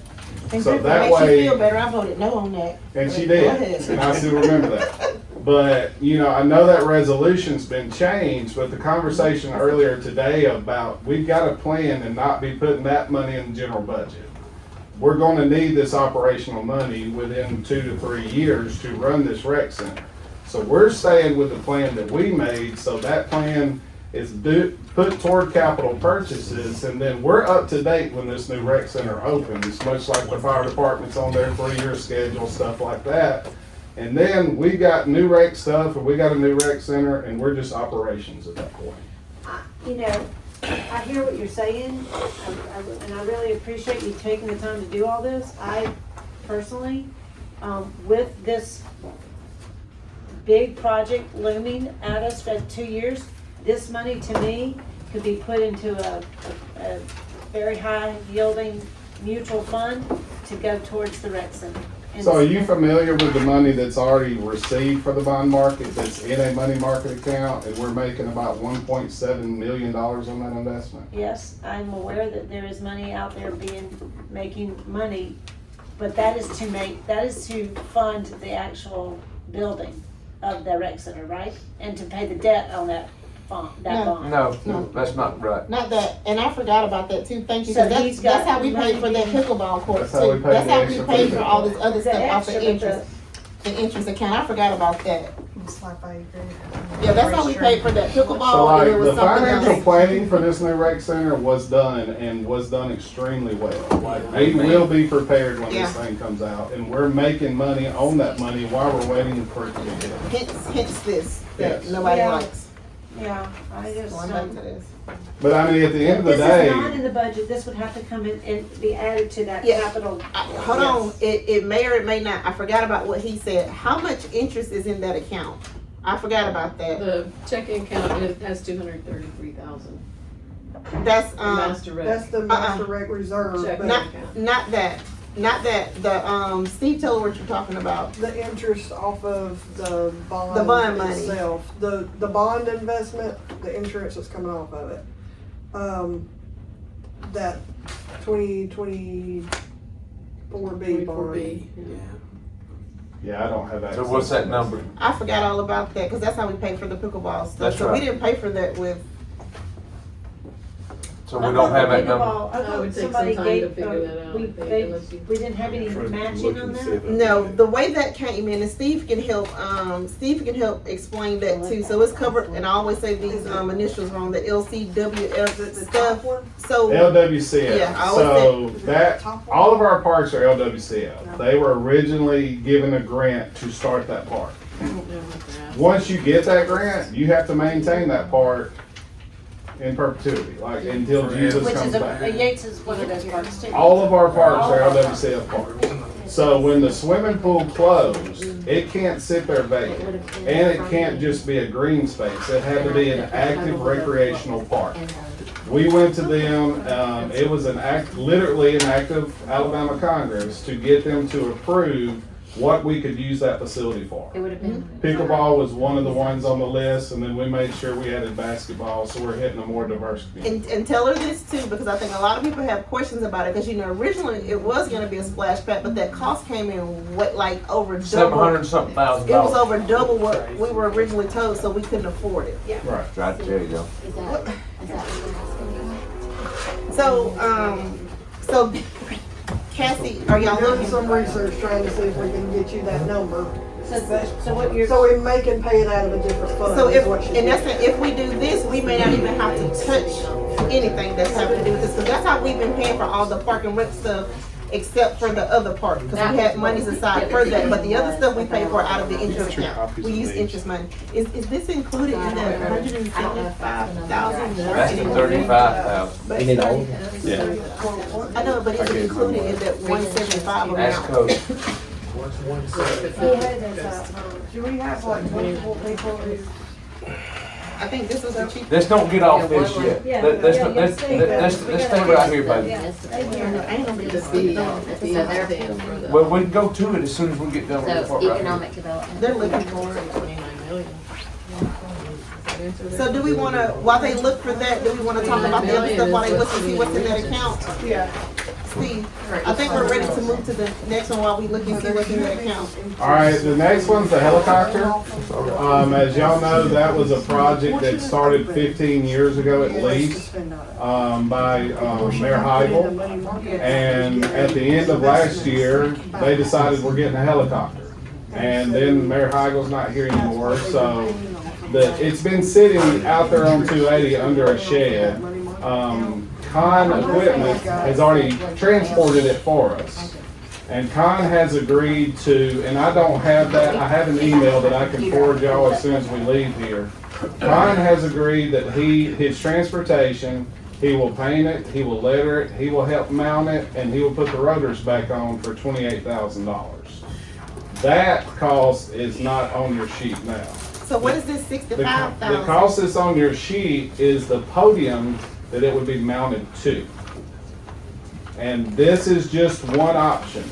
And So Griffin, that makes you way, feel better, I voted no on that. and she Go did, ahead. and I still remember that. But, you know, I know that resolution's been changed, but the conversation earlier today about, we've got to plan and not be putting that money in the general budget. We're gonna need this operational money within 2 to 3 years to run this rec center. So we're staying with the plan that we made, so that plan is put toward capital purchases, and then we're up to date when this new rec center opens, much like the fire department's on their 3-year schedule, stuff like that. And then we got new rec stuff, and we got a new rec center, and we're just operations at that point. You know, I hear what you're saying, and I really appreciate you taking the time to do all this. I personally, with this big project looming at us for 2 years, this money to me could be put into a very high yielding mutual fund to go towards the rec center. So are you familiar with the money that's already received for the bond market, that's in a money market account, and we're making about $1.7 million on that investment? Yes, I'm aware that there is money out there making money, but that is to fund the actual building of the rec center, right? And to pay the debt on that bond. No, that's not right. Not that, and I forgot about that too, thank you, So 'cause he's that's got how we paid for that money. pickleball court That's how we too. paid That's the how we extra paid for for all this other The stuff off extra, the interest account, I forgot about that. It's like I agree. Yeah, that's how we paid for that So pickleball, like, and there was the something financial else. planning for this new rec center was done, and was done extremely well. Like, we will be prepared when Yeah. this thing comes out, and we're making money on that money while we're waiting for it to be built. Hence this, that Yes. nobody Yeah. likes. Yeah, I just, Going back to this. But I mean, at the end of the this day, is not in the budget, this would have to come in and be added to that Yeah. capital. Hold on, it may or it may not, I forgot about what he said, how much interest is in that account? I forgot about that. The checking account has 233,000. That's, Master rec. That's the master rec reserve, Check. but not that, the, Steve, tell her what you're talking about. the interest off of the bond. The bond money. Itself, the bond investment, the insurance that's coming off of it. That 2024B bond. yeah, I don't have that. So what's that number? I forgot all about that, cause that's how we paid for the pickleball stuff. That's So we right. didn't pay for that with, So we don't have that number? I It would thought take some somebody time to gave, figure that out, I think, unless you- we didn't have any matching on that? No, the way that came in, and Steve can help explain that too. So it's covered, and I always say these initials wrong, the LCWF stuff. So LWCF. Yeah, I always So that, all of our parks are LWCF. They were originally given a grant to start that park. Once you get that grant, you have to maintain that park in perpetuity, like until Jesus Which comes is, back. Yates is one of those parks too. All of our parks are LWCF parks. So when the swimming pool closed, it can't sit there vacant. And it can't just be a green space. It had to be an active recreational park. We went to them, it was literally an act of Alabama Congress to get them to approve what we could use that facility for. It would have been. Pickleball was one of the ones on the list, and then we made sure we added basketball, so we're hitting a more diverse community. And tell her this too, because I think a lot of people have questions about it. Because originally it was going to be a splash pad, but that cost came in over double. $700-something thousand. It was over double what we were originally told, so we couldn't afford it. Yeah. Right. Right, there you go. So Cassie, are y'all We're doing looking? some research trying to see if we can get you that number. So what you're. So we may can pay it out of a different fund. So is what she and that's said. if we do this, we may not even have to touch anything that's having to do with this, because that's how we've been paying for all the park and rec stuff, except for the other part, because we had monies aside for that. But the other stuff we pay for out of the interest account. We use interest money. Is this included in that $175,000? That's the 35,000. But Yeah. I know, but is it included in that 175 That's amount? code. Do we have like multiple people who? I think this was the cheapest. Let's don't get off this yet. Yeah, Let's yeah, let's yeah, stay right here, baby. Ain't gonna be this big. Well, we can go to it as soon as we get done with the So part right here. economic development. They're looking for it. So do we wanna, while they look for that, do we wanna talk about the other stuff while they look to see what's in that account? Yeah. Steve, I think we're ready to move to the next one while we look and see what's in that account. All right, the next one's the helicopter. As y'all know, that was a project that started 15 years ago at least by Mayor Heigl. And at the end of last year, they decided we're getting a helicopter. And then Mayor Heigl's not here anymore, so it's been sitting out there on 280 under a shed. Con Equipment has already transported it for us. And Con has agreed to, and I don't have that, I have an email that I can forward y'all as soon as we leave here. Con has agreed that his transportation, he will paint it, he will letter it, he will help mount it, and he will put the rotors back on for $28,000. That cost is not on your sheet now. So what is this The 65,000? cost that's on your sheet is the podium that it would be mounted to. And this is just one option.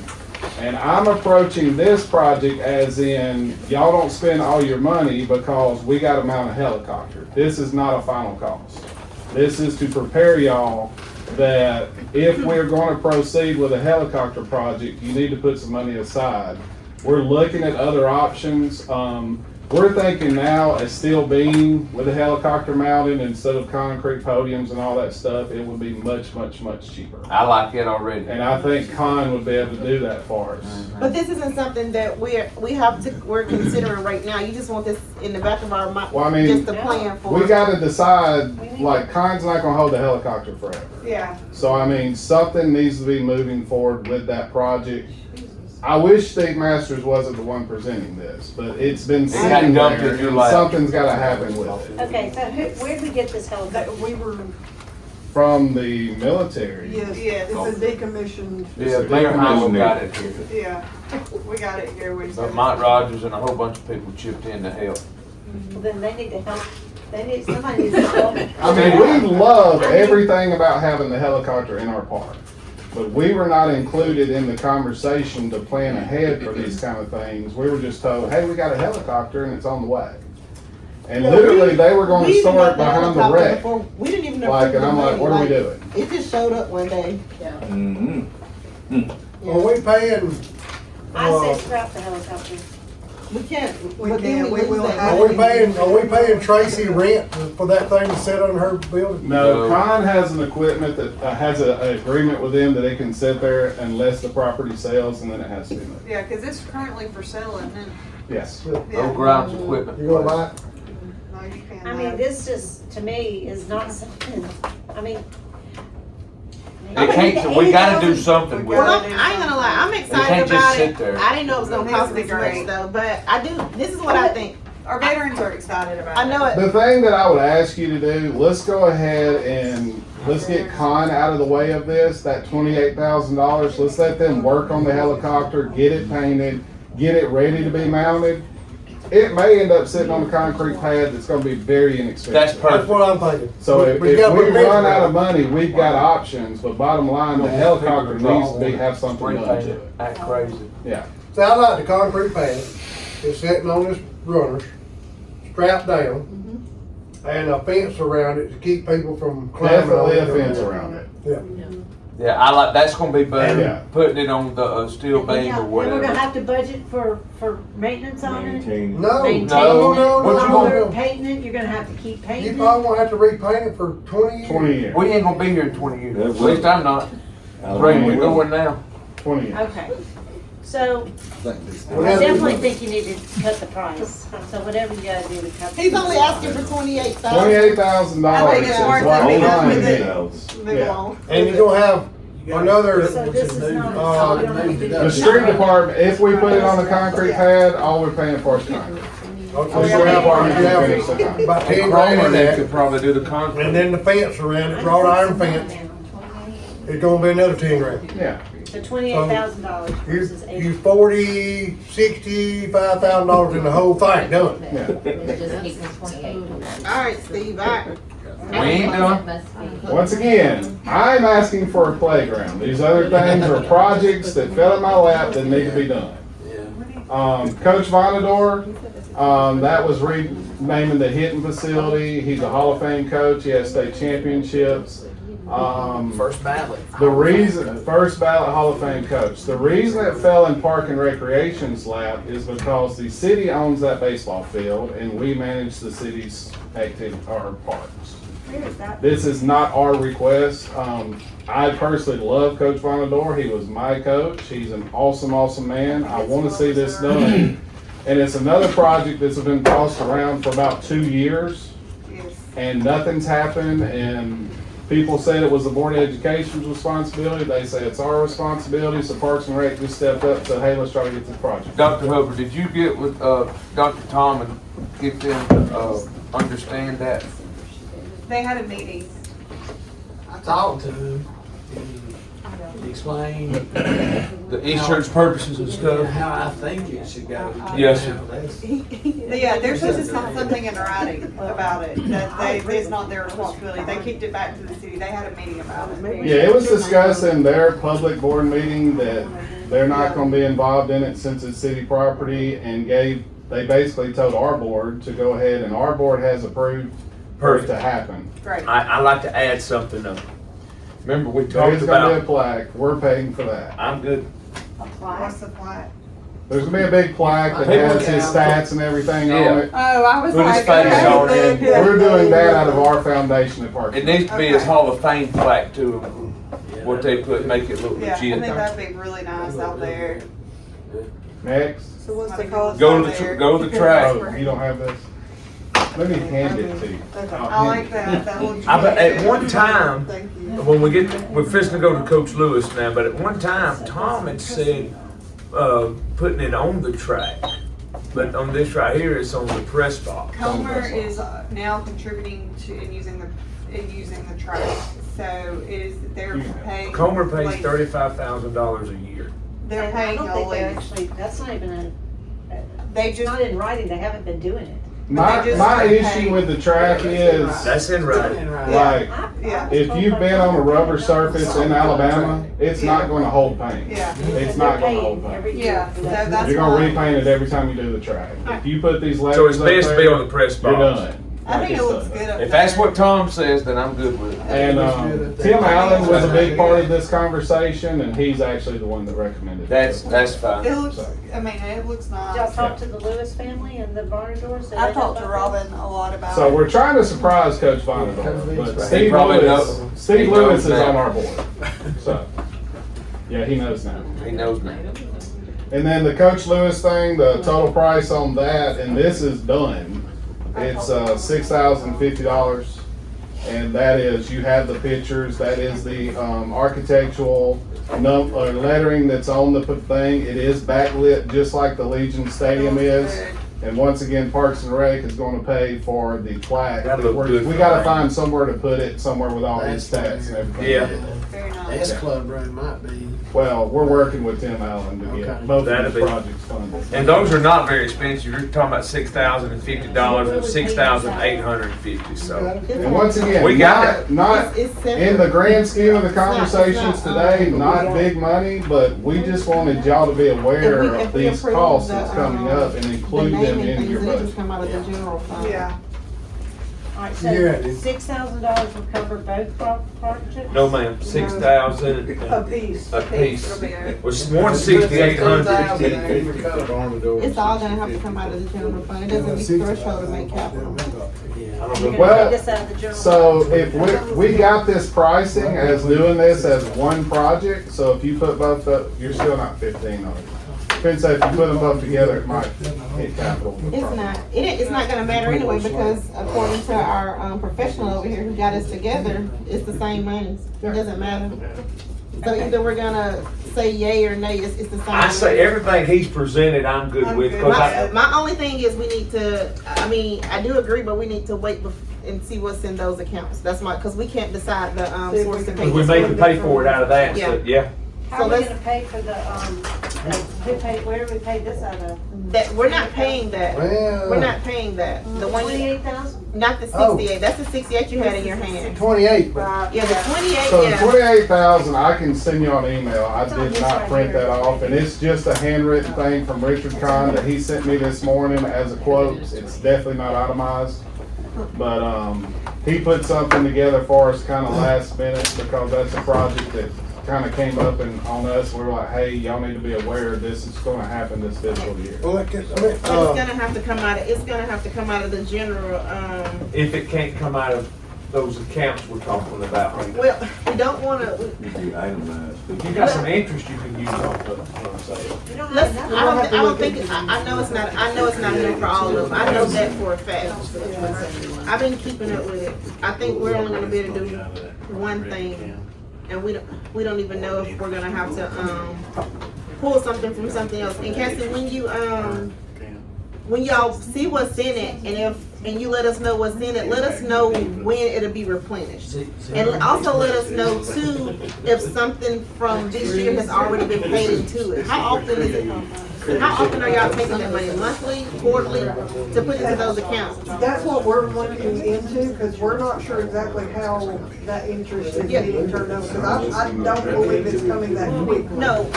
And I'm approaching this project as in, y'all don't spend all your money because we gotta mount a helicopter. This is not a final cost. This is to prepare y'all that if we're gonna proceed with a helicopter project, you need to put some money aside. We're looking at other options. We're thinking now a steel beam with a helicopter mounted instead of concrete podiums and all that stuff, it would be much, much, much cheaper. I like it already. And I think Con would be able to do that for us. But this isn't something that we're considering right now. You just want this in the back of our mind, Well, I mean, just to plan for. We gotta decide, like, Con's not gonna hold the helicopter forever. Yeah. So, I mean, something needs to be moving forward with that project. I wish Steve Masters wasn't the one presenting this, but it's been sitting there, and something's gotta happen with it. Okay, so where did we get this helicopter? We were, From the military. yes, it's a decommissioned. Yeah, Mayor Heigl got it here. Yeah, we got it here. We just- But Mike Rogers and a whole bunch of people chipped in to help. Then they need to help, somebody needs to help. I mean, we love everything about having the helicopter in our park. But we were not included in the conversation to plan ahead for these kind of things. We were just told, hey, we got a helicopter and it's on the way. And literally, they were gonna store it behind the wreck. We didn't even know. Like, and I'm like, what are we doing? It just showed up one day. Well, we paying, I say scrap the helicopter. We can't, We but then can't, we we lose will that have- Are we paying Tracy rent for that thing to sit on her building? No, Con has an equipment that has an agreement with them that it can sit there unless the property sells, and then it has to be moved. Yeah, cause it's currently for sale, and then, Yes. yeah. grounds equipment. You gonna buy it? No, you can't. I mean, this just, to me, is not something, I mean. It can't, we gotta do something with Well, it. I ain't gonna lie, I'm can't excited just about sit it. there. I didn't know it was gonna It cost would be this much great. though, but I do, this is what I think. Our veterans are excited about it. I know it. The thing that I would ask you to do, let's go ahead and let's get Con out of the way of this, that $28,000. Let's let them work on the helicopter, get it painted, get it ready to be mounted. It may end up sitting on a concrete pad that's gonna be very inexpensive. That's perfect. That's what I'm thinking. So if We we gotta be run out of reasonable. money, we've got options, but bottom line, the helicopter needs to have something done to it. Act crazy. Yeah. So I like the concrete pad. It's sitting on this runners, strapped down, and a fence around it to keep people from climbing. Definitely a over it. fence around it. Yeah. Yeah, I like, that's gonna be better, Yeah. putting it on the steel And beam or then we're gonna whatever. have to budget for maintenance on it. No, Maintaining no, it, no, What you color, no. painting it, you're gonna have to keep You painting it. probably won't have to repaint it for 20 years. 20 years. We ain't gonna be here in 20 years, Yeah, at least I'm not. Ray, we're going now. 20 years. Okay, so We I have to- definitely think you need to cut the price, so whatever you gotta do to cut. He's the only price. asking for 28,000. $28,000 I think it's is worth what it. I'm Be done trying with to it. do. Move Yeah. along. And you're gonna have another, So this is not, we don't need to do The street department, if we put it on the concrete pad, all we're paying for is concrete. The street department can finish the concrete. about 10 grand Cromer, in they that, could probably do the concrete. and then the fence around it, wrought iron fence, it's gonna be another 10 grand. Yeah. So $28,000 You, versus $80,000. you 40, 65,000 dollars in the whole thing, done. Yeah. All right, Steve, all right. We ain't done. Once again, I'm asking for a playground. These other things are projects that fell in my lap that need to be done. Coach Vonador, that was renaming the hitting facility. He's a Hall of Fame coach. He has state championships. First ballot. The reason, first ballot Hall of Fame coach. The reason it fell in Park and Recreation's lap is because the city owns that baseball field and we manage the city's activity, our parks. This is not our request. I personally love Coach Vonador. He was my coach. He's an awesome, awesome man. I want to see this done. And it's another project that's been tossed around for about 2 years and nothing's happened. And people said it was the Board of Education's responsibility. They say it's our responsibility. So Parks and Rec just stepped up and said, hey, let's try to get this project. Dr. Hoover, did you get with, Dr. Tom and get them to, understand that? They had a meeting. I talked to him, he explained. The insurance purposes and stuff? How I think it should go. Yes, sir. Yeah, they're supposed to send something in writing about it, that it's not their responsibility. They kicked it back to the city. They had a meeting about it. Yeah, it was discussed in their public board meeting that they're not gonna be involved in it since it's city property and they basically told our board to go ahead and our board has approved for it to happen. Great. I like to add something up. Remember, we There's talked gonna be a about, plaque, we're paying for that. I'm good. What's the plaque? There's gonna be a big plaque that has his stats and everything on it. Oh, I was Put his like, face okay. on it. We're doing that out of our foundation at Park. It needs to be his Hall of Fame plaque to what they put, make it look Yeah, I think legit. that'd be really nice out there. Next. So what's the cost? Go out to the, there? go to the track. Oh, you don't have this? Let me hand it to you. I like that little. I bet at one time, Thank you. when we're fixing to go to Coach Lewis now, but at one time, Tom had said, putting it on the track. But on this right here, it's on the press box. Comer is now contributing to and using the track. So they're paying. Comer pays like, $35,000 a year. They're And I paying don't a think they're lease. actually, that's not even They it's just not in writing, they haven't been doing it. My issue with the track is, That's in writing. like, Yeah. if you've been on a rubber surface in Alabama, it's not gonna hold paint. Yeah. It's not gonna hold paint. Every year Yeah, for so that. that's You're gonna why. repaint it every time you do the track. If you put these letters So it's up best to be there, on the press you're box. done. I think it looks stuff. good up If that's there. what Tom says, then I'm good with it. And Tim Allen was a big part of this conversation, and he's actually the one that recommended it. That's fine. It looks, I mean, it looks Did y'all nice. talk to the Lewis family and the barn doors? Did I they know talked to about Robin a lot about So it. we're trying to surprise Coach Vonador, but He Steve probably Lewis, knows. He Steve knows Lewis is now. on our board. So, yeah, he knows now. He knows now. And then the Coach Lewis thing, the total price on that, and this is done. It's $6,050, and that is, you have the pictures, that is the architectural lettering that's on the thing. It is backlit just like the Legion Stadium is. And once again, Parks and Rec is gonna pay for the plaque. That'll look good We for gotta me. find somewhere to put it, somewhere with all his stats and everything. Yeah. Very nice. S Club room might be. Well, we're working with Tim Allen to get Okay. both of That'll these be- projects funded. And those are not very expensive. You're talking about $6,050 and $6,850. So And once again, We got not It's in the grand scheme of the It's not- conversations today, not big money, but we just wanted y'all to be aware If of we these approve costs the, that's coming up and the include them naming in things, your they budget. just come out of the general fund. Yeah. All right, Yeah, so it is. $6,000 will cover both projects? no, ma'am, 6,000 A piece. a piece. It'll be a- Was 1,6,850. It's all gonna have to come out of the general fund. It doesn't meet threshold to make capital. I don't You're know. gonna Well, take this out of the general So fund? if we got this pricing as doing this as one project, so if you put both up, you're still not 15 on it. Depends if you put them both together, it might hit capital. It's not, it's not gonna matter anyway, because according to our, professional over here who got us together, it's the same money. It doesn't matter. So either we're gonna say yay or nay, it's the same. I say money. everything he's presented, I'm good with. 'Cause My only thing is we need to, I mean, I do agree, but we need to wait and see what's in those accounts. That's my, cause we can't decide the, source to pay. we made the pay for it out of that, so, yeah. How are we let's- gonna pay for where do we pay this out of? That, we're not paying that. We're not paying that. The one, 28,000? not the 68, that's the 68 you had in your hand. 28. Yeah, the 28, So the yeah. 28,000, I can send you an email. I It's on did this not right print here. that off, and it's just a handwritten thing from Richard Kahn that he sent me this morning as a quote. It's definitely not itemized. But, he put something together for us kinda last minute because that's a project that kinda came up and on us. We were like, hey, y'all need to be aware this is gonna happen this fiscal year. Well, I mean, But it's gonna have to come out of, the general, If it can't come out of those accounts we're talking about. well, we don't wanna, You got some interest you can use off of, what I'm saying. You don't let's, have I enough. don't think, I know it's not enough for all of them. I know that for a fact. I've been keeping up with it. I think we're only gonna be able to do one thing. And we don't even know if we're gonna have to, pull something from something else. And Cassie, when y'all see what's in it, and you let us know what's in it, let us know when it'll be replenished. And also let us know too, if something from this year has already been paid into it. How often is it? How often are y'all taking that money, monthly, quarterly, to put into those accounts? That's what we're looking into, because we're not sure exactly how that interest is getting turned over, because I don't believe it's coming that quick. No,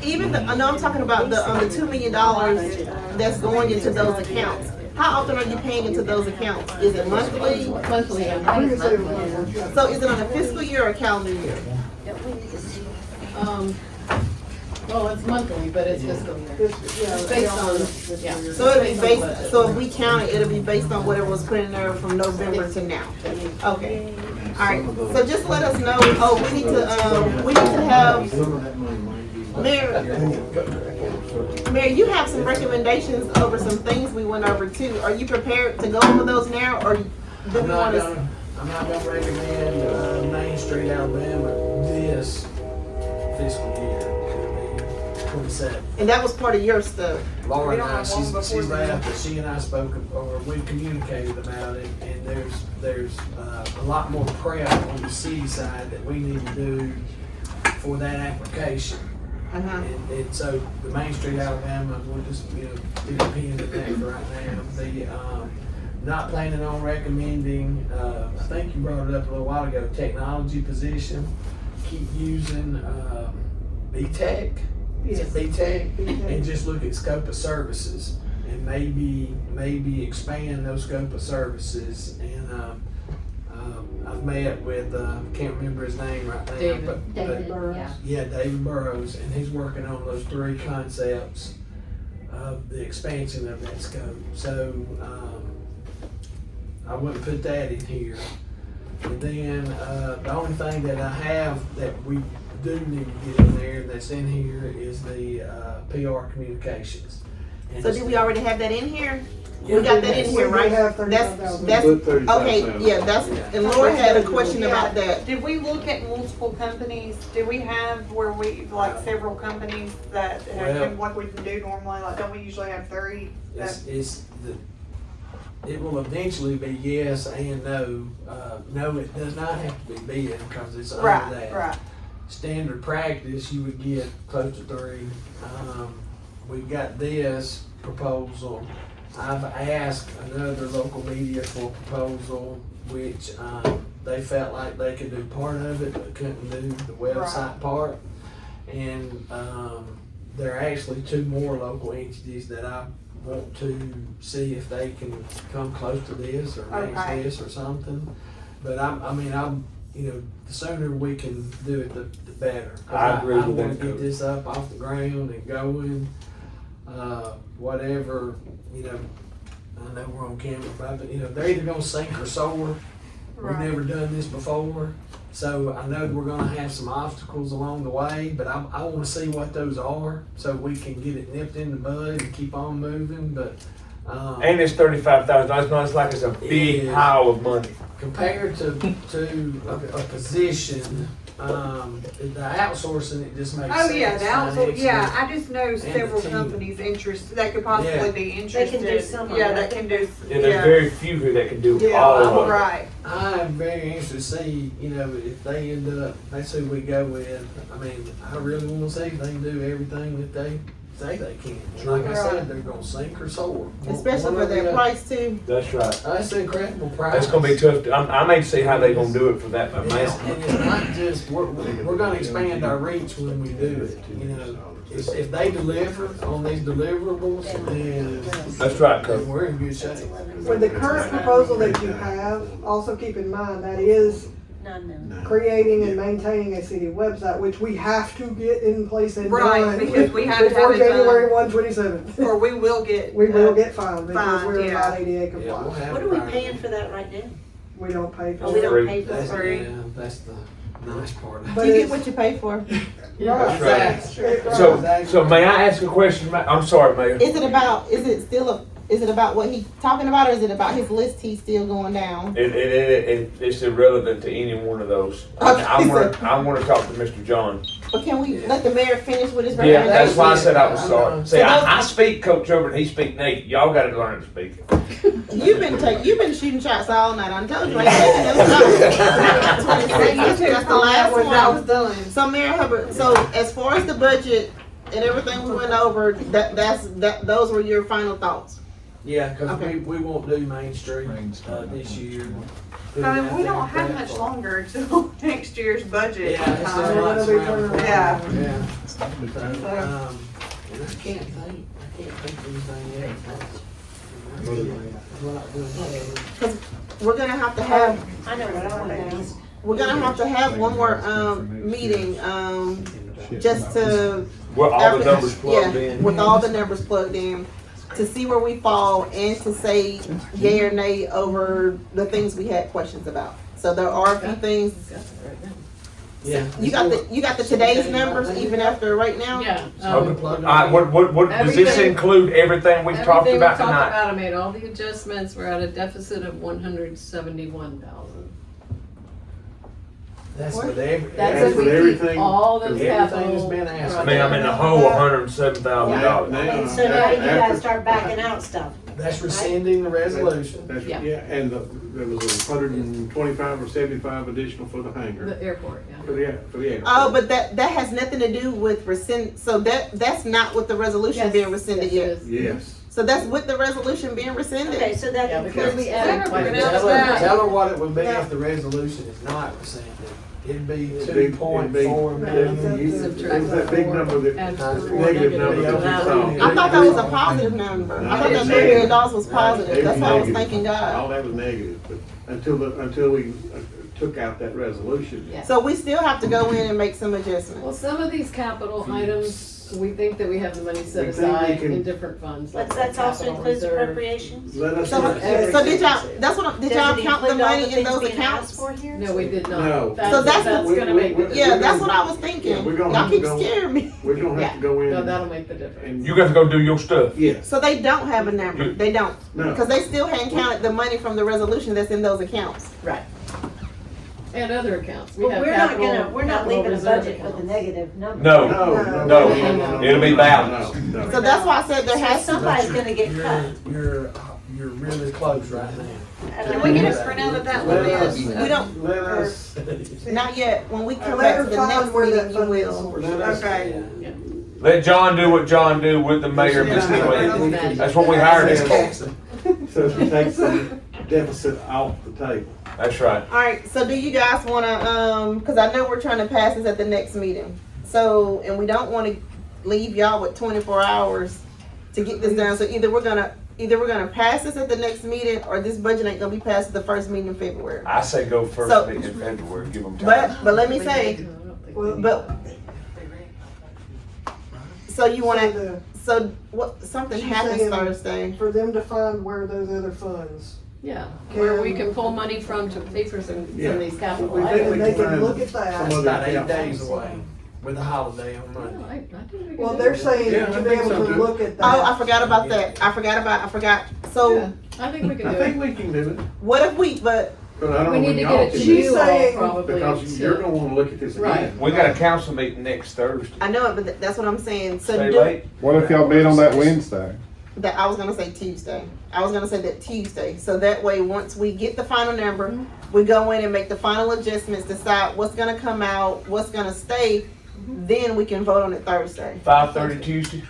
even the, no, I'm talking about the $2 million that's going into those accounts. How often are you paying into those accounts? Is it monthly? Monthly, So is it on a fiscal year or a calendar year? Well, it's monthly, but it's fiscal year. It's based on, yeah. So it'll be based, so if we count it, it'll be based on whatever was put in there from November to now. Okay. All right, so just let us know, we need to have, Mayor, you have some recommendations over some things we went over too. Are you prepared to go over those now, or do we I'm want to? not gonna recommend, Main Street, Alabama this fiscal year. It'll be 27. And that was part of your stuff. Laura and We don't I, have one before she's then. left, but she and I spoke, or we communicated about it, and there's a lot more prep on the city side that we need to do for that application. Uh-huh. And so the Main Street, Alabama, we'll just, do the pin at that for right now. The, not planning on recommending, I think you brought it up a little while ago, technology position. Keep using, B-Tech. Is it B-Tech? And just look at scope of services. and maybe expand those scope of services. And I've met with, can't remember his name right now. David. David, Burrows. yeah. Yeah, David Burrows, and he's working on those 3 concepts of the expansion of that scope. So, I wouldn't put that in here. And then, the only thing that I have that we do need to get in there that's in here is the, PR communications. And So did we already have that in here? Yeah. We got that in here, We right? have That's, 35,000. that's, Put 35,000. okay, yeah, that's, and Laura had a question about that. Did we look at multiple companies? Do we have where we, like several companies that, Well- like we can do normally, like don't we usually have 3? It will eventually be yes and no. No, it does not have to be bid because it's under Right, that. right. Standard practice, you would get close to 3. We've got this proposal. I've asked another local media for a proposal, which, they felt like they could do part of it, but couldn't do the website part. And, there are actually 2 more local entities that I want to see if they can come close to this or match Okay. this or something. But I'm, you know, the sooner we can do it, the better. 'Cause I agree with I wanna that, get Coach. this up off the ground and going, whatever, you know, I know we're on camera, but, you know, they're either gonna sink or soar. We've Right. never done this before, so I know we're gonna have some obstacles along the way, but I wanna see what those are, so we can get it nipped in the bud and keep on moving, but, And it's $35,000. It's like it's a big Yeah. pile of money. compared to a position, the outsourcing, it just makes sense. Oh, yeah, the outsource, yeah, financially. I just know the several team. companies interested, that could possibly Yeah. be They interested. can do some of Yeah, it. that can do, Yeah, there's very few who that can do yeah, all of it. right. I'm very interested to see, you know, if they end up, that's who we go with. I mean, I really wanna see if they can do everything that they say they can. And like I said, they're gonna sink or soar. Especially for their price too. That's right. That's an incredible price. That's gonna be tough. I may see how they gonna do it for that And amount. it's not just, we're gonna expand our reach when we do it, you know. If they deliver on these deliverables, then That's right, Coach. we're in good shape. With the current proposal that you have, also keep in mind that is creating and maintaining a city website, which we have to get in place and Right, done because we have to before have it done. January 1, 27. Or we will get. We will get fined because fined, we're yeah. not ADA Yeah, we'll compliant. have What it are we right. paying for that right now? We don't pay for Oh, we it. don't pay for That's, free. yeah, that's the nice part of it. But You get it's- what you pay for. Right. That's Right. So may I ask a question? I'm sorry, Mayor. Is it about what he's talking about, or is it about his list he's still going down? It's irrelevant to any one of those. Okay, I wanna talk to Mr. John. But can we let the mayor finish with his Yeah, recommendation? that's why I said I was sorry. See, So I speak Coach over and he speak Nate. Y'all gotta learn to speak. You've been shooting shots all night. I told you. Like, that's the last one. That was done. So Mayor Hubbard, so as far as the budget and everything we went over, those were your final thoughts? Yeah, cause Okay. we won't do Main Street, this year. I mean, we don't have much longer until next year's budget. Yeah, it's just time. lots around. Yeah. Yeah. And I can't think of anything else. We're gonna have to have, I know what I want to ask. we're gonna have to have one more, meeting, just to. Where all the numbers plugged Yeah, in. with all the numbers plugged in, to see where we fall and to say yay or nay over the things we had questions about. So there are a few things, Yeah. you got the today's numbers even after right now? Yeah. What, does this Everything- include everything we've talked Everything about we talked tonight? about, I made all the adjustments, we're at a deficit of 171,000. That's with every. That's if we keep all the Everything has capital. been asked. I mean, I'm in the hole $107,000. And so now you gotta start backing out stuff. That's rescinding the resolution. That's, Yeah. yeah, and there was 125 or 75 additional for the hangar. The airport, yeah. For the airport. Oh, but that has nothing to do with rescind, so that's not with the resolution Yes, being rescinded yes, yet. it is. Yes. So that's with the resolution being rescinded? Okay, so that Because includes. we added quite a bit. Tell her what it would be if the resolution is not rescinded. It'd be It'd be- 2.4 million. It was that big number that, negative number that you saw. I thought that was a positive number. I thought that $3 million was positive. That's why I was thanking All God. that was negative, but until we took out that resolution. Yeah. So we still have to go in and make some Well, adjustments. some of these capital items, we think that we have the money set We think we aside can- in different funds. But like that's also capital includes reserve. appropriations? Let us. So did y'all, that's what, did Does y'all it count the include all money in things those being accounts? asked for here? No, we did not. No. So that's gonna make the difference. Yeah, that's what I was thinking. Yeah, we're gonna Y'all have to keep go- scaring me. We're gonna have to go in. No, that'll make the difference. And You got to go do your stuff. yeah, So they don't have a number. They don't. No. Because they still hadn't counted the money from the resolution that's in those accounts. Right. And other accounts. We But have we're not capital- gonna, we're not capital leaving a reserve budget with a accounts. negative number. No, it'll be balanced. No. So that's why I said there has to Somebody's gonna get cut. You're really close right now. Can we get a printout of that one then? We don't, Let us, not yet. When we come Let back her to the find next where that meeting, you funding will. source let us. Okay. Let John do what John do with the mayor of this anyway. That's what we hired him for. So to take the deficit off the table. That's right. All right, so do you guys wanna, cause I know we're trying to pass this at the next meeting. So, and we don't wanna leave y'all with 24 hours to get this done. So either we're gonna pass this at the next meeting, or this budget ain't gonna be passed at the first meeting in February. I say go first So- meeting in February, give them time. But let me say, but, so you wanna, so what, something She's happens saying- Thursday. For them to find where those other funds. Yeah, where we can pull money from to pay for some Yeah. of these capital We think items. we And they can find look at that. some It's other about 8 accounts. days away with the holiday on No, Monday. I think we can Well, do they're it. saying Yeah, I to be think able so, to too. look at Oh, I that. forgot about that. I forgot. So Yeah, I think we can I do think it. we can do it, what if but but I don't We know need when to y'all get it can to do She's it. you all saying- probably. Because you're gonna wanna look at this Right. again. We got a council meeting next Thursday. I know it, but that's what I'm saying. So Stay do, late. What if y'all meet on that Wednesday? that I was gonna say Tuesday. I was gonna say that Tuesday. So that way, once we get the final number, we go in and make the final adjustments, decide what's gonna come out, what's gonna stay, then we can vote on it Thursday. 5:30 Tuesday.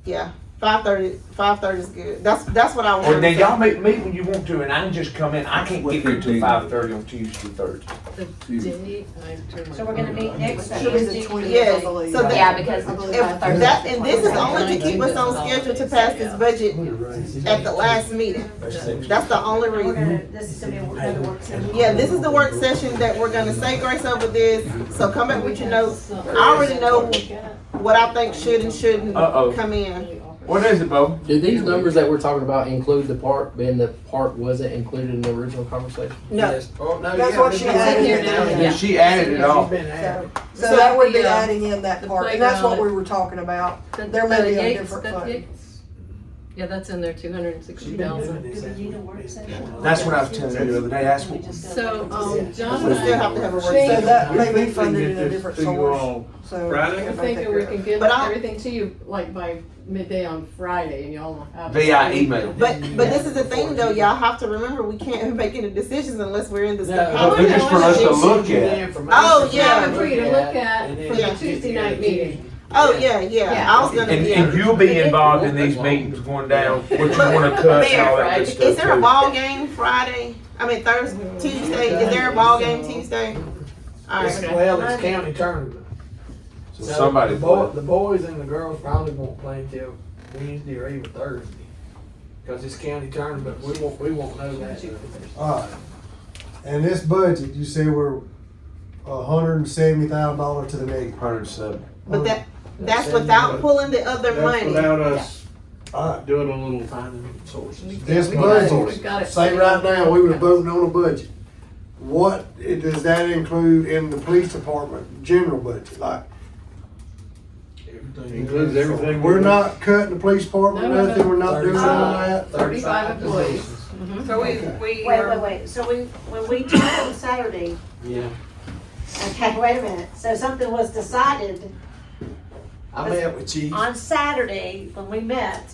Yeah, 5:30 is good. That's what I was Or gonna then say. y'all meet when you want to, and I can just come in. I can't get here till 5:30 on Tuesday, Thursday. The date, I turn my So we're gonna meet phone next off. Should be the Tuesday. 20th, Yes, I believe. so that- Yeah, because I believe If 5:30. that, and this is only to keep us on schedule to pass this budget at the last meeting. That's the only We're gonna, reason. this is gonna be another work session. Yeah, this is the work session that we're gonna say grace over this, so come back with your notes. I already know what I think should and shouldn't Uh-oh. come in. What is it, Bo? Do these numbers that we're talking about include the park, being the park wasn't included in the original conversation? No. Yes. Oh, no, That's yeah, what it's she been added here in now. there. Yeah. She added it all. She's been added. So that would be the, adding in that the part, and that's what playground- we were talking about. The- There may the be a Yates- different the fund. Yates- Yeah, that's in there, She's 260,000. been doing Do we need a work session? That's what I was telling you the other day. That's what. So, John We and still I. have to have a work So session. that may be We can funded get in a this different to you source, all so. Friday? I'm thinking we can give But I'll- everything to you like by midday on Friday and y'all have. it. Via email. But this is the thing though, y'all have to remember, we can't make any decisions unless we're in this No. capacity. They're just for us to look at. Oh, yeah. For you to look at And for then- the Tuesday night meeting. Oh, yeah, I was gonna And, be. and you'll be involved in these meetings going down, what you wanna cut and all that good stuff Is there a too. ball game Friday? I mean Thursday, Tuesday, is there a ball game Tuesday? It's, Alright, well, it's county tournament. So somebody play. The boys and the girls probably won't play until Wednesday or even Thursday. Cause it's county tournament, we won't know that. Alright, and this budget, you say we're $170,000 to the negative. 107. but that's without pulling the other That's money. without us Alright, doing a little. Finding sources. this We got it. budget, We've got it. say right now, we were voting on a budget. What does that include in the police department general budget? Like, Includes everything. we're not cutting the police department, No. nothing, we're not doing all that? 35 employees. So we Wait. So when we talked on Saturday, Yeah. okay, wait a minute. So something was decided I met with Chief. on Saturday when we met.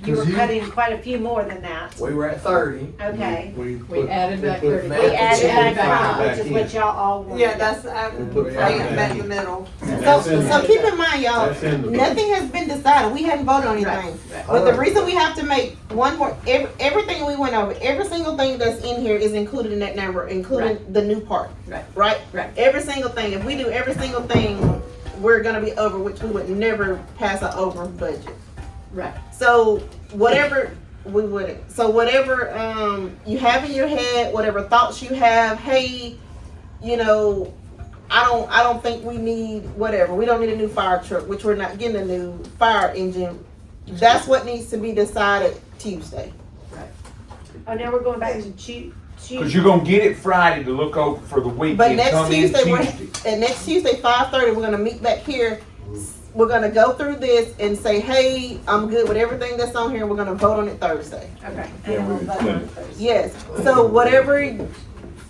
you were 'Cause you- cutting quite a few more than that. We were at 30. Okay. We added back put 30. Matt We added back back five, which is what y'all all wanted. Yeah, that's, I'm We put right five back in the middle. So keep in mind, y'all, That's in the- nothing has been decided. We hadn't voted on anything. But the reason we have to make one more, everything we went over, every single thing that's in here is included in that number, including the new part. Right? Every single thing. If we do every single thing, we're gonna be over, which we would never pass an over budget. Right. So whatever we wouldn't. So whatever you have in your head, whatever thoughts you have, hey, you know, I don't think we need whatever. We don't need a new fire truck, which we're not getting a new fire engine. That's what needs to be decided Tuesday. Oh, now we're going back to Cause you're gonna get it Friday to look over for the weekend. But next come in Tuesday, Tuesday. and next Tuesday, 5:30, we're gonna meet back here. We're gonna go through this and say, hey, I'm good with everything that's on here. We're gonna vote on it Thursday. Okay. Yeah, we extended. Yes. So whatever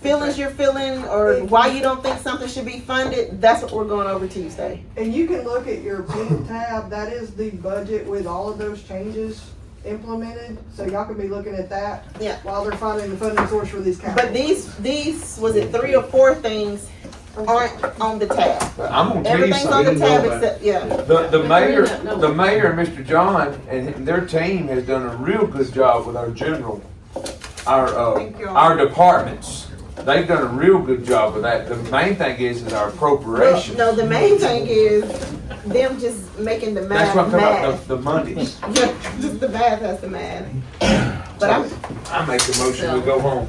feelings you're feeling or why you don't think something should be funded, that's what we're going over Tuesday. And you can look at your bid tab, that is the budget with all of those changes implemented, so y'all can be looking at that. Yeah. While they're finding the funding source for these capital. But these was it 3 or 4 things aren't on the tab. I'm gonna tell you Everything's on the something. tab except, yeah. The mayor and Mr. John and their team has done a real good job with our general, our departments. They've done a real good job with that. The main thing is our appropriation. No, the main thing is them just making the math That's what I'm talking mad. about, the monies. Just the math has the math. But I make the motion, we go home.